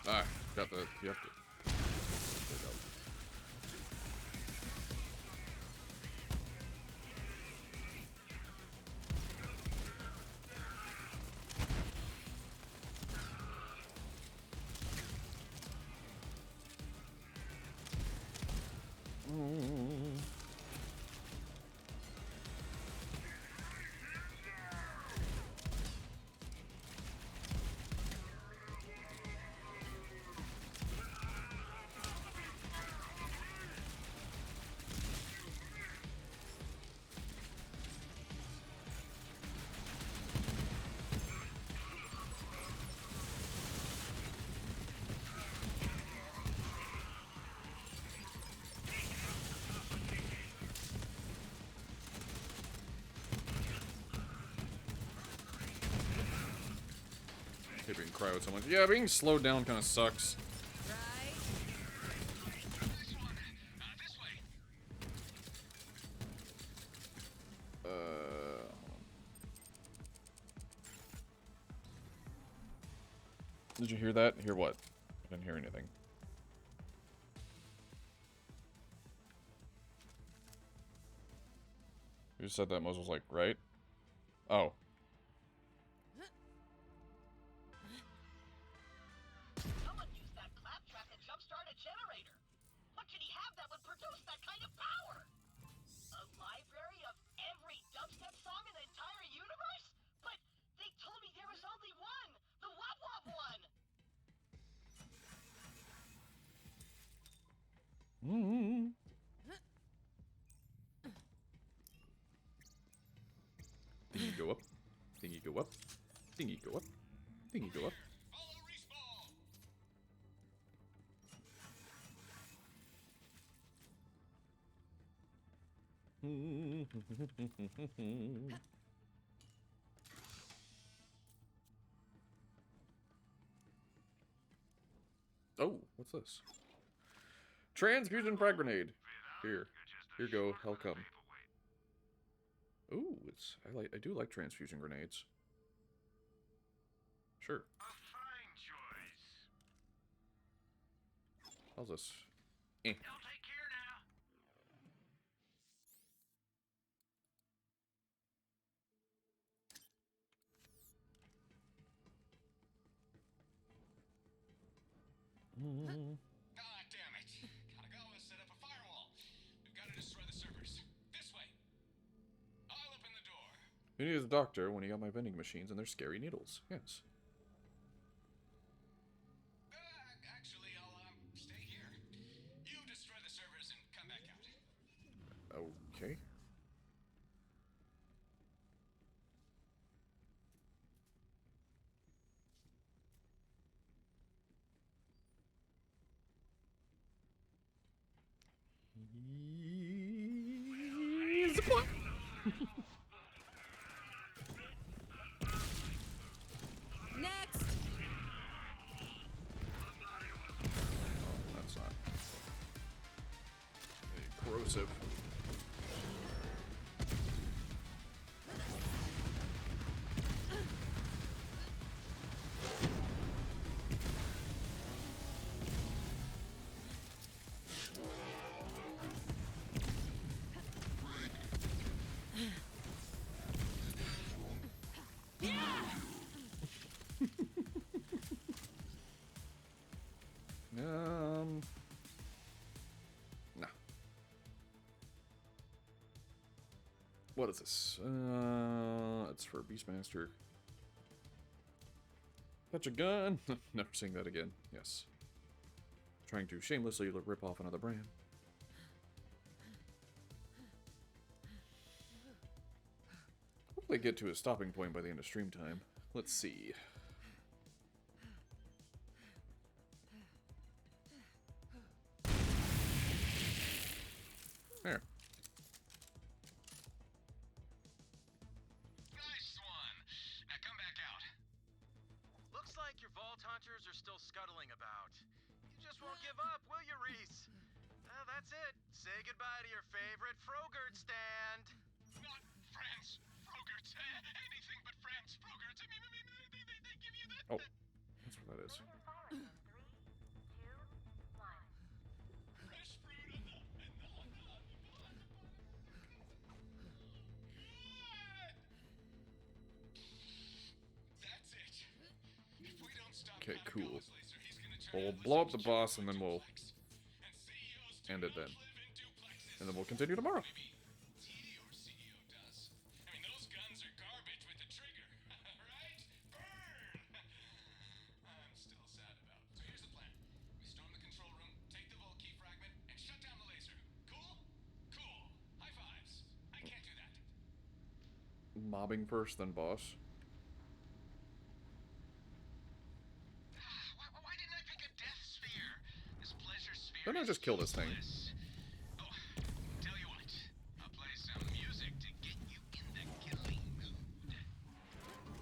Ah, got the. You have to. There we go. Hate being crowded so much. Yeah, being slowed down kind of sucks. Right? nice one. This way. Hold on. Did you hear that? Hear what? I didn't hear anything. Who said that? Mose was like, right? Oh. Someone used that claptrap to jumpstart a generator. What could he have that would produce that kind of power? A library of every dubstep song in the entire universe? But they told me there was only one! The Wop Wop one! Thingy go up. Thingy go up. Thingy go up. Thingy go up. Follow respawn! Oh, what's this? Transfusion frag grenade. Here. Here go. Hell come. Ooh, I do like transfusion grenades. Sure. A fine choice. How's this? They'll take care now. God damn it. Kagawa set up a firewall. We've got to destroy the servers. This way. I'll open the door. You needed a doctor when you got my vending machines and their scary needles. Yes. Actually, I'll stay here. You destroy the servers and come back out. Okay. Next! That's not corrosive. No. What is this? It's for Beastmaster. Fetch a gun. Never seeing that again. Yes. Trying to shamelessly rip off another brand. Hope they get to a stopping point by the end of stream time. Let's see. There. Nice one. Now come back out. Looks like your Vault Hunters are still scuttling about. You just won't give up, will you, Reese? That's it. Say goodbye to your favorite Frogurt stand. Not Franz Frogerts. Anything but Franz Frogerts. I mean, they give you that. Oh, that's what that is. Fresh fruit and the That's it. If we don't stop Okay, cool. Kagawa's laser, he's gonna turn We'll out blow up the super boss and then we'll and CEOs do end it not then. live in duplexes. And then we'll continue tomorrow. Maybe TD or CEO does. I mean, those guns are garbage with the trigger, right? Burn! I'm still sad about it. So here's the plan. We storm the control room, take the Vault key fragment, and shut down the laser. Cool? Cool. High fives. I can't do that. Mobbing first, then boss. Why didn't I pick a death sphere? This pleasure sphere. Why not just kill this thing? useless. Oh, tell you what. I'll play some music to get you in the killing mood.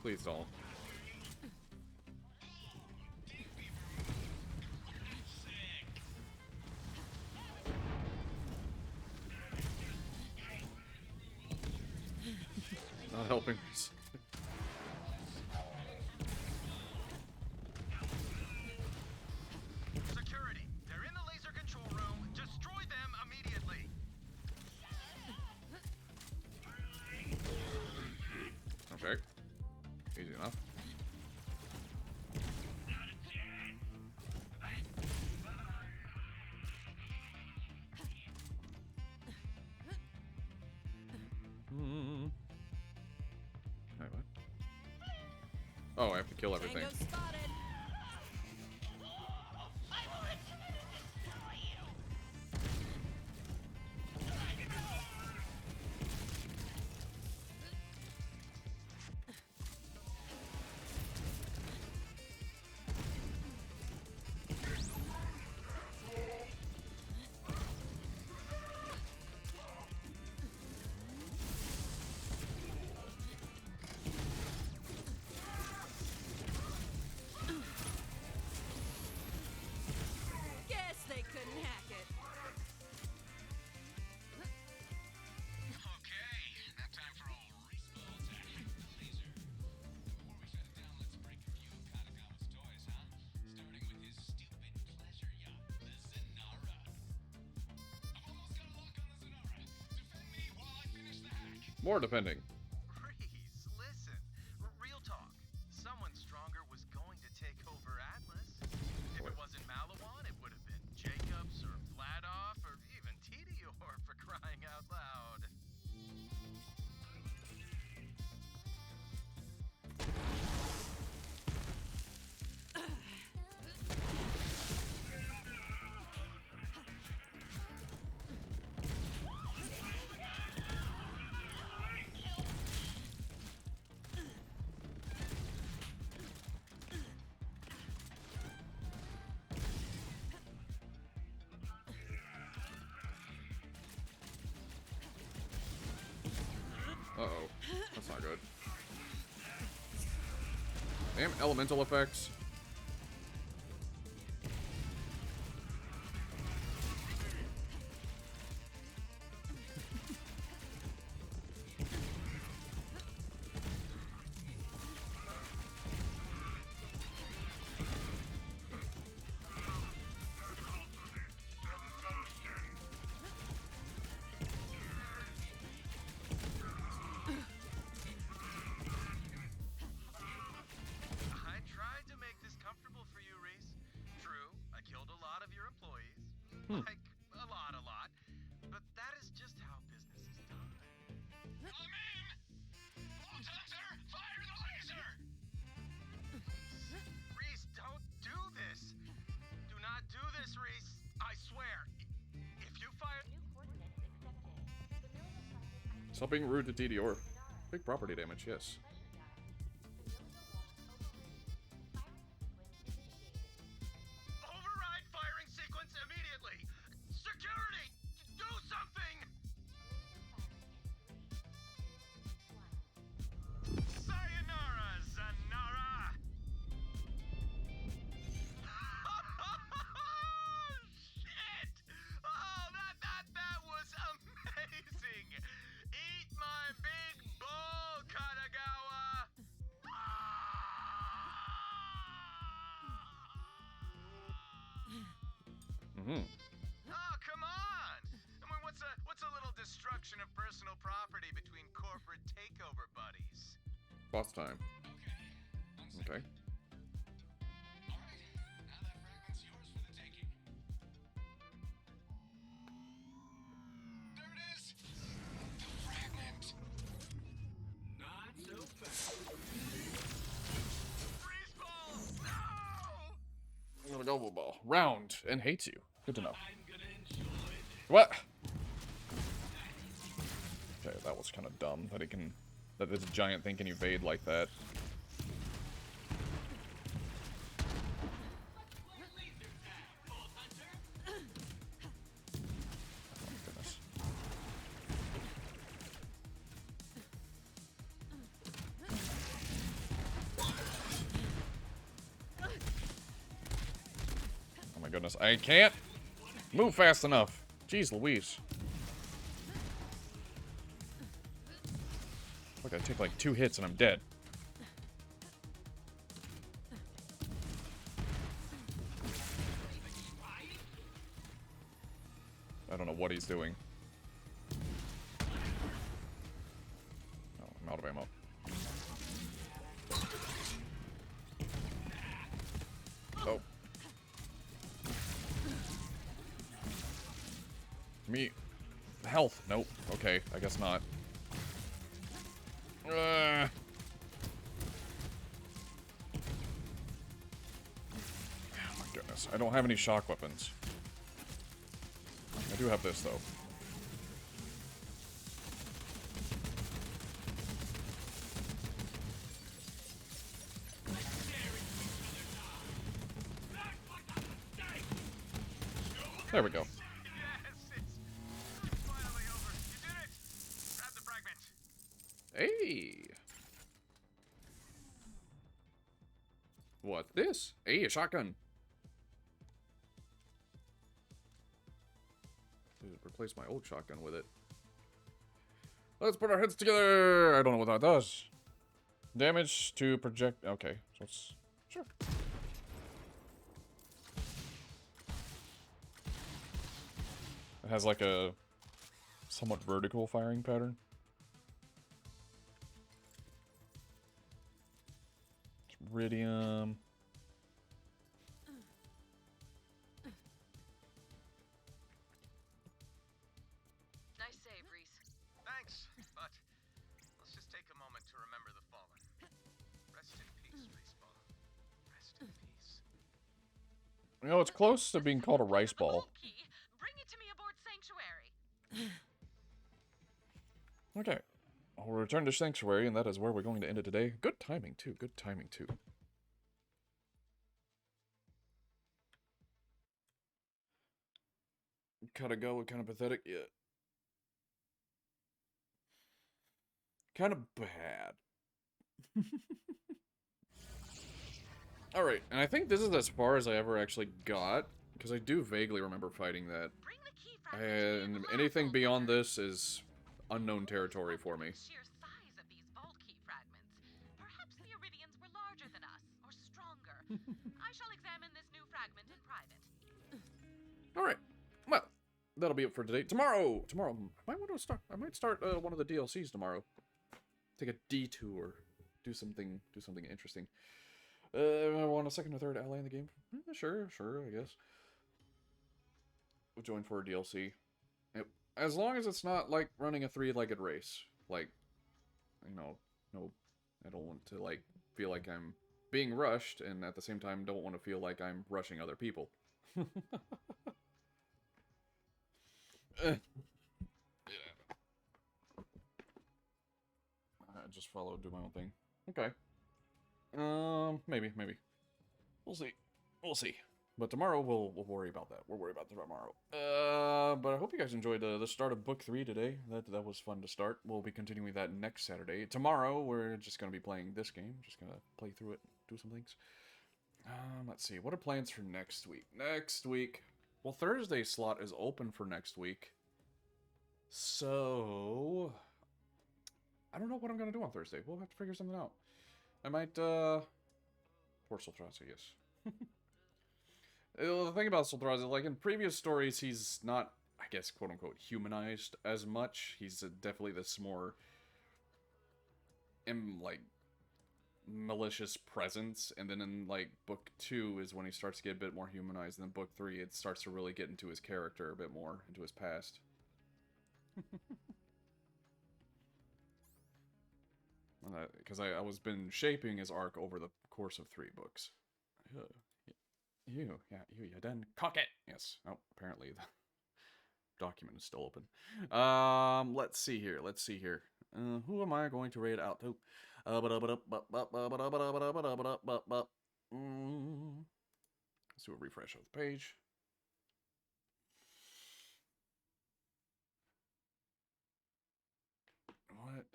Please don't. Sick. Not helping. Oh, I have to kill everything. Tango spotted. Guess they couldn't hack it. Okay, now time for old Respawn to hack the laser. Before we shut it down, let's break a few of Katagawa's toys, huh? Starting with his stupid pleasure yacht, the Zanara. I've almost got a lock on the Zanara. Defend me while I finish the hack. More depending. Reese, listen. Real talk. Someone stronger was going to take over Atlas. If it wasn't Malawan, it would have been Jacobs or Vladoff or even Tedior for crying out loud. Uh-oh. That's not good. Damn elemental effects. I tried to make this comfortable for you, Reese. True, I killed a lot of your employees. Like, a lot. But that is just how business is done. I'm in! Vault Hunter, fire the laser! Reese, don't do this! Do not do this, Reese! I swear! If you fire... Stop being rude to TDR. Big property damage, yes. Override firing sequence immediately! Security! Do something! Sayonara, Zanara! Shit! Oh, that was amazing! Eat my big bowl, Katagawa! Mm-hmm. Oh, come on! I mean, what's a little destruction of personal property between corporate takeover buddies? Boss time. Okay. Alright, now that fragment's yours for the taking. There it is! The fragment! Not so fast. Freeze ball! No! I'm gonna go ball. Round and hates you. Good to know. I'm gonna enjoy it. What? Okay, that was kind of dumb. That this giant thing can evade like that. Oh my goodness. Oh my goodness, I can't move fast enough. Jeez Louise. Look, I take like 2 hits and I'm dead. I don't know what he's doing. Oh, I'm out of ammo. Oh. Me. Health. Nope. Okay, I guess not. Yes, I don't have any shock weapons. I do have this, though. There we go. Yes, it's finally over. You did it! Grab the fragment. Hey! What's this? Hey, a shotgun. Replace my old shotgun with it. Let's put our heads together! I don't know what that does. Damage to project... Okay, so it's... Sure. It has like a somewhat vertical firing pattern. Iridium. Nice save, Reese. Thanks, but let's just take a moment to remember the fallen. Rest in peace, Respawn. Rest in peace. You know, it's close to being called a rice ball. Key, bring it to me aboard Sanctuary. Okay. We'll return to Sanctuary, and that is where we're going to end it today. Good timing, too. Good timing, too. Kinda go, kind of pathetic, yeah. Kind of bad. Alright, and I think this is as far as I ever actually got, because I do vaguely remember fighting that. Bring the key fragment to me And in anything Vault beyond Hunter. this is unknown territory for me. Sheer size of these vault key fragments. Perhaps the Iridians were larger than us, or stronger. I shall examine this new fragment in private. Alright, well, that'll be it for today. Tomorrow, I might start one of the DLCs tomorrow. Take a detour, do something interesting. I want a second or third ally in the game? Sure, I guess. We'll join for a DLC. As long as it's not like running a three-legged race. Like, you know, no, I don't want to like feel like I'm being rushed, and at the same time don't want to feel like I'm rushing other people. Yeah. I just follow, do my own thing. Okay. Maybe. We'll see. But tomorrow we'll worry about that. We'll worry about that tomorrow. But I hope you guys enjoyed the start of book 3 today. That was fun to start. We'll be continuing that next Saturday. Tomorrow we're just gonna be playing this game. Just gonna play through it, do some things. Let's see. What are plans for next week? Well, Thursday slot is open for next week. So I don't know what I'm gonna do on Thursday. We'll have to figure something out. I might poor Soltraza, yes. The thing about Soltraza, like in previous stories, he's not, I guess, quote unquote, humanized as much. He's definitely this more like malicious presence, and then in like book 2 is when he starts to get a bit more humanized, and then book 3 it starts to really get into his character a bit more, into his past. Because I was been shaping his arc over the course of 3 books. You done cock it. Yes. Oh, apparently the document is still open. Let's see here. Who am I going to raid out to? Let's do a refresh of the page. What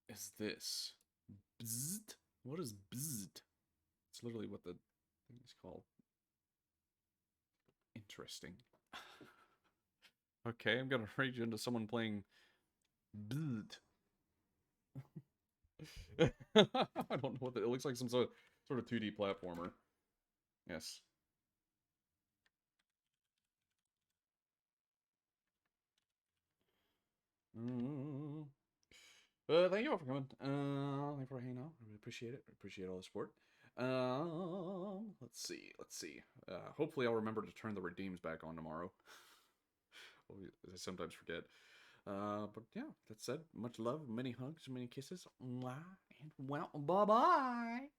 is this? Bzzzt? What is bzzzt? It's literally what the thing is called. Interesting. Okay, I'm gonna raid you into someone playing bzzzt. I don't know what it looks like. Some sort of 2D platformer. Yes. Thank you all for coming. Thank you for hanging out. I really appreciate it. I appreciate all the support. Let's see. Hopefully I'll remember to turn the redeems back on tomorrow. I sometimes forget. But yeah, that said, much love, many hugs, many kisses. Mwah, and well, bye-bye.